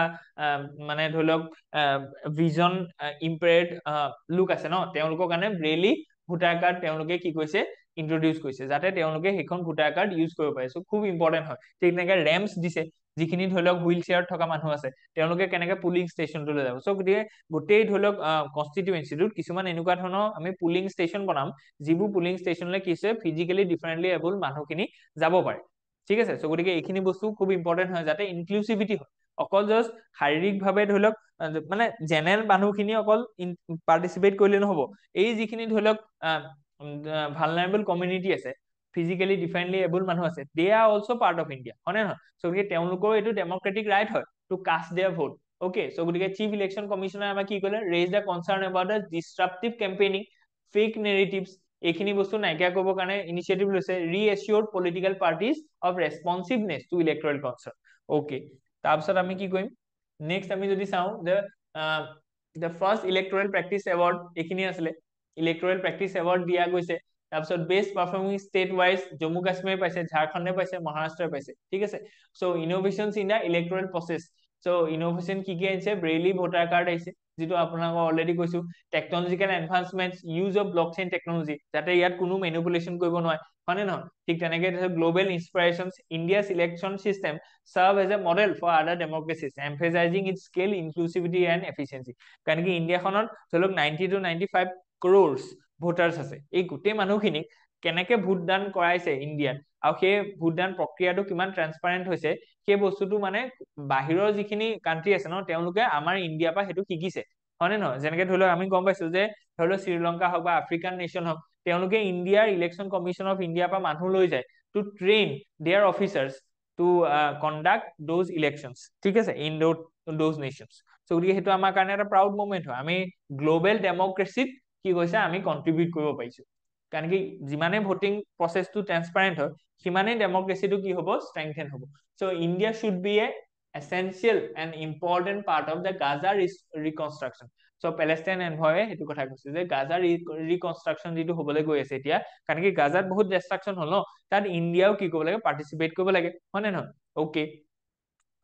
মানে ধৰি লওক ভিজন ইম্পেয়াৰ্ড লোক আছে ন, তেওঁলোকৰ কাৰণে ব্ৰেইলি ভোটাৰ কাৰ্ড তেওঁলোকে কি কৰিছে, ইন্ট্ৰডিউচ কৰিছে, যাতে তেওঁলোকে সেইখন ভোটাৰ কাৰ্ড ইউজ কৰিব পাৰে। চ' খুব ইম্পৰ্টেণ্ট হয়। ঠিক তেনেকে ৰেম্পছ দিছে, যিখিনি ধৰি লওক হুইল চেয়াৰত থকা মানুহ আছে তেওঁলোকে কেনেকে পুলিং ষ্টেচনটোলৈ যাব। চ' গতিকে গোটেই ধৰি লওক কনষ্টিটুৱেঞ্চিটোত কিছুমান এনেকুৱা ধৰণৰ আমি পুলিং ষ্টেচন বনাম, যিবোৰ পুলিং ষ্টেচনলৈ কি হৈছে ফিজিকেলি ডিফাৰেণ্টলি এবল মানুহখিনি যাব পাৰে। ঠিক আছে। চ' গতিকে এইখিনি বস্তু খুব ইম্পৰ্টেণ্ট হয়, যাতে ইনক্লুচিভিটি হয়। অকল জাষ্ট শাৰীৰিকভাৱে ধৰি লওক মানে জেনেৰেল মানুহখিনি অকল পাৰ্টিচিপেট কৰিলে নহ'ব, এই যিখিনি ধৰি লওক ভালনাৰেবল কমিউনিটি আছে, ফিজিকেলি ডিফাৰেণ্টলি এবল মানুহ আছে, they are also' part of India, হয় নে নহয়। চ' গতিকে তেওঁলোকৰ এইটো ডেমক্ৰেটিক ৰাইট হয় to cast their vote. Okay, so' গতিকে চিফ ইলেকশ্যন কমিশনাৰে আমাক কি ক'লে, raise the concern about the disruptive campaigning, fake narratives, এইখিনি বস্তু নাইকিয়া কৰিবৰ কাৰণে ইনিচিয়েটিভ লৈছে। Reassured political parties of responsiveness to electoral concern. Okay, তাৰপিছত আমি কি কৰিম, নেক্সট আমি যদি চাওঁ the first electoral practice award, এইখিনি আছিলে ইলেক্টৰেল প্ৰেক্টিচ এৱাৰ্ড দিয়া গৈছে। তাৰপিছত best performing state wise Jammu Kashmir পাইছে, ঝাৰখণ্ডে পাইছে, মহাৰাষ্ট্ৰই পাইছে। ঠিক আছে। So' innovations in the electoral process, so' innovation কি আহিছে, ব্ৰেইলি ভোটাৰ কাৰ্ড আহিছে, যিটো আপোনালোকক অলৰেডি কৈছো। Technological advancement, use of block chain technology, যাতে ইয়াত কোনো মেনিপুলেশ্যন কৰিব নোৱাৰে, হয় নে নহয়। ঠিক তেনেকে global inspirations, India's election system serve as a model for other democracies, emphasizing its scale, inclusivity and efficiency। কাৰণ কি ইণ্ডিয়াখনত ধৰি লওক 90 to 95 crores ভোটাৰ্ছ আছে। এই গোটেই মানুহখিনিক কেনেকে ভোটদান কৰাইছে ইণ্ডিয়াত, আৰু সেই ভোটদান প্ৰক্ৰিয়াটো কিমান ট্ৰান্সপাৰেণ্ট হৈছে, সেই বস্তুটো মানে বাহিৰৰ যিখিনি কাণ্ট্ৰি আছে ন, তেওঁলোকে আমাৰ ইণ্ডিয়াৰ পৰা সেইটো শিকিছে, হয় নে নহয়। যেনেকে ধৰি লওক আমি গম পাইছো যে ধৰি লওক শ্ৰীলংকা হওক বা আফ্ৰিকান নেশ্যন হওক, তেওঁলোকে ইণ্ডিয়াৰ ইলেকশ্যন কমিশ্যন অফ ইণ্ডিয়াৰ পৰা মানুহ লৈ যায় to train their officers to conduct those elections. ঠিক আছে, ইন দোজ নেশ্যনছ। চ' গতিকে সেইটো আমাৰ কাৰণে এটা প্ৰাউড মুভমেণ্ট হয়। আমি গ্ল'বেল ডেমক্ৰেচিত কি কৈছে, আমি কণ্ট্ৰিবিউট কৰিব পাৰিছো। কাৰণ কি যিমানে ভোটিং প্ৰচেছটো ট্ৰান্সপাৰেণ্ট হয়, সিমানেই ডেমক্ৰেচিটো কি হ'ব, ষ্ট্ৰেংথেন হ'ব। So' India should be a essential and important part of the Gaza reconstruction. So Palestine envoy সেইটো কথা কৈছে যে গাজা ৰিকনষ্ট্ৰাকচন যিটো হ'বলৈ গৈ আছে এতিয়া, কাৰণ কি গাজাত বহুত ডিষ্ট্ৰাকচন হ'ল ন, তাত ইণ্ডিয়াও কি কৰিব লাগে, পাৰ্টিচিপেট কৰিব লাগে, হয় নে নহয়। অ'কে,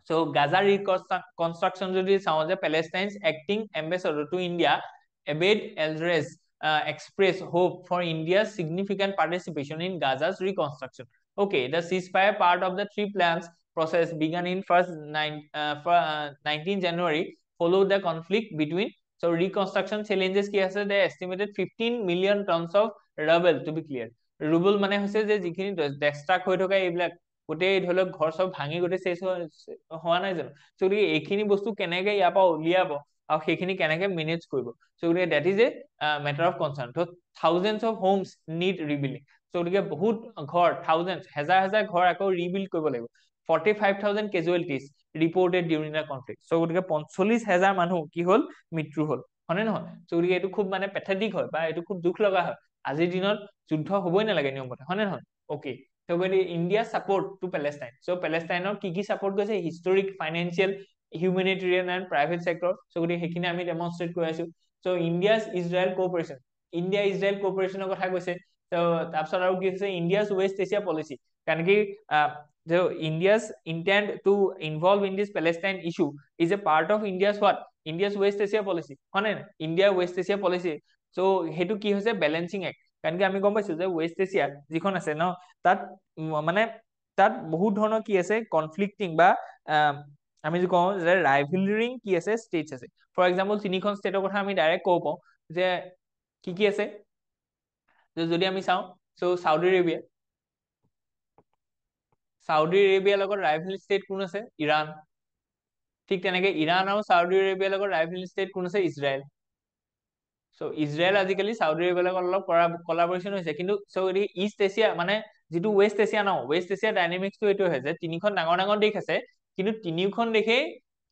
চ' গাজা ৰিকনষ্ট্ৰাকচন যদি চাওঁ, যে Palestine's acting ambassador to India Abed এলড্ৰেজ express hope for India's significant participation in Gaza's reconstruction. Okay, the ceasefire part of the three plans process began in 19 January, followed the conflict between. So reconstruction challenges কি আছে, they estimated 15 million tons of rubble, to be clear. Rubble মানে হৈছে যে যিখিনি ডিষ্ট্ৰাক্ট হৈ থকা এইবিলাক গোটেই ধৰি লওক ঘৰ চব ভাঙি গোটেই চেচ হোৱা নাই জানো। চ' গতিকে এইখিনি বস্তু কেনেকে ইয়াৰ পৰা উলিয়াব আৰু সেইখিনি কেনেকে মেনেজ কৰিব, চ' গতিকে that is a matter of concern. ত' thousands of homes need rebuilding. So' গতিকে বহুত ঘৰ, থাউজেণ্ডছ হাজাৰ হাজাৰ ঘৰ আকৌ ৰিবিল্ড কৰিব লাগিব। 45,000 কেজুৱেলিটিজ ৰিপৰ্টেড ডিউৰিং দ্য কনফ্লিক্ট। চ' গতিকে 45,000 মানুহ কি হ'ল, মৃত্যু হ'ল, হয়নে নহয়। চ' গতিকে এইটো খুব মানে পেথেটিক হয়, বা এইটো খুব দুখ লগা হয়। আজিৰ দিনত যুদ্ধ হ'বই নালাগে নিয়ম মতে, হয়নে নহয়। অ'কে, চ' গতিকে India support to Palestine. So' পেলেষ্টাইনৰ কি ছাপৰ্ট কৰিছে, historic, financial, humanitarian and private sector. So' গতিকে সেইখিনি আমি ডেমনষ্ট্ৰেট কৰি আছো। So' India's Israel cooperation, India Israel কোঅপাৰেশ্যনৰ কথা কৈছে। তাৰপিছত আৰু কি হৈছে, ইণ্ডিয়াছ ৱেষ্ট এছিয়া পলিচি, কাৰণ কি India's intent to involve in this Palestine issue is a part of India's what? India's West Asia policy, হয় নে? India West Asia policy. So সেইটো কি হৈছে, বেলেঞ্চিং এক্ট। কাৰণ কি আমি গম পাইছো যে ৱেষ্ট এছিয়া যিখন আছে ন, তাত মানে তাত বহুত ধৰণৰ কি আছে, কনফ্লিক্টিং বা আমি যে কওঁ যে ৰাইভেলৰিং কি আছে, ষ্টেটছ আছে। ফৰ এক্সাম্পল 3খন ষ্টেটৰ কথা আমি ডাইৰেক্ট ক'ব পাওঁ যে কি কি আছে। যদি আমি চাওঁ, চ' চাউদি আৰবিয়া, চাউদি আৰবিয়াৰ লগত ৰাইভেল ষ্টেট কোন আছে, ইৰাণ। ঠিক তেনেকে ইৰাণ আৰু চাউদি আৰবিয়াৰ লগত ৰাইভেল ষ্টেট কোন আছে, ইজৰাইল। চ' ইজৰাইল আজিকালি চাউদি আৰবিয়াৰ লগত অলপ কলাবৰেশ্যন হৈছে, কিন্তু চ' ইষ্ট এছিয়া মানে যিটো ৱেষ্ট এছিয়া ন, ৱেষ্ট এছিয়া ডাইনেমিক্সটো এইটো হয় যে 3খন ডাঙৰ ডাঙৰ দেশ আছে, কিন্তু 3খন দেশেই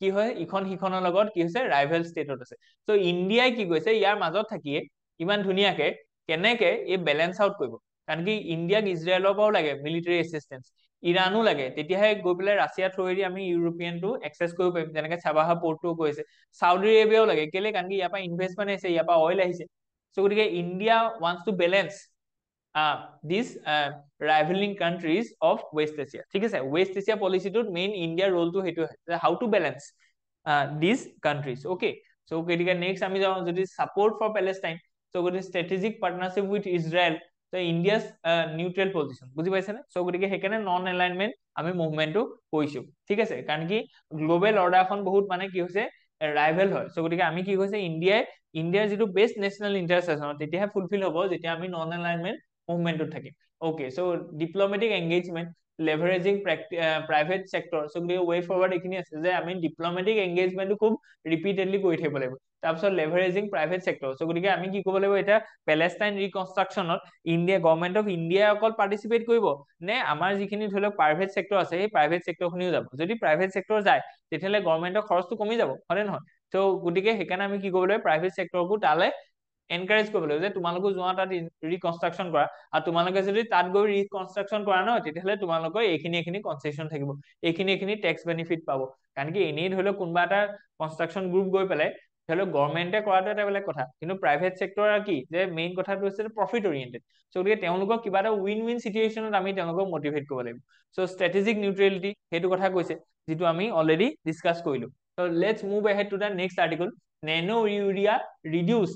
কি হয়, ইখন সিখনৰ লগত কি হৈছে, ৰাইভেল ষ্টেটত আছে। চ' ইণ্ডিয়াই কি কৈছে, ইয়াৰ মাজত থাকিয়ে ইমান ধুনীয়াকে কেনেকে এই বেলেঞ্চ আউট কৰিব। কাৰণ কি ইণ্ডিয়াক ইজৰাইলৰ পৰাও লাগে মিলিটাৰী এচিষ্টেঞ্চ, ইৰাণো লাগে, তেতিয়াহে গৈ পেলাই ৰাছিয়া থ্ৰুৱেদি আমি ইউৰোপিয়ানটো এক্সেছ কৰিব পাৰিম, যেনেকে চাবাহা পৰ্টটো কৈছে। চাউদি আৰবিয়াও লাগে, কেলে? কাৰণ কি ইয়াৰ পৰা ইনভেষ্টমেণ্ট আহিছে, ইয়াৰ পৰা অইল আহিছে। চ' গতিকে India wants to balance this rivalling countries of West Asia, ঠিক আছে। ৱেষ্ট এছিয়া পলিচিটোত মেইন ইণ্ডিয়াৰ ৰোলটো সেইটো হয়, how to balance this countries, okay. So' গতিকে নেক্সট আমি যাওঁ যদি ছাপৰ্ট ফৰ পেলেষ্টাইন, চ' গতিকে strategic partnership with Israel, India's neutral position, বুজি পাইছেনে? চ' গতিকে সেইকাৰণে নন এলাইনমেণ্ট আমি মুভমেণ্টটো কৰিছো, ঠিক আছে। কাৰণ কি গ্ল'বেল অৰ্ডাৰখন বহুত মানে কি হৈছে ৰাইভেল হয়। চ' গতিকে আমি কি কৈছে ইণ্ডিয়াৰ যিটো বেষ্ট নেশ্যনেল ইণ্টাৰেষ্ট আছে তেতিয়াহে ফুলফিল হ'ব যেতিয়া আমি নন এলাইনমেণ্ট মুভমেণ্টত থাকিম, অ'কে। চ' diplomatic engagement, leveraging private sector, so' গতিকে ৱে ফৰৱাৰ্ড এইখিনি আছে যে আমি ডিপ্ল'মেটিক এংগেজমেণ্টটো খুব ৰিপিটেডলি কৰি থাকিব লাগিব। তাৰপিছত লেভাৰেজিং প্ৰাইভেট চেক্টৰ, চ' গতিকে আমি কি ক'ব লাগিব এতিয়া পেলেষ্টাইন ৰিকনষ্ট্ৰাকশ্যনত গভৰ্ণমেণ্ট অফ ইণ্ডিয়াই অকল পাৰ্টিচিপেট কৰিব নে আমাৰ যিখিনি ধৰি লওক প্ৰাইভেট চেক্টৰ আছে সেই প্ৰাইভেট চেক্টৰ খিনিও যাব? যদি প্ৰাইভেট চেক্টৰ যায় তেতিয়াহ'লে গভৰ্ণমেণ্টৰ খৰচটো কমি যাব, হয়নে নহয়? ত' গতিকে সেইকাৰণে আমি কি কৰিব লাগিব, প্ৰাইভেট চেক্টৰকো তালৈ এনকাৰেজ কৰিব লাগিব যে তোমালোকো যোৱা তাত ৰিকনষ্ট্ৰাকশ্যন কৰা, আৰু তোমালোকে যদি তাত গৈ ৰিকনষ্ট্ৰাকশ্যন কৰা নহয় তেতিয়াহ'লে তোমালোকৰ এইখিনি কনচেশ্যন থাকিব, এইখিনি টেক্স বেনিফিট পাব। কাৰণ কি এনেই ধৰি লওক কোনোবা এটা কনষ্ট্ৰাকশ্যন গ্ৰুপ গৈ পেলাই ধৰি লওক গভৰ্ণমেণ্টে কৰাটো এটা বেলেগ কথা, কিন্তু প্ৰাইভেট চেক্টৰ কি যে মেইন কথাটো হৈছে প্ৰফিট অৰিয়েণ্টেড। চ' গতিকে তেওঁলোকক কিবা এটা উইন উইন চিটুৱেশ্যনত আমি তেওঁলোকক মটিভেট কৰিব লাগিব। চ' ষ্ট্ৰেটেজিক নিউট্ৰেলিটি সেইটো কথা কৈছে, যিটো আমি অলৰেডি ডিছকাছ কৰিলো। So' let's move ahead to the next article, nano urea reduce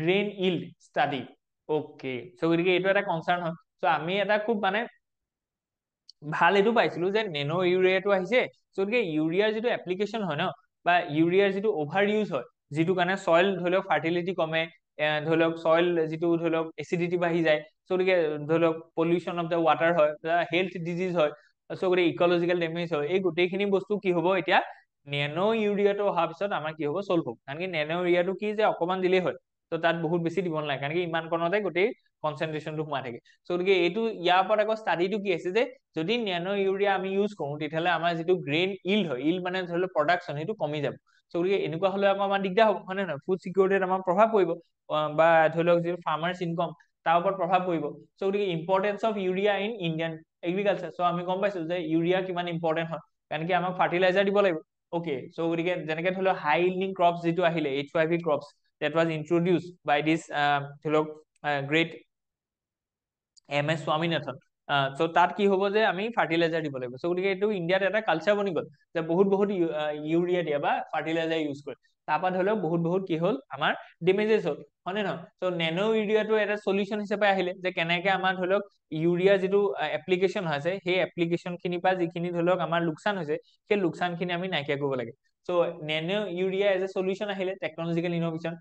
grain yield study, okay. So' গতিকে এইটো এটা কনচাৰ্ণ হয়। চ' আমি এটা খুব মানে ভাল এইটো পাইছিলো যে নেনো ইউৰিয়াটো আহিছে। চ' গতিকে ইউৰিয়াৰ যিটো এপ্লিকেশ্যন হয় বা ইউৰিয়াৰ যিটো অভাৰ ইউজ হয়, যিটো কাৰণে চইল ধৰি লওক ফাৰ্টিলিটি কমে, ধৰি লওক চইল যিটো ধৰি লওক এচিডিটি বাঢ়ি যায়, চ' গতিকে ধৰি লওক পলিউশ্যন অফ দ্য ৱাটাৰ হয়, হেল্থ ডিজিজ হয়, চ' গতিকে ইকলজিকেল ডেমেজ হয়, এই গোটেইখিনি বস্তু কি হ'ব এতিয়া নেনো ইউৰিয়াটো অহাৰ পিছত আমাৰ কি হ'ব, চল্ভ হ'ব। কাৰণ কি নেনো ইউৰিয়াটো কি যে অকণমান দিলেই হয়, ত' তাত বহুত বেছি দিব নালাগে, কাৰণ কি ইমান কণতে গোটেই কনচেনট্ৰেশ্যনটো সোমাই থাকে। চ' গতিকে এইটো ইয়াৰ ওপৰত আকৌ ষ্টাডিটো কি আছে যে যদি নেনো ইউৰিয়া আমি ইউজ কৰো তেতিয়াহ'লে আমাৰ যিটো গ্ৰেইন ইল্ড হয়, ইল্ড মানে ধৰি লওক প্ৰডাকশ্যন, সেইটো কমি যাব। চ' গতিকে এনেকুৱা হ'লে আকৌ আমাৰ দিগদাৰ হ'ব, হয় নে নহয়? ফুড চিকিউৰিটিত আমাৰ প্ৰভাৱ পৰিব, বা ধৰি লওক যিটো ফাৰ্মাৰ্ছ ইনকম তাৰ ওপৰত প্ৰভাৱ পৰিব। চ' গতিকে importance of urea in Indian agriculture, so' আমি গম পাইছো যে ইউৰিয়া কিমান ইম্পৰ্টেণ্ট হয়, কাৰণ কি আমাক ফাৰ্টিলাইজাৰ দিব লাগিব, অ'কে। চ' গতিকে যেনেকে ধৰি লওক হাই ইল্ডিং ক্ৰপছ যিটো আহিলে H5V crops that was introduced by this ধৰি লওক গ্ৰেট MS স্বামীনাথন, চ' তাত কি হ'ব যে আমি ফাৰ্টিলাইজাৰ দিব লাগিব। চ' গতিকে এইটো ইণ্ডিয়াত এটা কালচাৰ বনি গ'ল যে বহুত ইউৰিয়া দিয়া বা ফাৰ্টিলাইজাৰ ইউজ কৰে, তাৰপৰা ধৰি লওক বহুত কি হ'ল আমাৰ ডেমেজেছ হ'ল, হয় নে নহয়? চ' নেনো ইউৰিয়াটো এটা চলিউশ্যন হিচাপে আহিলে যে কেনেকে আমাৰ ধৰি লওক ইউৰিয়া যিটো এপ্লিকেশ্যন হৈছে সেই এপ্লিকেশ্যন খিনিৰ পৰা যিখিনি ধৰি লওক আমাৰ লোকচান হৈছে সেই লোকচানখিনি আমি নাইকিয়া কৰিব লাগে। So' nano urea as a solution আহিলে, টেকনলজিকেল ইন'ভেশ্যন,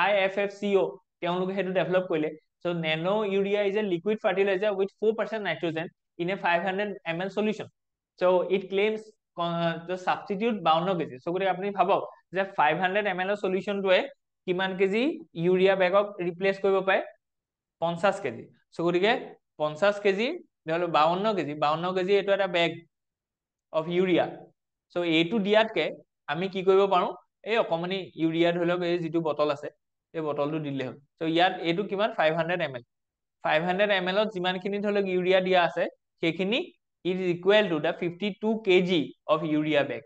IFFCO তেওঁলোকে সেইটো ডেভেলপ কৰিলে। So nano urea is a liquid fertilizer with 4% nitrogen in a 500 ml solution. So it claims the substitute 52 kg. So গতিকে আপুনি ভাবক যে 500 ml সলিউশনটোৱে কিমান KG urea বেগক replace কৰিব পাৰে, 50 কেজি। So গতিকে 50 কেজি ধৰি লওক 52 কেজি এইটো এটা বেগ অফ ইউৰিয়া। চ' এইটো দিয়াতকে আমি কি কৰিব পাৰো, এই অকমানি ইউৰিয়া ধৰি লওক এই যিটো বটল আছে এই বটলটো দিলে হ'ল। চ' ইয়াত এইটো কিমান 500 ml, 500 ml ত যিমানখিনি ধৰি লওক ইউৰিয়া দিয়া আছে সেইখিনি is equal to the 52 kg of urea bag,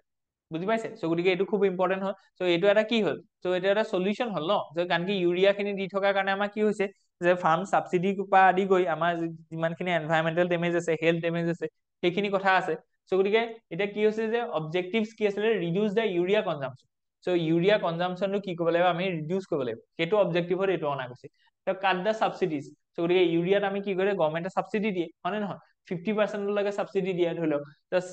বুজি পাইছে? চ' গতিকে এইটো খুব ইম্পৰ্টেণ্ট হয়। চ' এইটো এটা কি হ'ল, চ' এইটো এটা চলিউশ্যন হ'ল যে কাৰণ কি ইউৰিয়া খিনি দি থকাৰ কাৰণে আমাৰ কি হৈছে যে ফাৰ্ম চাবচিডিৰ পৰা আদি কৰি আমাৰ যিমানখিনি এনভাইৰমেণ্টেল ডেমেজ আছে, হেল্থ ডেমেজ আছে, সেইখিনি কথা আছে। চ' গতিকে এতিয়া কি হৈছে যে অবজেক্টিভছ কি আছিলে, reduce the urea consumption. So' urea কনজাম্পশ্যনটো কি কৰিব লাগিব, আমি ৰিডিউচ কৰিব লাগিব, সেইটো অবজেক্টিভত এইটো অনা গৈছে। কাট দ্য সাবসিডিজ, চ' গতিকে ইউৰিয়াত আমি কি কৰে, গভৰ্ণমেণ্টে সাবসিডি দিয়ে, হয় নে নহয়? 50% সাবসিডি দিয়ে ধৰি লওক,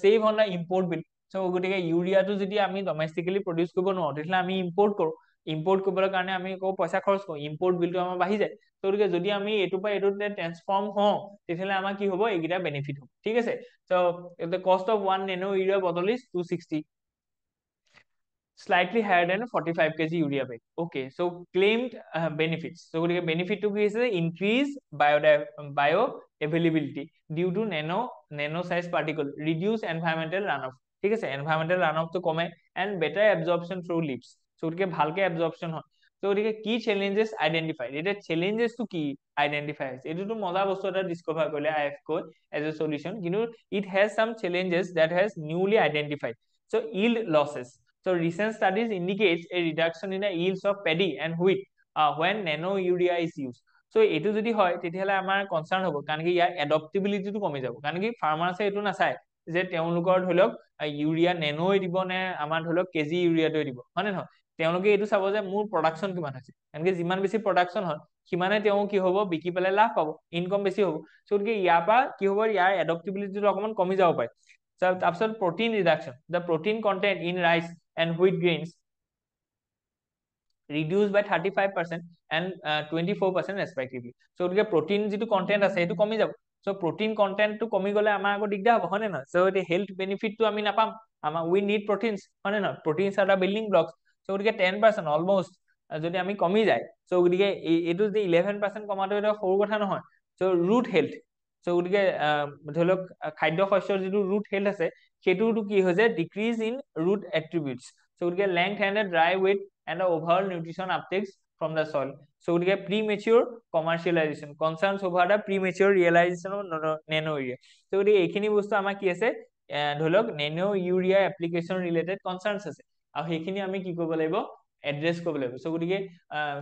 ছেভ অন দ্য ইম্পৰ্ট বিল। চ' গতিকে ইউৰিয়াটো যদি আমি ডমেষ্টিকেলি প্ৰডিউচ কৰিব নোৱাৰো তেতিয়াহ'লে আমি ইম্পৰ্ট কৰো, ইম্পৰ্ট কৰিবলৈ কাৰণে আমি আকৌ পইচা খৰচ কৰো, ইম্পৰ্ট বিলটো আমাৰ বাঢ়ি যায়। চ' গতিকে যদি আমি এইটোৰ পৰা এইটোতে ট্ৰান্সফৰ্ম হওঁ তেতিয়াহ'লে আমাৰ কি হ'ব, এইকেইটা বেনিফিট হ'ব, ঠিক আছে। চ' the cost of 1 nano urea bottle is 260, slightly higher than a 45 kg urea bag. Okay, so claimed benefits. So benefit to is increase bio availability due to nano size particle, reduce environmental runoff. ঠিক আছে, environmental runoff to কমে and better absorption through leaves. So ভালকে absorption হয়। তো গতিকে কি challenges identified, এতিয়া চেলেঞ্জেছটো কি আইডেন্টিফাই হৈছে, এইটোতো মজা বস্তু এটা ডিস্কভাৰ কৰিলে IFCO এজ এ সলিউশন, কিন্তু it has sum challenges that has newly identified. So yield losses. So recent studies indicates a reduction in the yields of paddy and wheat when nano urea is used. So এইটো যদি হয় তেতিয়াহলে আমাৰ concern হ'ব, কাৰণ কি ইয়াৰ এডপ্টেবিলিটিটো কমি যাব, কাৰণ কি ফাৰ্মাৰ্ছে এইটো নাচায় যে তেওঁলোকৰ ধৰি লওক ইউৰিয়া নেনোই দিব নে আমাৰ ধৰি লওক কেজি ইউৰিয়াটোৱে দিব, হয় নে নহয়, তেওঁলোকে এইটো চাব যে মোৰ প্ৰডাকশ্যন কিমান হৈছে, কাৰণ কি যিমান বেছি প্ৰডাকশ্যন হয় সিমানে তেওঁ কি হ'ব, বিকি পেলাই লাভ পাব, ইনকম বেছি হ'ব। চ' গতিকে ইয়াৰ পৰা কি হ'ব, ইয়াৰ এডপ্টেবিলিটিটো অকণমান কমি যাব পাৰে। তাৰপিছত protein reduction, the protein content in rice and wheat grains reduced by 35% and 24% respectively. So গতিকে protein যিটো content আছে সেইটো কমি যাব। So protein content টো কমি গলে আমাৰ আকৌ দিগদাৰ হ'ব, হয় নে নহয়, so the health benefit টো আমি নাপাম, আমাৰ we need proteins, হয় নে নহয়, proteins are the building blocks। so গতিকে 10% almost যদি আমি কমি যায়, so গতিকে এইটো যে 11% কমাটো এটা সৰু কথা নহয়। so root health, so গতিকে ধৰি লওক খাদ্য শস্যৰ যিটো root health আছে সেইটোতো কি হৈছে, decrease in root attributes। so গতিকে length and dry weight and the overall nutrition uptakes from the soil। so গতিকে premature commercialization, concerns over the premature realization of nano urea। so গতিকে এইখিনি বস্তু আমাৰ কি আছে, ধৰি লওক nano urea application related concerns আছে, আৰু সেইখিনি আমি কি কৰিব লাগিব, এড্ৰেছ কৰিব লাগিব। so গতিকে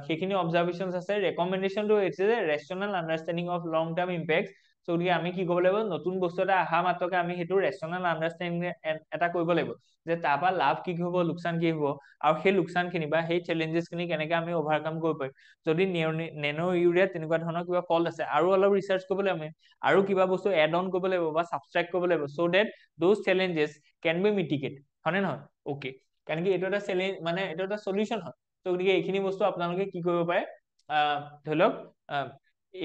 সেইখিনি অবজাৰভেশনছ আছে, ৰেকমেন্ডেশনটো হৈছে যে rational understanding of long term impacts. so গতিকে আমি কি কৰিব লাগিব, নতুন বস্তু এটা অহা মাত্ৰকে আমি সেইটো ৰেচনেল আন্ডাৰষ্টেণ্ডিং এটা কৰিব লাগিব, যে তাৰ পৰা লাভ কি হ'ব, লোকচান কি হ'ব, আৰু সেই লোকচানখিনি বা সেই চেলেঞ্জেছখিনি কেনেকে আমি অভাৰকাম কৰিব পাৰিম। যদি নেনো ইউৰিয়াত তেনেকুৱা ধৰণৰ কিবা ফল্ট আছে, আৰু অলপ ৰিচাৰ্চ কৰিব লাগিব, আৰু কিবা বস্তু এড অন কৰিব লাগিব বা ছাবষ্ট্ৰেক্ট কৰিব লাগিব, so that those challenges can be mitigated, হয় নে নহয়, ওকে, কাৰণ কি এইটো এটা চেলেঞ্জ, মানে এইটো এটা সলিউশন হয়। তো গতিকে এইখিনি বস্তু আপোনালোকে কি কৰিব পাৰে, ধৰি লওক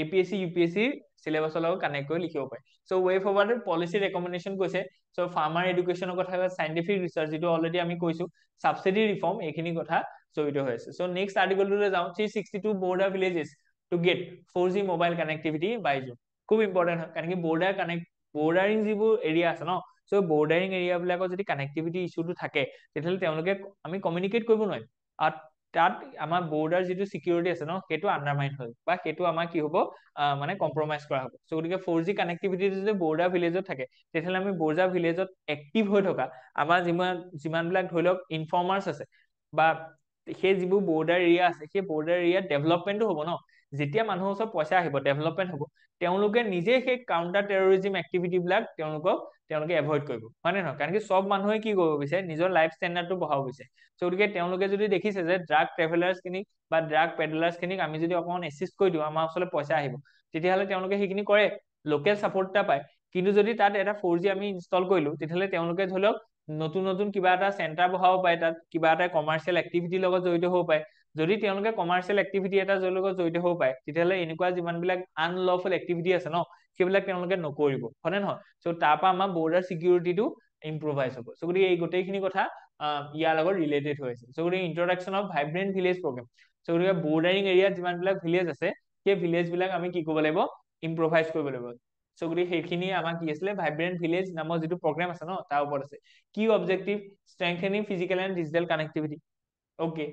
APSC UPSC চিলেবাছৰ লগত কানেক্ট কৰি লিখিব পাৰে। so way forward policy recommendation কৈছে, so farmer educationৰ কথা, scientific research যিটো অলৰেডি আমি কৈছো, subsidy reform, এইখিনি কথা জড়িত হৈ আছে। so next articleটোলৈ যাওঁ, 362 border villages to get 4G mobile connectivity by June। খুব ইম্পৰ্টেণ্ট হয়, কাৰণ কি বৰ্ডাৰিং যিবোৰ এৰিয়া আছে ন, so বৰ্ডাৰিং এৰিয়া বিলাকৰ যদি কানেক্টিভিটি ইছ্যুটো থাকে তেতিয়াহ'লে তেওঁলোকে আমি কমিউনিকেট কৰিব নোৱাৰিম, আৰু তাত আমাৰ বৰ্ডাৰ যিটো সিকিউৰিটি আছে ন সেইটো আন্ডাৰমাইন হয়, বা সেইটো আমাৰ কি হ'ব, মানে কম্প্ৰমাইজ কৰা হ'ব। so গতিকে 4G কানেক্টিভিটি যদি বৰ্ডাৰ ভিলেজত থাকে তেতিয়াহ'লে আমি বৰ্ডাৰ ভিলেজত এক্টিভ হৈ থকা আমাৰ যিমানবিলাক ধৰি লওক ইনফৰ্মাৰ্ছ আছে, বা সেই যিবোৰ বৰ্ডাৰ এৰিয়া আছে, সেই বৰ্ডাৰ এৰিয়াত ডেভেলপমেণ্টটো হ'ব ন, যেতিয়া মানুহৰ ওচৰত পইচা আহিব, ডেভেলপমেণ্ট হ'ব, তেওঁলোকে নিজে সেই কাউণ্টাৰ টেৰৰিজিম এক্টিভিটি বিলাক তেওঁলোকে এভইড কৰিব, হয় নে নহয়, কাৰণ কি চব মানুহে কি কৰিব বিচাৰে, নিজৰ লাইফ ষ্টেণ্ডাৰ্ডটো বঢ়াব বিচাৰে। so গতিকে তেওঁলোকে যদি দেখিছে যে ড্ৰাগ ট্ৰেভেলাৰ্ছ খিনিক বা ড্ৰাগ পেডলাৰ্ছ খিনিক আমি যদি অকণমান এছিষ্ট কৰি দিওঁ, আমাৰ ওচৰলৈ পইচা আহিব, তেতিয়াহ'লে তেওঁলোকে সেইখিনি কৰে, লোকেল ছাপৰ্ট এটা পায়। কিন্তু যদি তাত এটা 4G আমি ইনষ্টল কৰিলো, তেতিয়াহ'লে তেওঁলোকে ধৰি লওক নতুন নতুন কিবা এটা চেণ্টাৰ বহাব পাৰে, তাত কিবা এটা কমাৰ্চিয়েল এক্টিভিটিৰ লগত জড়িত হ'ব পাৰে। যদি তেওঁলোকে কমাৰ্চিয়েল এক্টিভিটি এটা লগত জড়িত হ'ব পাৰে, তেতিয়াহ'লে এনেকুৱা যিমানবিলাক আনলফুল এক্টিভিটি আছে ন, সেইবিলাক তেওঁলোকে নকৰিব, হয় নে নহয়। চ' তাৰ পৰা আমাৰ বৰ্ডাৰ চিকিউৰিটিটো ইম্প্ৰুভাইজ হ'ব। চ' গতিকে এই গোটেইখিনি কথা ইয়াৰ লগত ৰিলেটেড হৈ আছে। চ' গতিকে introduction of vibrant village programme. So' গতিকে বৰ্ডাৰিং এৰিয়াত যিমানবিলাক ভিলেজ আছে, সেই ভিলেজ বিলাক আমি কি কৰিব লাগিব, ইম্প্ৰভাইজ কৰিব লাগিব। চ' গতিকে সেইখিনি আমাৰ কি আছিলে, ভাইব্ৰেণ্ট ভিলেজ নামৰ যিটো প্ৰগ্ৰেম আছে ন, তাৰ ওপৰত আছে। কি objective, strengthening physical and digital connectivity, okay,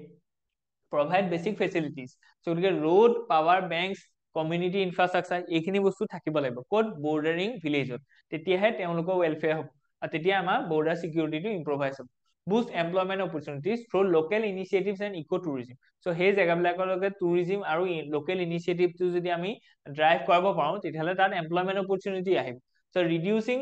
provide basic facilities. So' গতিকে road, power banks, community infrastructure, এইখিনি বস্তু থাকিব লাগিব ক'ত, বৰ্ডাৰিং ভিলেজত, তেতিয়াহে তেওঁলোকৰ ৱেলফেয়াৰ হ'ব, আৰু তেতিয়া আমাৰ বৰ্ডাৰ চিকিউৰিটিটো ইম্প্ৰভাইজ হ'ব। Boost employment opportunities through local initiatives and eco' tourism. So' সেই জেগাবিলাকলৈকে টুৰিজিম আৰু লোকেল ইনিচিয়েটিভটো যদি আমি ড্ৰাইভ কৰাব পাৰোঁ, তেতিয়াহ'লে তাত এমপ্লয়মেণ্ট অপৰচুনিটি আহিব। So' reducing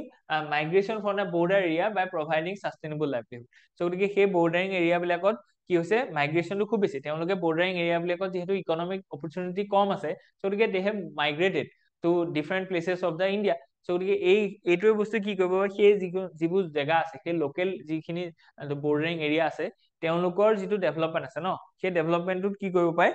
migration from the border area by providing sustainable livelihood. So' গতিকে সেই বৰ্ডাৰিং এৰিয়াবিলাকত কি হৈছে, মাইগ্ৰেশ্যনটো খুব বেছি, তেওঁলোকে বৰ্ডাৰিং এৰিয়াবিলাকত যিহেতু ইকনমিক অপৰচুনিটি কম আছে, চ' গতিকে they have migrated to different places of the India. So' গতিকে এইটোৱে বস্তু কি কৰিব, সেই যিবোৰ জেগা আছে, সেই লোকেল যিখিনি বৰ্ডাৰিং এৰিয়া আছে, তেওঁলোকৰ যিটো ডেভেলপমেণ্ট আছে ন, সেই ডেভেলপমেণ্টটোত কি কৰিব পাৰে,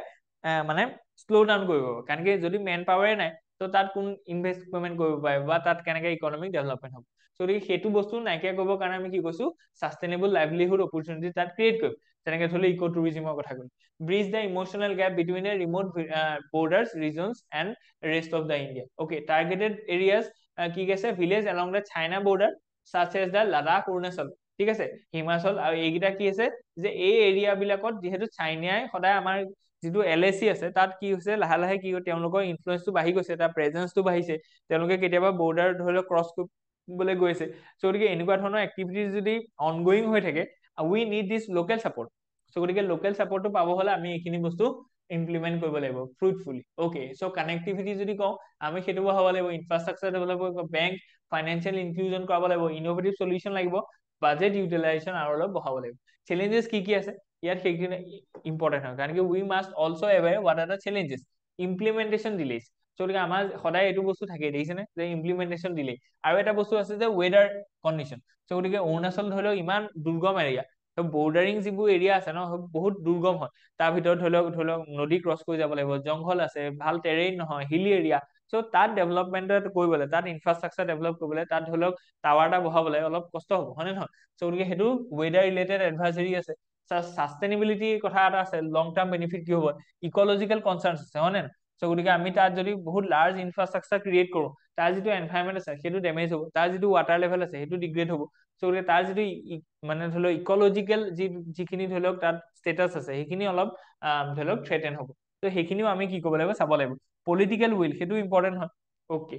মানে শ্ল' ডাউন কৰিব, কাৰণ কি যদি মেন পাৱাৰে নাই, তো তাত কোন ইনভেষ্টমেণ্ট কৰিব পাৰে, বা তাত কেনেকে ইকনমিক ডেভেলপমেণ্ট হ'ব। চ' গতিকে সেইটো বস্তু নাইকিয়া কৰিবৰ কাৰণে আমি কি কৈছো, ছাষ্টেইনেবল লাইভলিহুড অপৰচুনিটি তাত ক্ৰিয়েট কৰিম, যেনেকে ধৰি লওক ইক' টুৰিজিমৰ কথা ক'লো। Bridge the emotional gap between a remote borders regions and rest of the India. Okay, targeted areas কি আছে, village along the China border such as the Ladakh, Arunachal, ঠিক আছে, হিমাচল, আৰু এইকেইটা কি আছে, যে এই এৰিয়া বিলাকত যিহেতু চাইনাই সদায় আমাৰ যিটো LAC আছে তাত কি হৈছে লাহে লাহে কি তেওঁলোকৰ ইনফ্লুৱেঞ্চটো বাঢ়ি গৈছে, তাৰ প্ৰেজেঞ্চটো বাঢ়িছে, তেওঁলোকে কেতিয়াবা বৰ্ডাৰ ধৰি লওক ক্ৰছ কৰিবলৈ গৈছে। চ' গতিকে এনেকুৱা ধৰণৰ এক্টিভিটিজ যদি অনগয়িং হৈ থাকে, উই নিড দিছ লোকেল ছাপৰ্ট। চ' গতিকে লোকেল ছাপৰ্টটো পাব হ'লে আমি এইখিনি বস্তু ইমপ্লিমেণ্ট কৰিব লাগিব ফ্ৰুটফুলি। অ'কে, চ' কানেক্টিভিটি যদি কওঁ আমি সেইটো বঢ়াব লাগিব, ইনফ্ৰাষ্ট্ৰাকচাৰ ডেভেলপ কৰিব, বেংক ফাইনেন্সিয়েল ইনক্লুজন কৰাব লাগিব, ইনোভেটিভ সলিউশ্যন লাগিব, বাজেট ইউটিলাইজেশ্যন আৰু অলপ বঢ়াব লাগিব। চেলেঞ্জেছ কি কি আছে ইয়াত সেইখিনি ইম্পৰ্টেণ্ট হয়, কাৰণ কি we must also' aware what are the challenges. Implementation delays, গতিকে আমাৰ সদায় এইটো বস্তু থাকে, দেখিছেনে যে ইমপ্লিমেণ্টেশ্যন ডিলে। আৰু এটা বস্তু আছে যে ৱেডাৰ কণ্ডিশ্যন। চ' গতিকে অৰুণাচল ধৰি লওক ইমান দুৰ্গম এৰিয়া, বৰ্ডাৰিং যিবোৰ এৰিয়া আছে ন বহুত দুৰ্গম হয়, তাৰ ভিতৰত ধৰি লওক নদী ক্ৰছ কৰি যাব লাগিব, জংঘল আছে, ভাল টেৰেইন নহয়, হিলি এৰিয়া। চ' তাত ডেভেলপমেণ্ট কৰিবলৈ, তাত ইনফ্ৰাষ্ট্ৰাকচাৰ ডেভেলপ কৰিবলৈ, তাত ধৰি লওক টাৱাৰ এটা বহাবলৈ অলপ কষ্ট হ'ব, হয় নে নহয়? চ' গতিকে সেইটো ৱেডাৰ ৰিলেটেড এডভাইজৰী আছে। সাষ্টেইনেবিলিটিৰ কথা এটা আছে, লং টাৰ্ম বেনিফিট কি হ'ব, ইকলজিকেল কনচাৰ্ন আছে, হয় নে? চ' গতিকে আমি তাত যদি বহুত লাৰ্জ ইনফ্ৰাষ্ট্ৰাকচাৰ ক্ৰিয়েট কৰো, তাৰ যিটো এনভাইৰনমেণ্ট আছে সেইটো ডেমেজ হ'ব, তাৰ যিটো ৱাটাৰ লেভেল আছে সেইটো ডিগ্ৰেড হ'ব। চ' গতিকে তাৰ যিটো মানে ধৰি লওক ইকলজিকেল যিখিনি ধৰি লওক তাত ষ্টেটাছ আছে সেইখিনি অলপ ধৰি লওক থ্ৰেটেন হ'ব। ত' সেইখিনিও আমি কি কৰিব লাগিব, চাব লাগিব। পলিটিকেল উইল সেইটো ইম্পৰ্টেণ্ট হয়। অ'কে,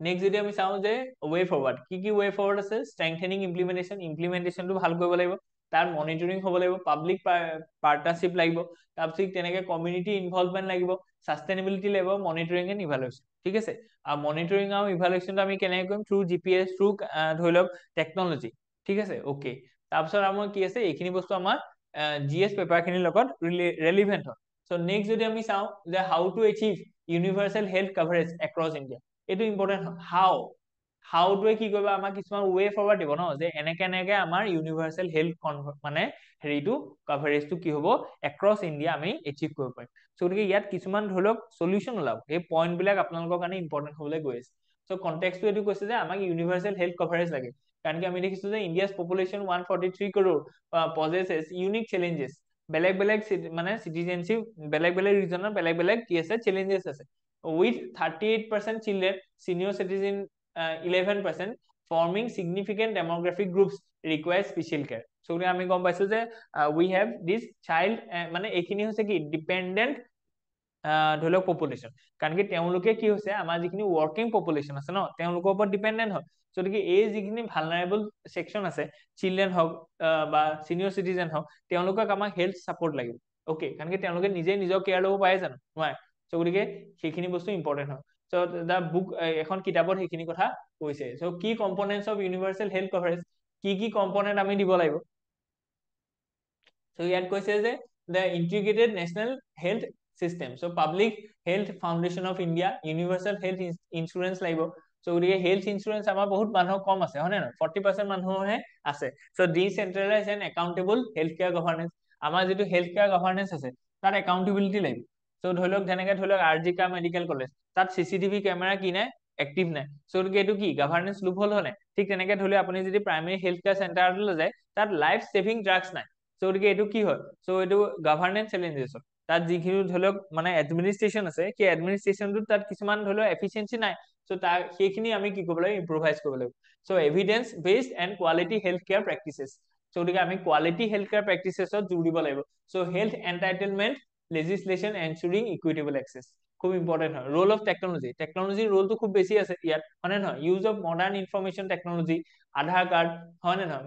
নেক্সট যদি আমি চাওঁ যে ৱে ফৰৱাৰ্ড, কি কি ৱে ফৰৱাৰ্ড আছে, ষ্ট্ৰেংথেনিং ইমপ্লিমেণ্টেশ্যন, ইমপ্লিমেণ্টেশ্যনটো ভাল কৰিব লাগিব, তাৰ মনিটৰিং হ'ব লাগিব, পাব্লিক পাৰ্টনাৰশ্বিপ লাগিব, তাৰপিছত তেনেকে কমিউনিটি ইনভলভমেণ্ট লাগিব, সাষ্টেইনেবিলিটি লাগিব, মনিটৰিং এণ্ড ইভালুৱেশ্যন। ঠিক আছে, আৰু মনিটৰিং আৰু ইভালুৱেশ্যনটো আমি কেনেকৈ কৰিম, থ্ৰু GPS, থ্ৰু ধৰি লওক টেকনলজি। ঠিক আছে, অ'কে। তাৰপিছত আমাৰ কি আছে, এইখিনি বস্তু আমাৰ GS পেপাৰখিনিৰ লগত ৰেলিভেণ্ট হয়। চ' নেক্সট যদি আমি চাওঁ যে how to achieve universal health coverage across India, এইটো ইম্পৰ্টেণ্ট হয়। হাউটোৱে কি কৰিব, আমাক কিছুমান ৱে ফৰৱাৰ্ড দিব ন, যে এনেকে এনেকে আমাৰ ইউনিভাৰ্চেল হেল্থ মানে হেৰিটো কভাৰেজটো কি হ'ব, এক্ৰছ ইণ্ডিয়া আমি এচিভ কৰিব পাৰিম। চ' গতিকে ইয়াত কিছুমান ধৰি লওক সলিউশ্যন ওলাব, এই পইণ্ট বিলাক আপোনালোকৰ কাৰণে ইম্পৰ্টেণ্ট হ'বলৈ গৈ আছে। চ' কনটেক্সটো এইটো কৈছে যে আমাক ইউনিভাৰ্চেল হেল্থ কভাৰেজ লাগে, কাৰণ কি আমি দেখিছো যে India's population 143 crore possesses unique challenges. বেলেগ বেলেগ মানে চিটিজেনশ্বিপ বেলেগ বেলেগ ৰিজনৰ বেলেগ বেলেগ কি আছে, চেলেঞ্জেছ আছে। with 38% children, senior citizen 11%, forming significant demographic groups require special care. So আমি গম পাইছো যে we have this child, মানে এইখিনি হৈছে কি ডিপেণ্ডেণ্ট ধৰি লওক পপুলেশ্যন, কাৰণ কি তেওঁলোকে কি হৈছে আমাৰ যিখিনি ৱৰ্কিং পপুলেশ্যন আছে ন তেওঁলোকৰ ওপৰত ডিপেণ্ডেণ্ট হয়। গতিকে এই যিখিনি ভালনাৰেবল ছেকশ্যন আছে, চিলড্ৰেন হওক বা চিনিয়ৰ চিটিজেন হওক, তেওঁলোকক আমাক হেল্থ ছাপৰ্ট লাগিব। অ'কে, কাৰণ কি তেওঁলোকে নিজে নিজৰ কেয়াৰ ল'ব পাৰে জানো, নোৱাৰে। চ' গতিকে সেইখিনি বস্তু ইম্পৰ্টেণ্ট হয়। চ' দ্য বুক, এখন কিতাপত সেইখিনি কথা কৈছে। চ' কি components of universal health coverage, কি কি কম্পনেণ্ট আমি দিব লাগিব। চ' ইয়াত কৈছে যে the integrated national health system, so' public health foundation of India, universal health insurance লাগিব। চ' গতিকে হেল্থ ইঞ্চুৰেঞ্চ আমাৰ বহুত মানুহৰ কম আছে, হয় নে নহয়, 40% মানুহৰহে আছে। So' decentralise and accountable health care governance, আমাৰ যিটো হেল্থ কেয়াৰ গভাৰ্নেন্স আছে তাত একাউণ্টেবিলিটি লাগিব। চ' ধৰি লওক যেনেকে ধৰি লওক RGK মেডিকেল কলেজ, তাত CCTV কেমেৰা কি নাই, এক্টিভ নাই। চ' গতিকে এইটো কি গভাৰ্নেন্স লুপ হ'ল, হয় নাই। ঠিক তেনেকে ধৰি লওক আপুনি যদি প্ৰাইমেৰী হেল্থ কেয়াৰ চেণ্টাৰলৈ যায়, তাত লাইফ ছেভিং ড্ৰাগছ নাই। চ' গতিকে এইটো কি হয়, চ' এইটো গভাৰ্নেন্স চেলেঞ্জেছ হয়। তাত যিখিনি ধৰি লওক মানে এডমিনিষ্ট্ৰেশ্যন আছে, সেই এডমিনিষ্ট্ৰেশ্যনটোত তাত কিছুমান ধৰি লওক এফিচিয়েঞ্চি নাই। চ' তাৰ সেইখিনি আমি কি কৰিব লাগিব, ইম্প্ৰভাইজ কৰিব লাগিব। So' evidence based and quality health care practices, so' গতিকে আমি কোৱালিটি হেল্থ কেয়াৰ প্ৰেক্টিচেছত জোৰ দিব লাগিব। So' health entitlement legislation ensuring equitable access, খুব ইম্পৰ্টেণ্ট হয়। ৰোল অফ টেকনলজি, টেকনলজিৰ ৰোলটো খুব বেছি আছে ইয়াত, হয় নে নহয়। Use of modern information technology, Aadhaar card, হয় নে নহয়,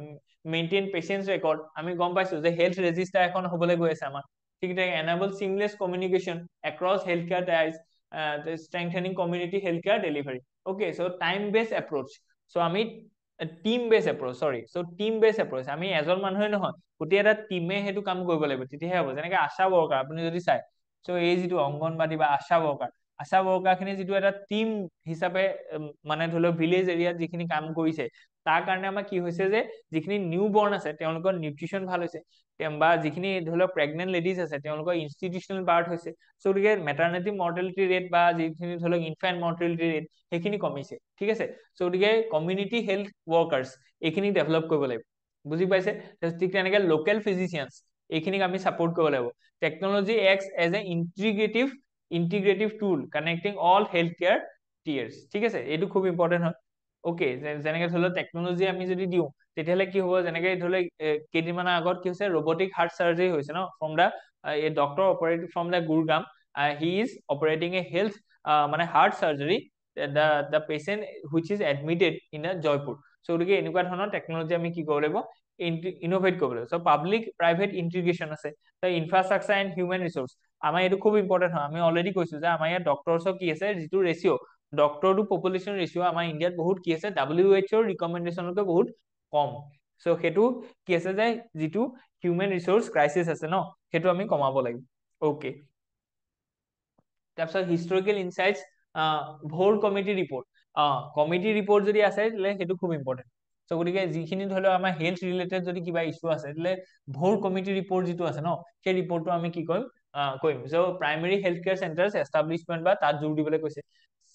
মেইনটেইন পেচেণ্ট ৰেকৰ্ড, আমি গম পাইছো যে হেল্থ ৰেজিষ্টাৰ এখন হ'বলৈ গৈ আছে আমাৰ। ঠিক আছে, enable seamless communication across health care ties, strengthening community health care delivery. Okay, so' time based approach, so' আমি টিম বেছ এপ্ৰ'চ, টিম বেছ এপ্ৰ'চ, আমি এজন মানুহে নহয়, গোটেই এটা টিমে সেইটো কাম কৰিব লাগিব, তেতিয়াহে হ'ব। যেনেকে আশা ৱৰ্কাৰ আপুনি যদি চাই, চ' এই যিটো অংগনবাদী বা আশা ৱৰ্কাৰ খিনি যিটো এটা টিম হিচাপে মানে ধৰি লওক ভিলেজ এৰিয়াত যিখিনি কাম কৰিছে, তাৰ কাৰণে আমাৰ কি হৈছে যে যিখিনি নিউ বৰ্ণ আছে তেওঁলোকৰ নিউট্ৰিচন ভাল হৈছে, বা যিখিনি ধৰি লওক প্ৰেগনেন্ট লেডিজ আছে তেওঁলোকৰ ইনষ্টিটিউচনেল বাৰ্থ হৈছে। চ' গতিকে মেটাৰনিটি মৰ্টেলিটি ৰেট বা যিখিনি ধৰি লওক ইনফেণ্ট মৰ্টেলিটি ৰেট সেইখিনি কমিছে। ঠিক আছে, চ' গতিকে কমিউনিটি হেল্থ ৱৰ্কাৰ্ছ এইখিনি ডেভেলপ কৰিব লাগিব, বুজি পাইছে। ঠিক তেনেকে লোকেল ফিজিচিয়ানছ এইখিনিক আমি ছাপোৰ্ট কৰিব লাগিব। Technology acts as a integrative tool connecting all health care tiers. ঠিক আছে, এইটো খুব ইম্পৰ্টেণ্ট হয়। অ'কে, যেনেকে ধৰি লওক টেকনলজি আমি যদি দিওঁ তেতিয়াহ'লে কি হ'ব, যেনেকে ধৰি লওক কেইদিনমানৰ আগত কি হৈছে, ৰবটিক হাৰ্ট চাৰ্জাৰী হৈছে ন, from the a doctor operating from the Gurgaon, he is operating a health মানে heart surgery the patient which is admitted in a Jaipur. চ' গতিকে এনেকুৱা ধৰণৰ টেকনলজি আমি কি কৰিব লাগিব, ইনোভেট কৰিব লাগিব। চ' পাব্লিক প্ৰাইভেট ইন্টিগ্ৰেশ্যন আছে, ইনফ্ৰাষ্ট্ৰাকচাৰ এণ্ড হিউমেন ৰিচোৰ্চ, আমাৰ এইটো খুব ইম্পৰ্টেণ্ট হয়। আমি অলৰেডি কৈছো যে আমাৰ ইয়াত ডক্টৰছৰ কি আছে, যিটো ratio' doctor to population ratio' আমাৰ ইণ্ডিয়াত বহুত কি আছে, WHO ৰিকমেণ্ডেশ্যনতকৈ বহুত কম। চ' সেইটো কি আছে যে যিটো হিউমেন ৰিচোৰ্চ ক্ৰাইচিছ আছে ন, সেইটো আমি কমাব লাগিব। অ'কে, তাৰপিছত হিষ্টৰিকেল ইনচাইটছ, ভোৰ কমিটি ৰিপৰ্ট, কমিটি ৰিপৰ্ট যদি আছে তেতিয়াহ'লে সেইটো খুব ইম্পৰ্টেণ্ট। চ' গতিকে যিখিনি ধৰি লওক আমাৰ হেল্থ ৰিলেটেড যদি কিবা ইছ্যু আছে তেতিয়াহ'লে ভোৰ কমিটি ৰিপৰ্ট যিটো আছে ন, সেই ৰিপৰ্টটো আমি কি কৰিম। So' primary health care centres establishment বা তাত জোৰ দিবলৈ কৈছে।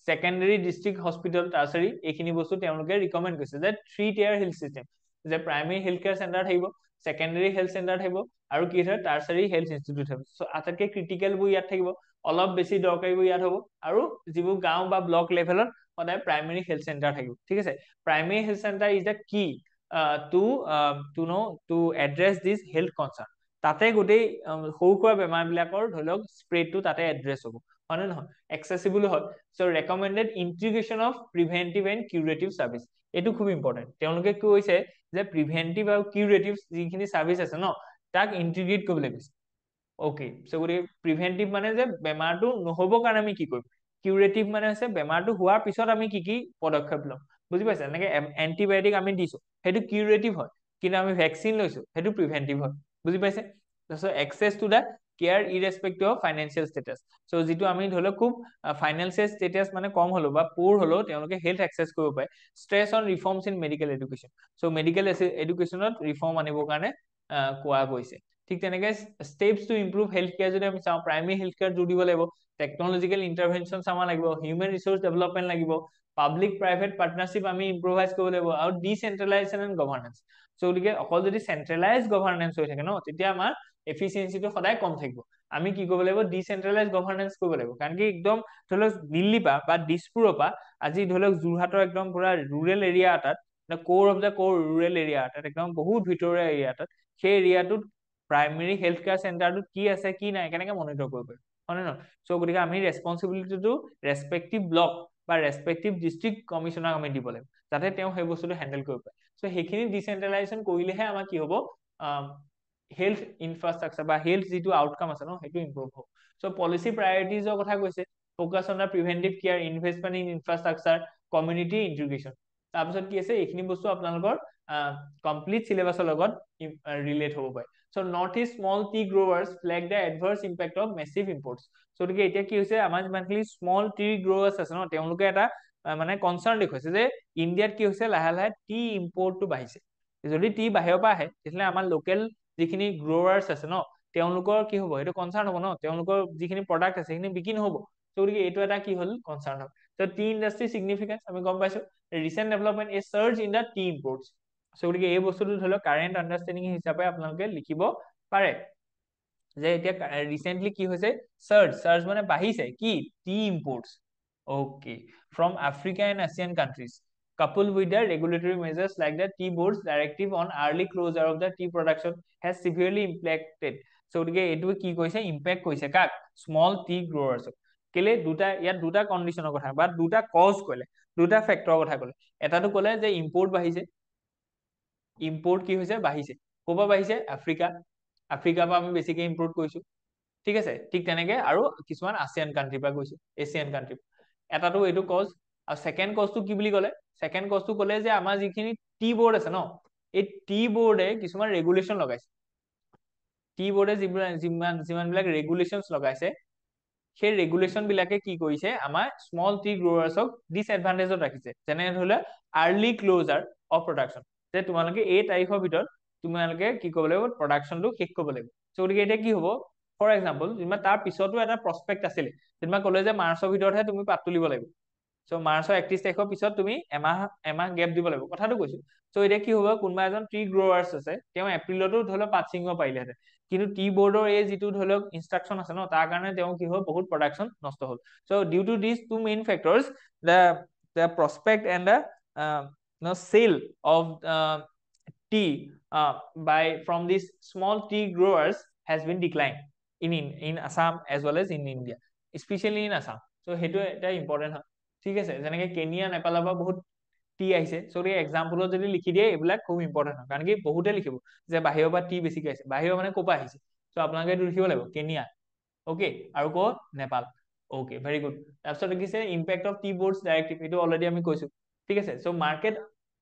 ছেকেণ্ডাৰী ডিষ্ট্ৰিক্ট হস্পিটেল, টাৰ্চাৰী, এইখিনি বস্তু তেওঁলোকে ৰিকমেণ্ড কৰিছে যে 3-tier হেল্থ চিষ্টেম, যে প্ৰাইমেৰী হেল্থ কেয়াৰ চেণ্টাৰ থাকিব, ছেকেণ্ডাৰী হেল্থ চেণ্টাৰ থাকিব, আৰু কি হয় টাৰ্চাৰী হেল্থ ইনষ্টিটিউট থাকিব। চ' আটাইতকৈ ক্ৰিটিকেলবোৰ ইয়াত থাকিব, অলপ বেছি দৰকাৰীবোৰ ইয়াত হ'ব, আৰু যিবোৰ গাঁও বা ব্লক লেভেলত সদায় প্ৰাইমেৰী হেল্থ চেণ্টাৰ থাকিব। ঠিক আছে, primary health centre is the কি টু এড্ৰেছ দিছ হেল্থ কনচাৰ্ণ। তাতে গোটেই সৰু সুৰা বেমাৰবিলাকৰ ধৰি লওক স্প্ৰেডটো তাতে এড্ৰেছ হ'ব, হয় নে নহয়, এক্সেচিবল হয়। So' recommended integration of preventive and curative service, এইটো খুব ইম্পৰ্টেণ্ট। তেওঁলোকে কৈছে যে প্ৰিভেন্টিভ আৰু কিউৰেটিভ যিখিনি চাৰ্ভিছ আছে ন, তাক ইন্টিগ্ৰেট কৰিবলৈ কৈছে। অ'কে, চ' গতিকে প্ৰিভেন্টিভ মানে যে বেমাৰটো নহ'বৰ কাৰণে আমি কি কৰিম, কিউৰেটিভ মানে হৈছে বেমাৰটো হোৱাৰ পিছত আমি কি কি পদক্ষেপ ল'ম, বুজি পাইছে। এনেকে এণ্টিবায়টিক আমি দিছো, সেইটো কিউৰেটিভ হয়, কিন্তু আমি ভেকচিন লৈছো, সেইটো প্ৰিভেন্টিভ হয়, বুজি পাইছে। তাৰপিছত access to the care irrespective of financial status. So' যিটো আমি ধৰি লওক খুব ফাইনেন্সিয়েল ষ্টেটাছ মানে কম হ'লেও বা পুৰ হ'লেও তেওঁলোকে হেল্থ এক্সেছ কৰিব পাৰে। Stress on reforms in medical education, so' medical এডুকেশ্যনত ৰিফৰ্ম আনিবৰ কাৰণে কোৱা গৈছে। ঠিক তেনেকে steps to improve health care যদি আমি চাওঁ, প্ৰাইমেৰী হেল্থ কেয়াৰ জোৰ দিব লাগিব, টেকনলজিকেল ইণ্টাৰভেনশ্যন আমাৰ লাগিব, হিউমেন ৰিচোৰ্চ ডেভেলপমেণ্ট লাগিব, পাব্লিক প্ৰাইভেট পাৰ্টনাৰশ্বিপ আমি ইম্প্ৰভাইজ কৰিব লাগিব, আৰু ডিচেন্ট্ৰেলাইজেশ্যন এণ্ড গভৰ্নেন্স। চ' গতিকে অকল যদি চেন্ট্ৰেলাইজ গভৰ্নেন্স হৈ থাকে ন, তেতিয়া আমাৰ এফিচিয়েঞ্চিটো সদায় কম থাকিব। আমি কি কৰিব লাগিব, ডিচেন্ট্ৰেলাইজ গভৰ্নেন্স কৰিব লাগিব। কাৰণ কি একদম ধৰি লওক দিল্লীৰ পৰা বা দিছপুৰৰ পৰা আজি ধৰি লওক যোৰহাটৰ একদম পুৰা ৰুৰেল এৰিয়া এটাত, কোৰ অফ দ্য কোৰ ৰুৰেল এৰিয়া এটাত, একদম বহুত ভিতৰুৱা এৰিয়া এটাত, সেই এৰিয়াটোত প্ৰাইমেৰী হেল্থ কেয়াৰ চেণ্টাৰটোত কি আছে কি নাই কেনেকে মনিটৰ কৰিব পাৰিম, হয় নে নহয়। চ' গতিকে আমি ৰেছপনচিবিলিটিটো ৰেছপেক্টিভ ব্লক বা ৰেছপেক্টিভ ডিষ্ট্ৰিক্ট কমিশ্যনাৰক আমি দিব লাগিব, যাতে তেওঁ সেই বস্তুটো হেণ্ডেল কৰিব পাৰে। চ' সেইখিনি ডিচেন্ট্ৰেলাইজেশ্যন কৰিলেহে আমাৰ কি হ'ব, হেল্থ ইনফ্ৰাষ্ট্ৰাকচাৰ বা হেল্থ যিটো আউটকাম আছে ন, সেইটো ইম্প্ৰুভ হ'ব। চ' পলিচি প্ৰায়ৰিটিজৰ কথা কৈছে, focus on the preventive care, investment in infrastructure, community integration. তাৰপিছত কি আছে, এইখিনি বস্তু আপোনালোকৰ কমপ্লিট চিলেবাছৰ লগত ৰিলেট হ'ব পাৰে। So' North East small tea growers flag the adverse impact of massive imports. So' গতিকে এতিয়া কি হৈছে, আমাৰ যিমানখিনি স্মল টি গ্ৰ'ৱাৰ্ছ আছে ন, তেওঁলোকে এটা মানে কনচাৰ্ণ দেখুৱাইছে যে ইণ্ডিয়াত কি হৈছে, লাহে লাহে টি ইম্পৰ্টটো বাঢ়িছে। যদি টি বাহিৰৰ পৰা আহে তেতিয়াহ'লে আমাৰ লোকেল যিখিনি গ্ৰ'ৱাৰ্ছ আছে ন, তেওঁলোকৰ কি হ'ব, সেইটো কনচাৰ্ণ হ'ব ন, তেওঁলোকৰ যিখিনি প্ৰডাক্ট আছে সেইখিনি বিক্ৰী নহ'ব। চ' গতিকে এইটো এটা কি হ'ল, কনচাৰ্ণ হ'ল। চ' টি ইণ্ডাষ্ট্ৰি চিগনিফিকেঞ্চ আমি গম পাইছো, recent development a surge in the tea imports. So' গতিকে এই বস্তুটো ধৰি লওক কাৰেণ্ট আণ্ডাৰষ্টেণ্ডিং হিচাপে আপোনালোকে লিখিব পাৰে, যে এতিয়া ৰিচেণ্টলি কি হৈছে, চাৰ্জ মানে বাঢ়িছে কি, tea imports. Okay, from Africa and Asian countries, coupled with the regulatory measures like the tea board's directive on early closure of the tea production has severely impacted. So গতিকে এইটো কি কৈছে, impact কৰিছে কাক, small tea গ্ৰ'ৱাৰ্ছক। কেলে, ইয়াত দুটা কণ্ডিশ্যনৰ কথা বা দুটা কজ ক'লে, দুটা ফেক্টৰৰ কথা ক'লে। এটাটো ক'লে যে ইম্পৰ্ট বাঢ়িছে, ইম্পৰ্ট কি হৈছে, বাঢ়িছে। ক'ৰ পৰা বাঢ়িছে, আফ্ৰিকাৰ পৰা আমি বেছিকে ইম্পৰ্ট কৰিছো, ঠিক আছে। ঠিক তেনেকে আৰু কিছুমান আছিয়ান কাণ্ট্ৰিৰ পৰা গৈছে, এছিয়ান কাণ্ট্ৰি। এটাটো এইটো কজ। আৰু ছেকেণ্ড কজটো কি বুলি ক'লে, ছেকেণ্ড কজটো ক'লে যে আমাৰ যিখিনি টি বৰ্ড আছে ন, এই টি বৰ্ডে কিছুমান ৰেগুলেশ্যন লগাইছে। টি বৰ্ডে যিমানবিলাক ৰেগুলেশ্যন লগাইছে, সেই ৰেগুলেশ্যন বিলাকে কি কৰিছে, আমাৰ স্মল টি গ্ৰ'ৱাৰ্ছক ডিছএডভান্টেজত ৰাখিছে। যেনে ধৰি লওক আৰ্লি ক্ল'জাৰ অফ প্ৰডাকশ্যন, যে তোমালোকে এই তাৰিখৰ ভিতৰত তোমালোকে কি কৰিব লাগিব, প্ৰডাকশ্যনটো শেষ কৰিব লাগিব। চ' গতিকে এতিয়া কি হ'ব, ফৰ এক্সাম্পল যেনিবা তাৰ পিছতো এটা প্ৰস্পেক্ট আছিলে, যেনিবা ক'লে যে মাৰ্চৰ ভিতৰতহে তুমি পাত তুলিব লাগিব। চ' মাৰ্চৰ 31 তাৰিখৰ পিছত তুমি এমাহ গেপ দিব লাগিব, কথাটো কৈছো। চ' এতিয়া কি হ'ব, কোনোবা এজন টি গ্ৰ'ৱাৰ্ছ আছে, তেওঁ এপ্ৰিলতো ধৰি লওক পাত ছিঙিব পাৰিলেহেঁতেন, কিন্তু টি বৰ্ডৰ এই যিটো ধৰি লওক ইনষ্ট্ৰাকশ্যন আছে ন, তাৰ কাৰণে তেওঁ কি হ'ল, বহুত প্ৰডাকশ্যন নষ্ট হ'ল। So' due to this two main factors, the prospect and the sale of tea by from these small tea growers has been declined in Assam as well as in India, especially in Assam. So সেইটো এটা important হয় ঠিক আছে যেনেকে Kenya নেপালৰ পৰা বহুত T আহিছে সো এই এক্সাম্পলত যদি লিখি দিয়ে এইবিলাক খুব ইম্পৰ্টেণ্ট হয় কাৰণ কি বহুতে লিখিব যে বাহিৰৰ পৰা টি বেছিকৈ আহিছে বাহিৰৰ মানে ক'ৰ পৰা আহিছে সো আপোনালোকে এইটো লিখিব লাগিব কেনিয়া ওকে আৰু ক নেপাল ওকে ভেৰি গুড তাৰপিছত লিখিছে ইম্পেক্ট অফ টি বোৰ্ডছ ডাইৰেক্টিভ এইটো অলৰেডি আমি কৈছো ঠিক আছে so market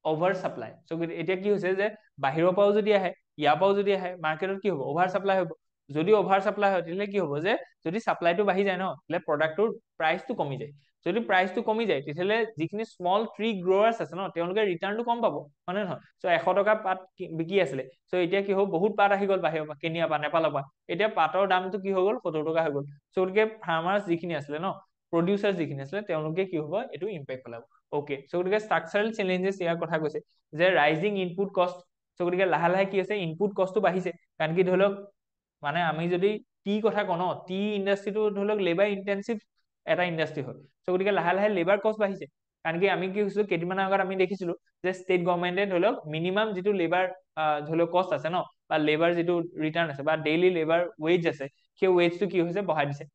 over supply so এতিয়া কি হৈছে যে বাহিৰৰ পৰাও যদি আহে ইয়াৰ পৰাও যদি আহে মাৰ্কেটত কি হ'ব অভাৰ সাপ্লাই হ'ব যদি অভাৰ সাপ্লাই হয় তেতিয়াহ'লে কি হ'ব যে যদি সাপ্লাইটো বাঢ়ি যায় ন তেতিয়াহ'লে প্ৰডাক্টটোৰ প্ৰাইচটো কমি যায় যদি প্ৰাইচটো কমি যায় তেতিয়াহ'লে যিখিনি স্মল ট্ৰি গ্ৰোৱাৰ্ছ আছে ন তেওঁলোকে ৰিটাৰ্ণটো কম পাব হয় নে নহয় সো 100 টকা পাত বিকি আছিলে সো এতিয়া কি হ'ব বহুত পাত আহি গ'ল বাহিৰৰ পৰা কেনিয়া পৰা নেপালৰ পৰা এতিয়া পাতৰ দামটো কি হৈ গ'ল 70 টকা হৈ গ'ল সো গতিকে ফাৰ্মাৰ্ছ যিখিনি আছিলে ন প্ৰডিউচাৰ যিখিনি আছিলে তেওঁলোকে কি হ'ব এইটো ইম্পেক্ট পেলাব ওকে সো গতিকে ষ্ট্ৰাকচাৰেল চেলেঞ্জেছ ইয়াৰ কথা কৈছে যে ৰাইজিং ইনপুট কষ্ট সো গতিকে লাহে লাহে কি আছে ইনপুট কষ্টটো বাঢ়িছে কাৰণ কি ধৰি লওক মানে আমি যদি টি কথা কওঁ ন টি ইণ্ডাষ্ট্ৰিটো ধৰি লওক লেবাৰ ইণ্টেনচিভ এটা ইণ্ডাষ্ট্ৰি হয় সো গতিকে লাহে লাহে লেবাৰ কষ্ট বাঢ়িছে কাৰণ কি আমি কি হৈছিলো কেইদিনমানৰ আগত আমি দেখিছিলো যে ষ্টেট গভৰ্ণমেণ্টে ধৰি লওক মিনিমাম যিটো লেবাৰ ধৰি লওক কষ্ট আছে ন বা লেবাৰ যিটো ৰিটাৰ্ণ আছে বা ডেইলি লেবাৰ ৱেজ আছে সেই ৱেজটো কি হৈছে বঢ়াই দিছে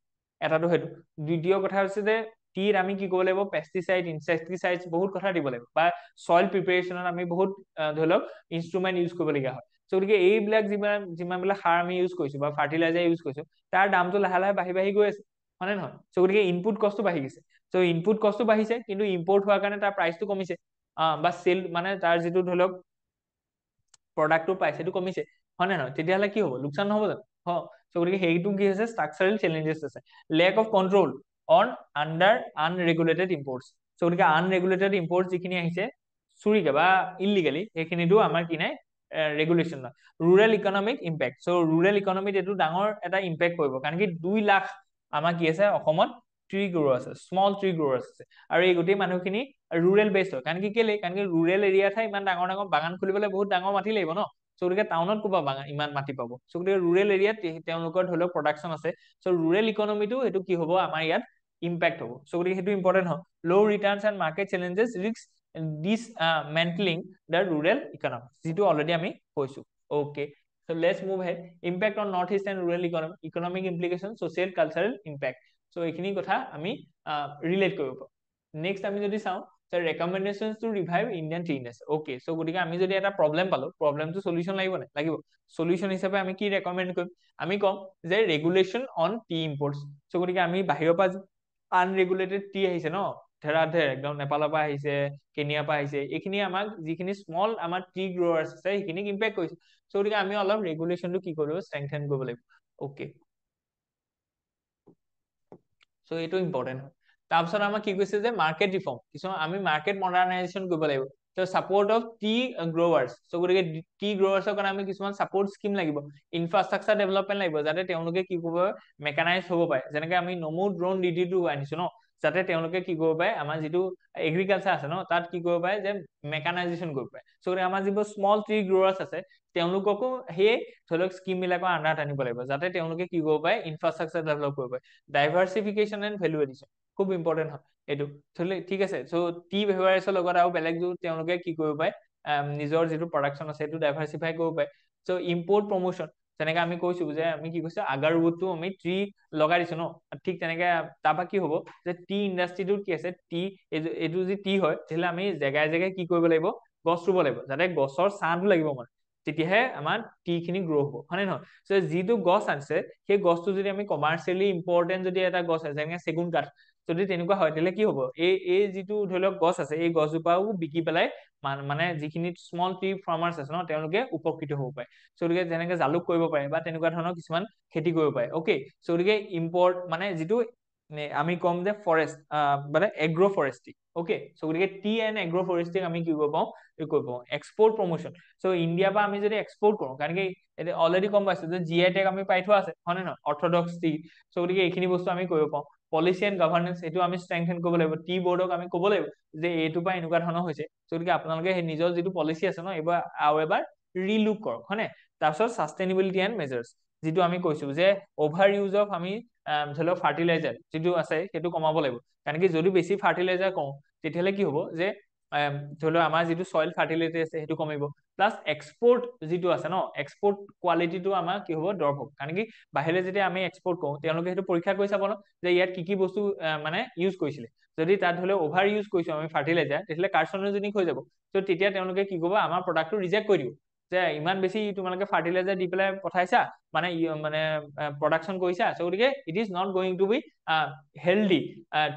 এটাটো সেইটো দ্বিতীয় কথা হৈছে যে টিত আমি কি কৰিব লাগিব পেষ্টিচাইড ইনচেক্টিচাইডছ বহুত কথা দিব লাগিব বা সইল প্ৰিপাৰেশ্যনত আমি বহুত ধৰি লওক ইনষ্ট্ৰুমেণ্ট ইউজ কৰিবলগীয়া হয় সো গতিকে এইবিলাক যিমানবিলাক সাৰ আমি ইউজ কৰিছো বা ফাৰ্টিলাইজাৰ ইউজ কৰিছো তাৰ দামটো লাহে লাহে বাঢ়ি বাঢ়ি গৈ আছে হয় নে নহয় সো গতিকে ইনপুট কষ্টটো বাঢ়ি গৈছে সো ইনপুট কষ্টটো বাঢ়িছে কিন্তু ইম্পৰ্ট হোৱাৰ কাৰণে তাৰ প্ৰাইচটো কমিছে বা সেল মানে তাৰ যিটো ধৰি লওক প্ৰডাক্টটোৰ প্ৰাইচ সেইটো কমিছে হয় নে নহয় তেতিয়াহ'লে কি হ'ব লোকচান নহ'ব জানো সো গতিকে সেইটো কি হৈছে ষ্ট্ৰাকচাৰেল চেলেঞ্জেছ আছে lack of control on under unregulated imports so গতিকে আনৰেগুলেটেড ইম্পৰ্ট যিখিনি আহিছে চুৰিকে বা ইলিগেলি সেইখিনিতো আমাৰ কি নাই ৰেগুলেশ্যন নাই rural economic impact so rural ইকনমিত এইটো ডাঙৰ এটা ইম্পেক্ট কৰিব কাৰণ কি 2 লাখ আমাৰ কি আছে অসমত ট্ৰি গ্ৰোৱাৰ্ছ আছে স্মল ট্ৰি গ্ৰোৱাৰ্ছ আছে আৰু এই গোটেই মানুহখিনি ৰুৰেল বেছড হয় কাৰণ কি কেলে কাৰণ কি ৰুৰেল এৰিয়াতহে ইমান ডাঙৰ ডাঙৰ বাগান খুলিবলৈ বহুত ডাঙৰ মাটি লাগিব ন সো গতিকে টাউনত ক'বা বাগান ইমান মাটি পাব সো গতিকে ৰুৰেল এৰিয়াত তেওঁলোকৰ ধৰি লওক প্ৰডাকশ্যন আছে সো ৰুৰেল ইকনমিটো এইটো কি হ'ব আমাৰ ইয়াত ইম্পেক্ট হ'ব সো গতিকে সেইটো ইম্পৰ্টেণ্ট হয় ল' returns and market challenges risk dismantling the rural economy যিটো অলৰেডি আমি কৈছো okay so let's move ahead impact on northeast and rural economy economic implications social cultural impact so এইখিনি কথা আমি ৰিলেট কৰিব পাৰো নেক্সট আমি যদি চাওঁ so recommendations to revive Indian tea industry okay so গতিকে আমি যদি এটা প্ৰবলেম পালো প্ৰবলেমটো সলিউশন লাগিব নাই লাগিব সলিউশন হিচাপে আমি কি ৰেকমেন্ড কৰিম আমি কম যে ৰেগুলেশ্যন অন টি ইম্পৰ্টছ so গতিকে আমি বাহিৰৰ পৰা আনৰেগুলেটেড টি আহিছে ন ধেৰাধেৰ একদম নেপালৰ পৰা আহিছে কেনিয়াৰ পৰা আহিছে এইখিনি আমাক যিখিনি স্মল আমাৰ টি গ্ৰোৱাৰ্ছ আছে সেইখিনিক ইম্পেক্ট কৰিছে সো গতিকে আমি অলপ ৰেগুলেশ্যনটো কি কৰিব ষ্ট্ৰেংথেন কৰিব লাগিব ওকে সো এইটো ইম্পৰ্টেণ্ট হয় তাৰপিছত আমাৰ কি কৈছে যে মাৰ্কেট ৰিফৰ্ম কিছুমান আমি মাৰ্কেট মডাৰ্নাইজেশ্যন কৰিব লাগিব তো সাপোৰ্ট অফ টি গ্ৰোৱাৰ্ছ সো গতিকে টি গ্ৰোৱাৰ্ছৰ কাৰণে আমি কিছুমান সাপোৰ্ট স্কিম লাগিব ইনফ্ৰাষ্ট্ৰাকচাৰ ডেভেলপমেণ্ট লাগিব যাতে তেওঁলোকে কি কৰিব মেকানাইজ হ'ব পাৰে যেনেকৈ আমি নমো ড্ৰোন ডিডিটো আনিছো ন যাতে তেওঁলোকে কি কৰিব পাৰে আমাৰ যিটো এগ্ৰিকালচাৰ আছে ন তাত কি কৰিব পাৰে যে মেকানাইজেশ্যন কৰিব পাৰে সো আমাৰ যিবোৰ স্মল ট্ৰি গ্ৰোৱাৰ্ছ আছে তেওঁলোককো সেই ধৰি লওক স্কিমবিলাকৰ আণ্ডাৰত আনিব লাগিব যাতে তেওঁলোকে কি কৰিব পাৰে ইনফ্ৰাষ্ট্ৰাকচাৰ ডেভেলপ কৰিব পাৰে ডাইভাৰ্চিফিকেশ্যন এণ্ড ভেলু এডিশ্যন খুব ইম্পৰ্টেণ্ট হয় এইটো ঠিক আছে সো টি বেভাৰেজৰ লগত আৰু বেলেগ তেওঁলোকে কি কৰিব পাৰে নিজৰ যিটো প্ৰডাকশ্যন আছে সেইটো ডাইভাৰ্চিফাই কৰিব পাৰে সো ইম্পৰ্ট প্ৰমোশ্যন যেনেকে আমি কৈছো যে আমি কি কৈছো আগাৰ ৰুটটো আমি ট্ৰি লগাই দিছো ন ঠিক তেনেকে তাৰপৰা কি হ'ব যে টি ইণ্ডাষ্ট্ৰিটোত কি আছে টি এইটো যদি টি হয় তেতিয়াহ'লে আমি জেগাই জেগাই কি কৰিব লাগিব গছ ৰুব লাগিব যাতে গছৰ ছাঁটো লাগিব মানে তেতিয়াহে আমাৰ টি খিনি গ্ৰ' হ'ব হয় নে নহয় সো যিটো গছ আছে সেই গছটো যদি আমি কমাৰ্চিয়েলি ইম্পৰ্টেণ্ট যদি এটা গছ আছে যেনেকে চেগুন কাঠ যদি তেনেকুৱা হয় তেতিয়াহ'লে কি হ'ব এই যিটো ধৰি লওক গছ আছে এই গছজোপাও বিকি পেলাই মানে যিখিনি স্মল ট্ৰি ফাৰ্মাৰ্ছ আছে ন তেওঁলোকে উপকৃত হ'ব পাৰে সো গতিকে যেনেকে জালুক কৰিব পাৰে বা তেনেকুৱা ধৰণৰ কিছুমান খেতি কৰিব পাৰে অকে সো গতিকে ইম্পৰ্ট মানে যিটো আমি কম যে ফৰেষ্ট মানে এগ্ৰ ফৰেষ্ট্ৰি ওকে সো গতিকে টি এণ্ড এগ্ৰ ফৰেষ্ট্ৰিক আমি কি কৰিব পাওঁ এক্সপৰ্ট প্ৰমোশ্যন সো ইণ্ডিয়াৰ পৰা আমি যদি এক্সপৰ্ট কৰোঁ কাৰণ কি অলৰেডি গম পাইছো যে GI টেগ আমি পাই থোৱা আছে হয় নে নহয় অৰ্থডক্স টি সো গতিকে এইখিনি বস্তু আমি কৰিব পাওঁ পলিচি এণ্ড গভৰ্নেন্স এইটো আমি ষ্ট্ৰেংথেন কৰিব লাগিব টি বৰ্ডক আমি ক'ব লাগিব যে এইটোৰ পৰা এনেকুৱা ধৰণৰ হৈছে সো গতিকে আপোনালোকে সেই নিজৰ যিটো পলিচি আছে ন এইবাৰ আৰু এবাৰ ৰিলুক কৰক হয় নে তাৰপিছত সাষ্টেইনেবিলিটি এণ্ড মেজাৰ্ছ যিটো আমি কৈছো যে অভাৰ ইউজ অফ আমি ধৰি লওক ফাৰ্টিলাইজাৰ যিটো আছে সেইটো কমাব লাগিব কাৰণ কি যদি বেছি ফাৰ্টিলাইজাৰ কওঁ তেতিয়াহ'লে কি হ'ব যে ধৰি লওক আমাৰ যিটো চইল ফাৰ্টিলিটি আছে সেইটো কমিব, প্লাছ এক্সপৰ্ট যিটো আছে ন, এক্সপৰ্ট কোৱালিটিটো আমাৰ কি হ'ব, ড্ৰপ হ'ব। কাৰণ কি বাহিৰলৈ যেতিয়া আমি এক্সপৰ্ট কৰোঁ তেওঁলোকে সেইটো পৰীক্ষা কৰি চাব ন, যে ইয়াত কি কি বস্তু মানে ইউজ কৰিছিলে। যদি তাত ধৰি লওক অভাৰ ইউজ কৰিছোঁ আমি ফাৰ্টিলাইজাৰ, তেতিয়াহ'লে কাৰ্চনোজেনিক হৈ যাব। ত' তেতিয়া তেওঁলোকে কি কৰিব, আমাৰ প্ৰডাক্টটো ৰিজেক্ট কৰি দিব, যে ইমান বেছি তোমালোকে ফাৰ্টিলাইজাৰ দি পেলাই পঠাইছা, মানে মানে প্ৰডাকশ্যন কৰিছা, চ' গতিকে it is not going to be healthy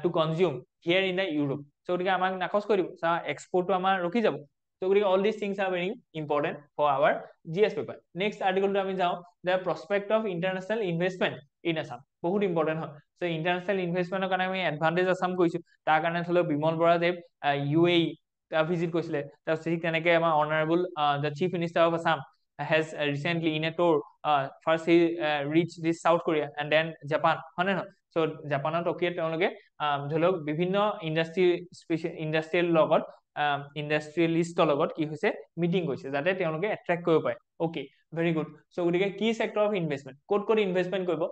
to consume here in the Europe. So' গতিকে আমাক নাকচ কৰি দিব, এক্সপৰ্টটো আমাৰ ৰখি যাব। চ' গতিকে all this things are very important for our GS paper. Next আৰ্টিকলটো আমি যাওঁ, the prospect of international investment in Assam. বহুত ইম্পৰ্টেণ্ট হয়। চ' ইণ্টাৰনেশ্যনেল ইনভেষ্টমেণ্টৰ কাৰণে আমি এডভান্টেজ আছাম কৰিছোঁ, তাৰ কাৰণে ধৰি লওক বিমল বৰাদেৱ UAE ভিজিট কৰিছিলে। তাৰপিছত ঠিক তেনেকে আমাৰ honourable the chief minister of Assam has recently in a tour first he reached this South Korea and then Japan, হয় নে নহয়? চ' জাপানৰ টকিঅ'ত তেওঁলোকে ধৰি লওক বিভিন্ন ইণ্ডাষ্ট্ৰিয়েল লগত ইণ্ডাষ্ট্ৰিয়েলিষ্টৰ লগত কি হৈছে, মিটিং কৰিছে, যাতে তেওঁলোকে এট্ৰেক্ট কৰিব পাৰে। Okay, very good. চ' গতিকে কি চেক্টৰ অফ ইনভেষ্টমেণ্ট, ক'ত ক'ত ইনভেষ্টমেণ্ট কৰিব,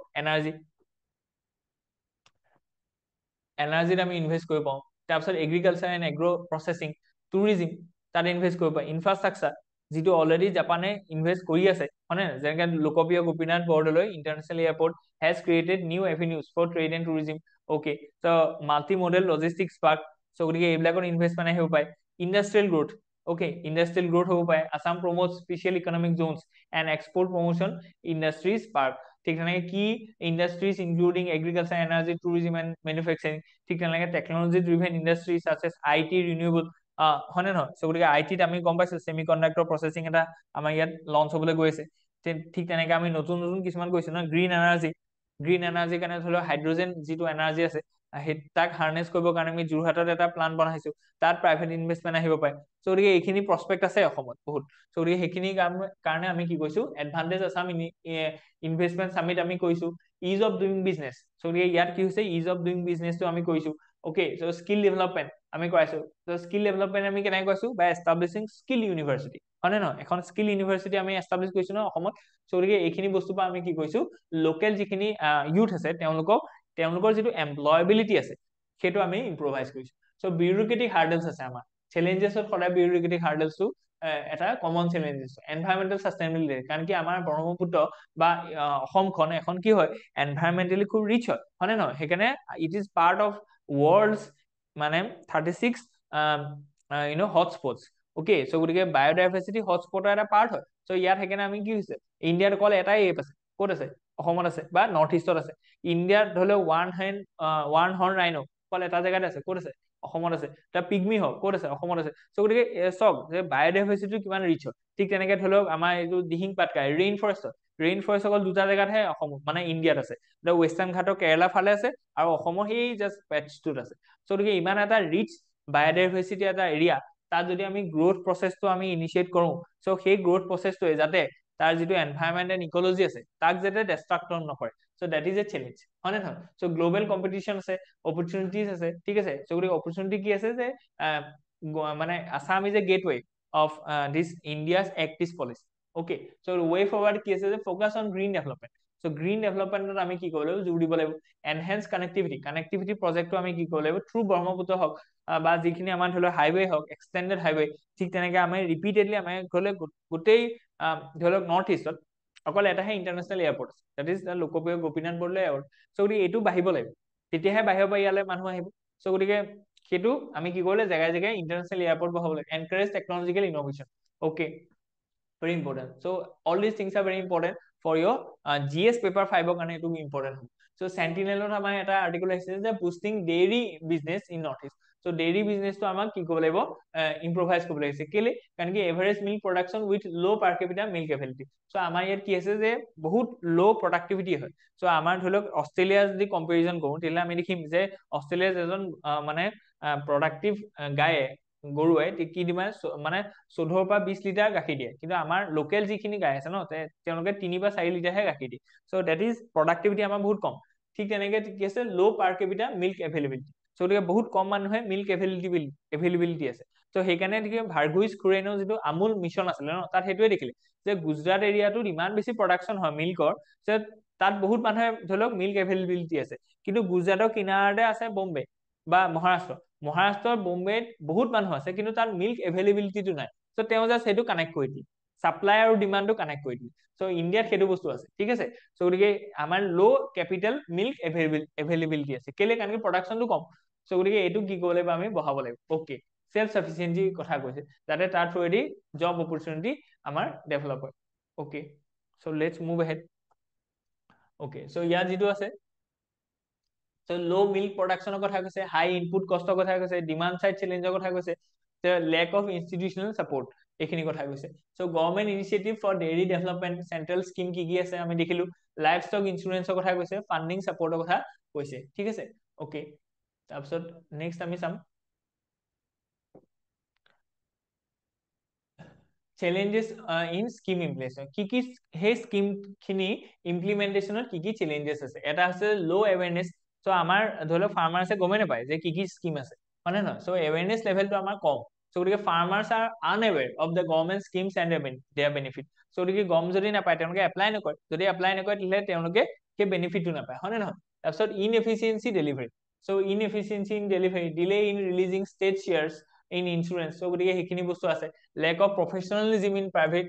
এনাৰ্জিত আমি ইনভেষ্ট কৰিব পাৰোঁ। তাৰপিছত agriculture and agro' processing, tourism, তাত ইনভেষ্ট কৰিব পাৰি। ইনফ্ৰাষ্ট্ৰাকচাৰ, যিটো অলৰেডি জাপানে ইনভেষ্ট কৰি আছে, হয় নে? যেনেকে Lokopriya Gopinath Bordoloi international airport has created new avenues for trade and tourism. Okay, so' multi modal logistics park, so' গতিকে এইবিলাকত ইনভেষ্টমেণ্ট আহিব পাৰে। Industrial growth, okay, industrial growth হ'ব পাৰে। Assam promote special economic zones and export promotion industries park. ঠিক তেনেকে কি industries including agriculture, energy, tourism and manufacturing. ঠিক তেনেকে technology driven industry such as IT, renewable, হয় নে নহয়? চ' গতিকে ITত আমি গম পাইছো ছেমি কণ্ডাক্টৰ প্ৰচেছিং এটা আমাৰ ইয়াত লঞ্চ হ'বলৈ গৈ আছে। ঠিক তেনেকে আমি নতুন নতুন কিছুমান কৈছো ন, গ্ৰীণ এনাৰ্জি, গ্ৰীণ এনাৰ্জিৰ কাৰণে ধৰি লওক হাইড্ৰজেন যিটো এনাৰ্জি আছে, সেই তাক হাৰ্নেছ কৰিবৰ কাৰণে আমি যোৰহাটত এটা প্লান্ট বনাইছো, তাত প্ৰাইভেট ইনভেষ্টমেণ্ট আহিব পাৰে। চ' গতিকে এইখিনি প্ৰস্পেক্ট আছে অসমত বহুত। চ' গতিকে সেইখিনি কাৰণে আমি কি কৈছো, এডভান্টেজ আছাম ইনভেষ্টমেণ্ট সামিট আমি কৈছো। ইজ অফ ডুইং বিজনেছ, চ' গতিকে ইয়াত কি হৈছে, ইজ অফ ডুইং বিজনেছটো আমি কৈছো। অ'কে, চ' স্কিল ডেভেলপমেণ্ট আমি কৰাইছো। চ' স্কিল ডেভেলপমেণ্ট আমি কেনেকৈ কৈছো, বাই এষ্টাব্লিছিং স্কিল ইউনিভাৰ্চিটি, হয় নে নহয়? এখন স্কিল ইউনিভাৰ্চিটি আমি এষ্টাব্লিছ কৰিছো ন অসমত। চ' গতিকে এইখিনি বস্তুৰ পৰা আমি কি কৈছো, লোকেল যিখিনি ইউথ আছে তেওঁলোকৰ যিটো এমপ্লয়েবিলিটি আছে সেইটো আমি ইম্প্ৰভাইজ কৰিছো। চ' বিউৰোক্ৰেটিক হাৰ্ডেলছ আছে আমাৰ, চেলেঞ্জেছত সদায় বিউৰোক্ৰেটিক হাৰ্ডেলছটো এটা কমন চেলেঞ্জেছ। এনভাইৰমেণ্টেল ছাষ্টেইনেবিলিটি, কাৰণ কি আমাৰ ব্ৰহ্মপুত্ৰ বা অসমখন এখন কি হয়, এনভাইৰমেণ্টেলি খুব ৰিচ হয় নে নহয়? সেইকাৰণে it is part of world's মানে 36 হটস্পটছ। অ'কে, চ' গতিকে বায়'ডাইভাৰ্চিটি হটস্পটৰ এটা পাৰ্ট হয়। চ' ইয়াত সেইকাৰণে আমি কি হৈছে, ইণ্ডিয়াত অকল এটাই এপ আছে, ক'ত আছে, অসমত আছে বা নৰ্থ ইষ্টত আছে। ইণ্ডিয়াত ধৰি লওক ওৱান হৰ্ণ ৰাইনো অকল এটা জেগাত আছে, ক'ত আছে, অসমত আছে। তাৰ পিগমি হওক, ক'ত আছে, অসমত আছে। চ' গতিকে চাওক যে বায়'ডাইভাৰ্চিটি কিমান ৰিচ হয়। ঠিক তেনেকে ধৰি লওক আমাৰ এইটো দিহিং পাটকাই ৰেইন ফৰেষ্ট অকল দুটা জেগাতহে অসমত মানে ইণ্ডিয়াত আছে, ৱেষ্টাৰ্ণ ঘাটৰ কেৰেলা ফালে আছে, আৰু অসমৰ সেই জাষ্ট পেটছটোত আছে। চ' গতিকে ইমান এটা ৰিচ বায়'ডাইভাৰ্চিটি এটা এৰিয়া, তাত যদি আমি গ্ৰোথ প্ৰচেছটো আমি ইনিচিয়েট কৰো, চ' সেই গ্ৰোথ প্ৰচেছটোৱে যাতে তাৰ যিটো এনভাইৰনমেণ্ট এণ্ড ইকলজি আছে তাক যাতে ডেষ্ট্ৰাক্ট নকৰে। চ' দেট ইজ এ চেলেঞ্জ, হয় নে নহয়? চ' গ্ল'বেল কম্পিটিশ্যন আছে, অপৰচুনিটিজ আছে, ঠিক আছে। চ' গতিকে অপৰচুনিটি কি আছে, যে মানে Assam is a gateway of this India's Act East policy. Okay, so' way forward কি আছে, যে focus on green development. So' green ডেভেলপমেণ্টত আমি কি কৰিব লাগিব, জোৰ দিব লাগিব। এনহেন্স কানেক্টিভিটি প্ৰজেক্টটো আমি কি কৰিব লাগিব, থ্ৰু ব্ৰহ্মপুত্ৰ হওক বা যিখিনি আমাৰ ধৰি লওক হাইৱে হওক, এক্সটেণ্ডেড হাইৱে, ঠিক তেনেকে আমি ৰিপিটেডলি আমি গ'লে গোটেই ধৰি লওক নৰ্থ ইষ্টত অকল এটাহে ইণ্টাৰনেশ্যনেল এয়াৰপৰ্ট আছে, that is Lokpriya Gopinath Bordoloi airport. চ' গতিকে এইটো বাঢ়িব লাগিব, তেতিয়াহে বাহিৰৰ পৰা ইয়ালৈ মানুহ আহিব। চ' গতিকে সেইটো আমি কি কৰিলে, জেগাই জেগাই ইণ্টাৰনেশ্যনেল এয়াৰপৰ্ট বহাব লাগে। Encourage technological innovation, okay, very important. So all these things are very important for your GS paper 5 কাৰণে এইটো important হ'ব। So Sentinelত আমাৰ এটা আৰ্টিকল আহিছে যে boosting dairy business in north east. So' dairy বিজনেছটো আমাক কি কৰিব লাগিব, ইম্প্ৰভাইজ কৰিব লাগিছে। কেলে, কাৰণ কি এভাৰেজ মিল্ক প্ৰডাকশ্যন উইথ ল' পাৰ কেপিটা মিল্ক এভেইলিটি। চ' আমাৰ ইয়াত কি আছে, যে বহুত ল' প্ৰডাক্টিভিটি হয়। চ' আমাৰ ধৰি লওক অষ্ট্ৰেলিয়া যদি কম্পেৰিজন কৰো, তেতিয়াহ'লে আমি দেখিম যে অষ্ট্ৰেলিয়াৰ এজন মানে প্ৰডাক্টিভ গায়ে, গৰুৱে কি দিব মানে 14 পৰা 20 লিটাৰ গাখীৰ দিয়ে, কিন্তু আমাৰ লোকেল যিখিনি গাই আছে ন, তেওঁলোকে 3 বা 4 লিটাৰহে গাখীৰ দিয়ে। চ' দেট ইজ প্ৰডাক্টিভিটি আমাৰ বহুত কম। ঠিক তেনেকে কি আছে, ল' পাৰ কেপিটা মিল্ক এভেইলেবিলিটি। চ' গতিকে বহুত কম মানুহে মিল্ক এভেইলেবিলিটি আছে। চ' সেইকাৰণে দেখি ভাৰ্গোইজ খুৰেনৰ যিটো আমুল মিছন আছিলে ন, তাত সেইটোৱে দেখিলে যে গুজৰাট এৰিয়াটোত ইমান বেছি প্ৰডাকশ্যন হয় মিল্কৰ, যে তাত বহুত মানুহে ধৰি লওক মিল্ক এভেইলেবিলিটি আছে, কিন্তু গুজৰাটৰ কিনাৰতে আছে বম্বে বা মহাৰাষ্ট্ৰ, মহাৰাষ্ট্ৰৰ বোম্বেত বহুত মানুহ আছে কিন্তু তাত মিল্ক এভেইলেবিলিটিটো নাই, চ' তেওঁ জাষ্ট সেইটো কানেক্ট কৰি দিয়ে, চাপ্লাই আৰু ডিমাণ্ডটো কানেক্ট কৰি দিয়ে। চ' ইণ্ডিয়াত সেইটো বস্তু আছে, ঠিক আছে। চ' গতিকে আমাৰ ল' কেপিটেল মিল্ক এভেইলেবিলিটি আছে, কেলে কাৰণ কি প্ৰডাকশ্যনটো কম। চ' গতিকে এইটো কি কৰিব লাগিব, আমি বঢ়াব লাগিব। অ'কে, সেলফ সাফিচিয়েন্সি কথা কৈছে, যাতে তাৰ থ্ৰুৱেদি জব অপৰচুনিটি আমাৰ ডেভেলপ হয়। Okay, so' let's move ahead. Okay, so' ইয়াত যিটো আছে, চ' ল' মিল্ক প্ৰডাকশ্যনৰ কথা কৈছে, হাই ইনপুট কষ্টৰ কথা কৈছে, ডিমাণ্ড চাইড চেলেঞ্জৰ কথা কৈছে, লেক অফ ইনষ্টিটিউচনেল ছাপৰ্ট, এইখিনি কথা কৈছে। So' government initiative for dairy development, central scheme কি আছে আমি দেখিলো, লাইফ ষ্টক ইঞ্চুৰেঞ্চৰ কথা কৈছে, ফাণ্ডিং ছাপৰ্টৰ কথা কৈছে, ঠিক আছে। অ'কে, তাৰপিছত নেক্সট আমি চাম চেলেঞ্জেছ ইন স্কিম ইমপ্লিমেণ্টেশ্যন, কি সেই স্কিম খিনি ইমপ্লিমেণ্টেশ্যনত কি চেলেঞ্জেছ আছে। এটা আছে ল' এৱেৰনেছ, চ' আমাৰ ধৰি লওক ফাৰ্মাৰ্ছে গমেই নাপায় যে কি স্কিম আছে, হয় নে নহয়। চ' এৱেৰনেছ লেভেলটো আমাৰ কম, চ' গতিকে farmers are unaware of the government schemes and their benefit. So' গতিকে গম যদি নাপায় তেওঁলোকে এপ্লাই নকৰে, যদি এপ্লাই নকৰে তেতিয়াহ'লে তেওঁলোকে সেই বেনিফিটটো নাপায়, হয় নে নহয়। তাৰপিছত inefficiency delivery, so' inefficiency in delivery, delay in releasing state shares in insurance, so' গতিকে সেইখিনি বস্তু আছে। Lack of professionalism in private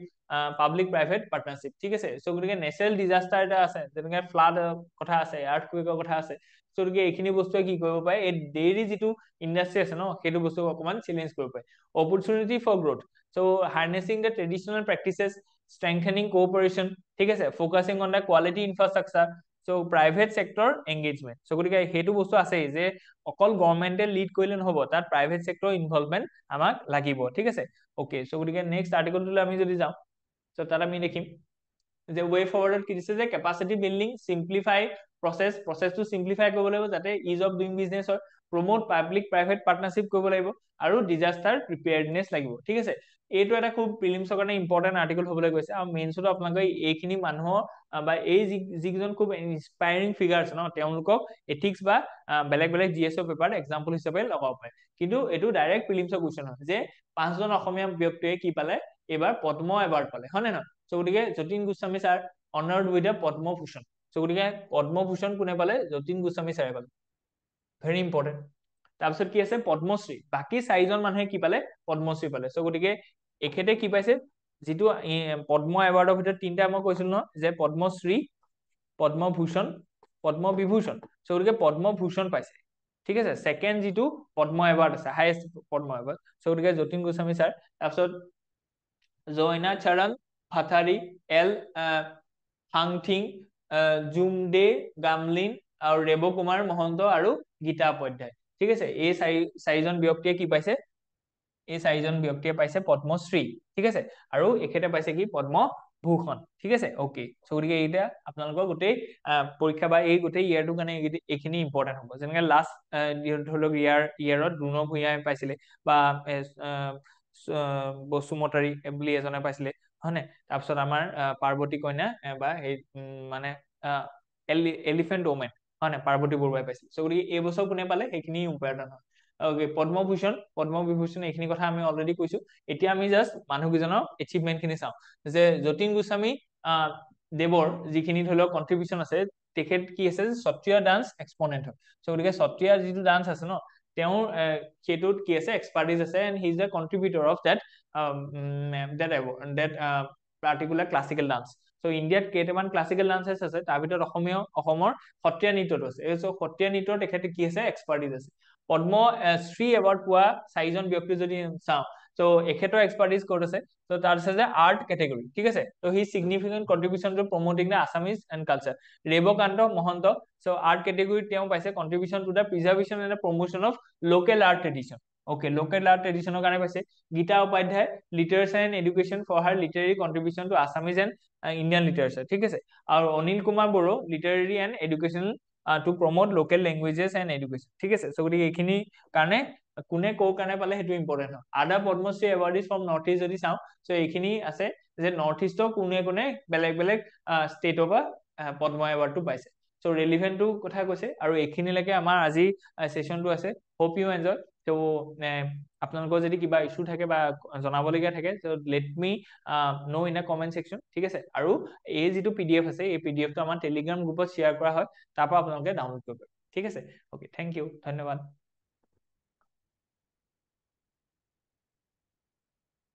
public private partnership, ঠিক আছে। চ' গতিকে নেচাৰেল ডিজাষ্টাৰ এটা আছে, যেনেকে ফ্লাড কথা আছে, আৰ্থকুৱেকৰ কথা আছে। চ' গতিকে এইখিনি বস্তুৱে কি কৰিব পাৰে, এই ডেইৰী যিটো ইণ্ডাষ্ট্ৰি আছে ন, সেইটো বস্তু অকণমান চেলেঞ্জ কৰিব পাৰে। Opportunity for growth, so' harnessing the traditional practices, strengthening cooperation, ঠিক আছে, focusing on the quality infrastructure, so' private sector engagement. So' গতিকে সেইটো বস্তু আছেই যে অকল গভৰ্ণমেণ্টে লিড কৰিলে নহ'ব, তাত প্ৰাইভেট চেক্টৰ ইনভলভমেণ্ট আমাক লাগিব, ঠিক আছে। অ'কে, চ' গতিকে নেক্সট আৰ্টিকলটোলৈ আমি যদি যাওঁ, চ' তাত আমি দেখিম যে ৱে ফৰৱাৰ্ডত কি দিছে, যে কেপাচিটি বিল্ডিং, চিম্প্লিফাই প্ৰচেছটো চিম্প্লিফাই কৰিব লাগিব যাতে ইজ অফ ডুইং বিজনেছ হয়, প্ৰমোট পাব্লিক প্ৰাইভেট পাৰ্টনাৰশ্বিপ কৰিব লাগিব, আৰু ডিজাষ্টাৰ প্ৰিপেয়াৰডনেছ লাগিব, ঠিক আছে। এইটো এটা খুব প্ৰিলিমছৰ কাৰণে ইম্পৰ্টেণ্ট আৰ্টিকল হ'বলৈ গৈছে, আৰু মেইনছতো আপোনালোকে এইখিনি মানুহৰ বা এই যিকেইজন খুব ইনস্পায়াৰিং ফিগাৰ আছে ন, তেওঁলোকক এথিক্স বা বেলেগ বেলেগ GSO পেপাৰত এক্সাম্পল হিচাপে লগাব পাৰে। কিন্তু এইটো ডাইৰেক্ট প্ৰিলিমছৰ কুৱেশ্যন হয়, যে 5জন অসমীয়া ব্যক্তিয়ে কি পালে, এইবাৰ পদ্ম এৱাৰ্ড পালে, হয় নে নহয়। চ' গতিকে Jatin Goswami sir honoured with the Padma Bhushan, so' গতিকে পদ্মভূষণ কোনে পালে, যতীন গোস্বামী ছাৰে পালে, ভেৰি ইম্পৰ্টেণ্ট। তাৰপিছত কি আছে, পদ্মশ্ৰী, বাকী 4জন মানুহে কি পালে, পদ্মশ্ৰী পালে। চ' গতিকে এখেতে কি পাইছে, যিটো পদ্ম এৱাৰ্ডৰ ভিতৰত 3টা মই কৈছিলো ন, যে পদ্মশ্ৰী, পদ্মভূষণ, পদ্মবিভূষণ, চ' গতিকে পদ্মভূষণ পাইছে, ঠিক আছে। ছেকেণ্ড যিটো পদ্ম এৱাৰ্ড আছে, হাইয়েষ্ট পদ্ম এৱাৰ্ড, চ' গতিকে যতীন গোস্বামী ছাৰ। তাৰপিছত জয়না চৰণ ভাথাৰী, এল হাংথিং, জুমদে গামলিন, আৰু ৰেব কুমাৰ মহন্ত, আৰু গীতা উপাধ্যায়, ঠিক আছে। এই 4জন ব্যক্তিয়ে কি পাইছে, এই 4জন ব্যক্তিয়ে পাইছে পদ্মশ্ৰী, ঠিক আছে, আৰু এখেতে পাইছে কি, পদ্মভূষণ, ঠিক আছে। অ'কে, চ' গতিকে এইটা আপোনালোকৰ গোটেই পৰীক্ষা বা এই গোটেই ইয়াৰটোৰ কাৰণে এইখিনি ইম্পৰ্টেণ্ট হ'ব। যেনেকে লাষ্ট ধৰি লওক ইয়াৰত দ্ৰোণ ভূঞাই পাইছিলে, বা বসুমতাৰী বুলি এজনে পাইছিলে, হয় নে। তাৰপিছত আমাৰ পাৰ্বতী কন্যা বা সেই মানে এলিফেণ্ট ওমেন, হয় নে, পাৰ্বতী বৰুৱাই পাইছিল। চ' গতিকে এইবছৰ কোনে পালে, সেইখিনি ইম্পৰ্টেণ্ট হয়। পদ্মভূষণ, পদ্মবিভূষণ, এইখিনি কথা আমি অলৰেডি কৈছো। এতিয়া আমি জাষ্ট মানুহকেইজনৰ এচিভমেণ্ট খিনি চাওঁ, যে যতীন গোস্বামী দেৱৰ যিখিনি ধৰি লওক কণ্ট্ৰিবিউশ্যন আছে, তেখেত কি আছে, সত্ৰীয়া ডান্স এক্সপনেণ্ট হয়। চ' গতিকে সত্ৰীয়া যিটো ডান্স আছে ন, তেওঁৰ সেইটোত কি আছে, এক্সপাৰ্টিজ আছে, and he is the contributor of that particular classical dance. So' ইণ্ডিয়াত কেইটামান ক্লাছিকেল ডান্সেছ আছে, তাৰ ভিতৰত অসমৰ সত্ৰীয়া নৃত্যটো আছে। এই সত্ৰীয়া নৃত্যৰ তেখেতে কি আছে, এক্সপাৰ্টিজ আছে। পদ্মশ্ৰী এৱাৰ্ড পোৱা 4জন ব্যক্তি যদি চাওঁ, চ' এখেতৰ এক্সপাৰ্টিজ ক'ত আছে, চ' তাত আছে যে আৰ্ট কেটেগৰী, ঠিক আছে। ত' he significant contribution to promoting the Assamese and culture. Rebakanta Mahanta, so' art কেটেগৰীত তেওঁ পাইছে contribution to the preservation and promotion of local art tradition. Okay, local art ট্ৰেডিশ্যনৰ কাৰণে পাইছে। Gita Upadhyay, literature and education for her literary contribution to Assamese and Indian literature, ঠিক আছে। আৰু Anil Kumar Boro, literary and educational to promote local languages and education, ঠিক আছে। So' গতিকে এইখিনি কাৰণে কোনে ক'ৰ কাৰণে পালে সেইটো ইম্পৰ্টেণ্ট হয়। আদাৰ পদ্মশ্ৰী এৱাৰ্ডিজ ফ্ৰম নৰ্থ ইষ্ট যদি চাওঁ, চ' এইখিনি আছে যে নৰ্থ ইষ্টৰ কোনে কোনে বেলেগ বেলেগ ষ্টেটৰ পৰা পদ্ম এৱাৰ্ডটো পাইছে। চ' ৰেলিভেণ্টটো কথা কৈছে, আৰু এইখিনিলৈকে আমাৰ আজি ছেশ্যনটো আছে। Hope U enjoy. ত' আপোনালোকৰ যদি কিবা ইছ্যু থাকে বা জনাবলগীয়া থাকে, so' let me know' in a comment section, ঠিক আছে। আৰু এই যিটো PDF আছে, এই PDFটো আমাৰ টেলিগ্ৰাম গ্ৰুপত শ্বেয়াৰ কৰা হয়, তাৰ পৰা আপোনালোকে ডাউনলোড কৰিব পাৰে, ঠিক আছে। অ'কে, থেংক ইউ, ধন্যবাদ।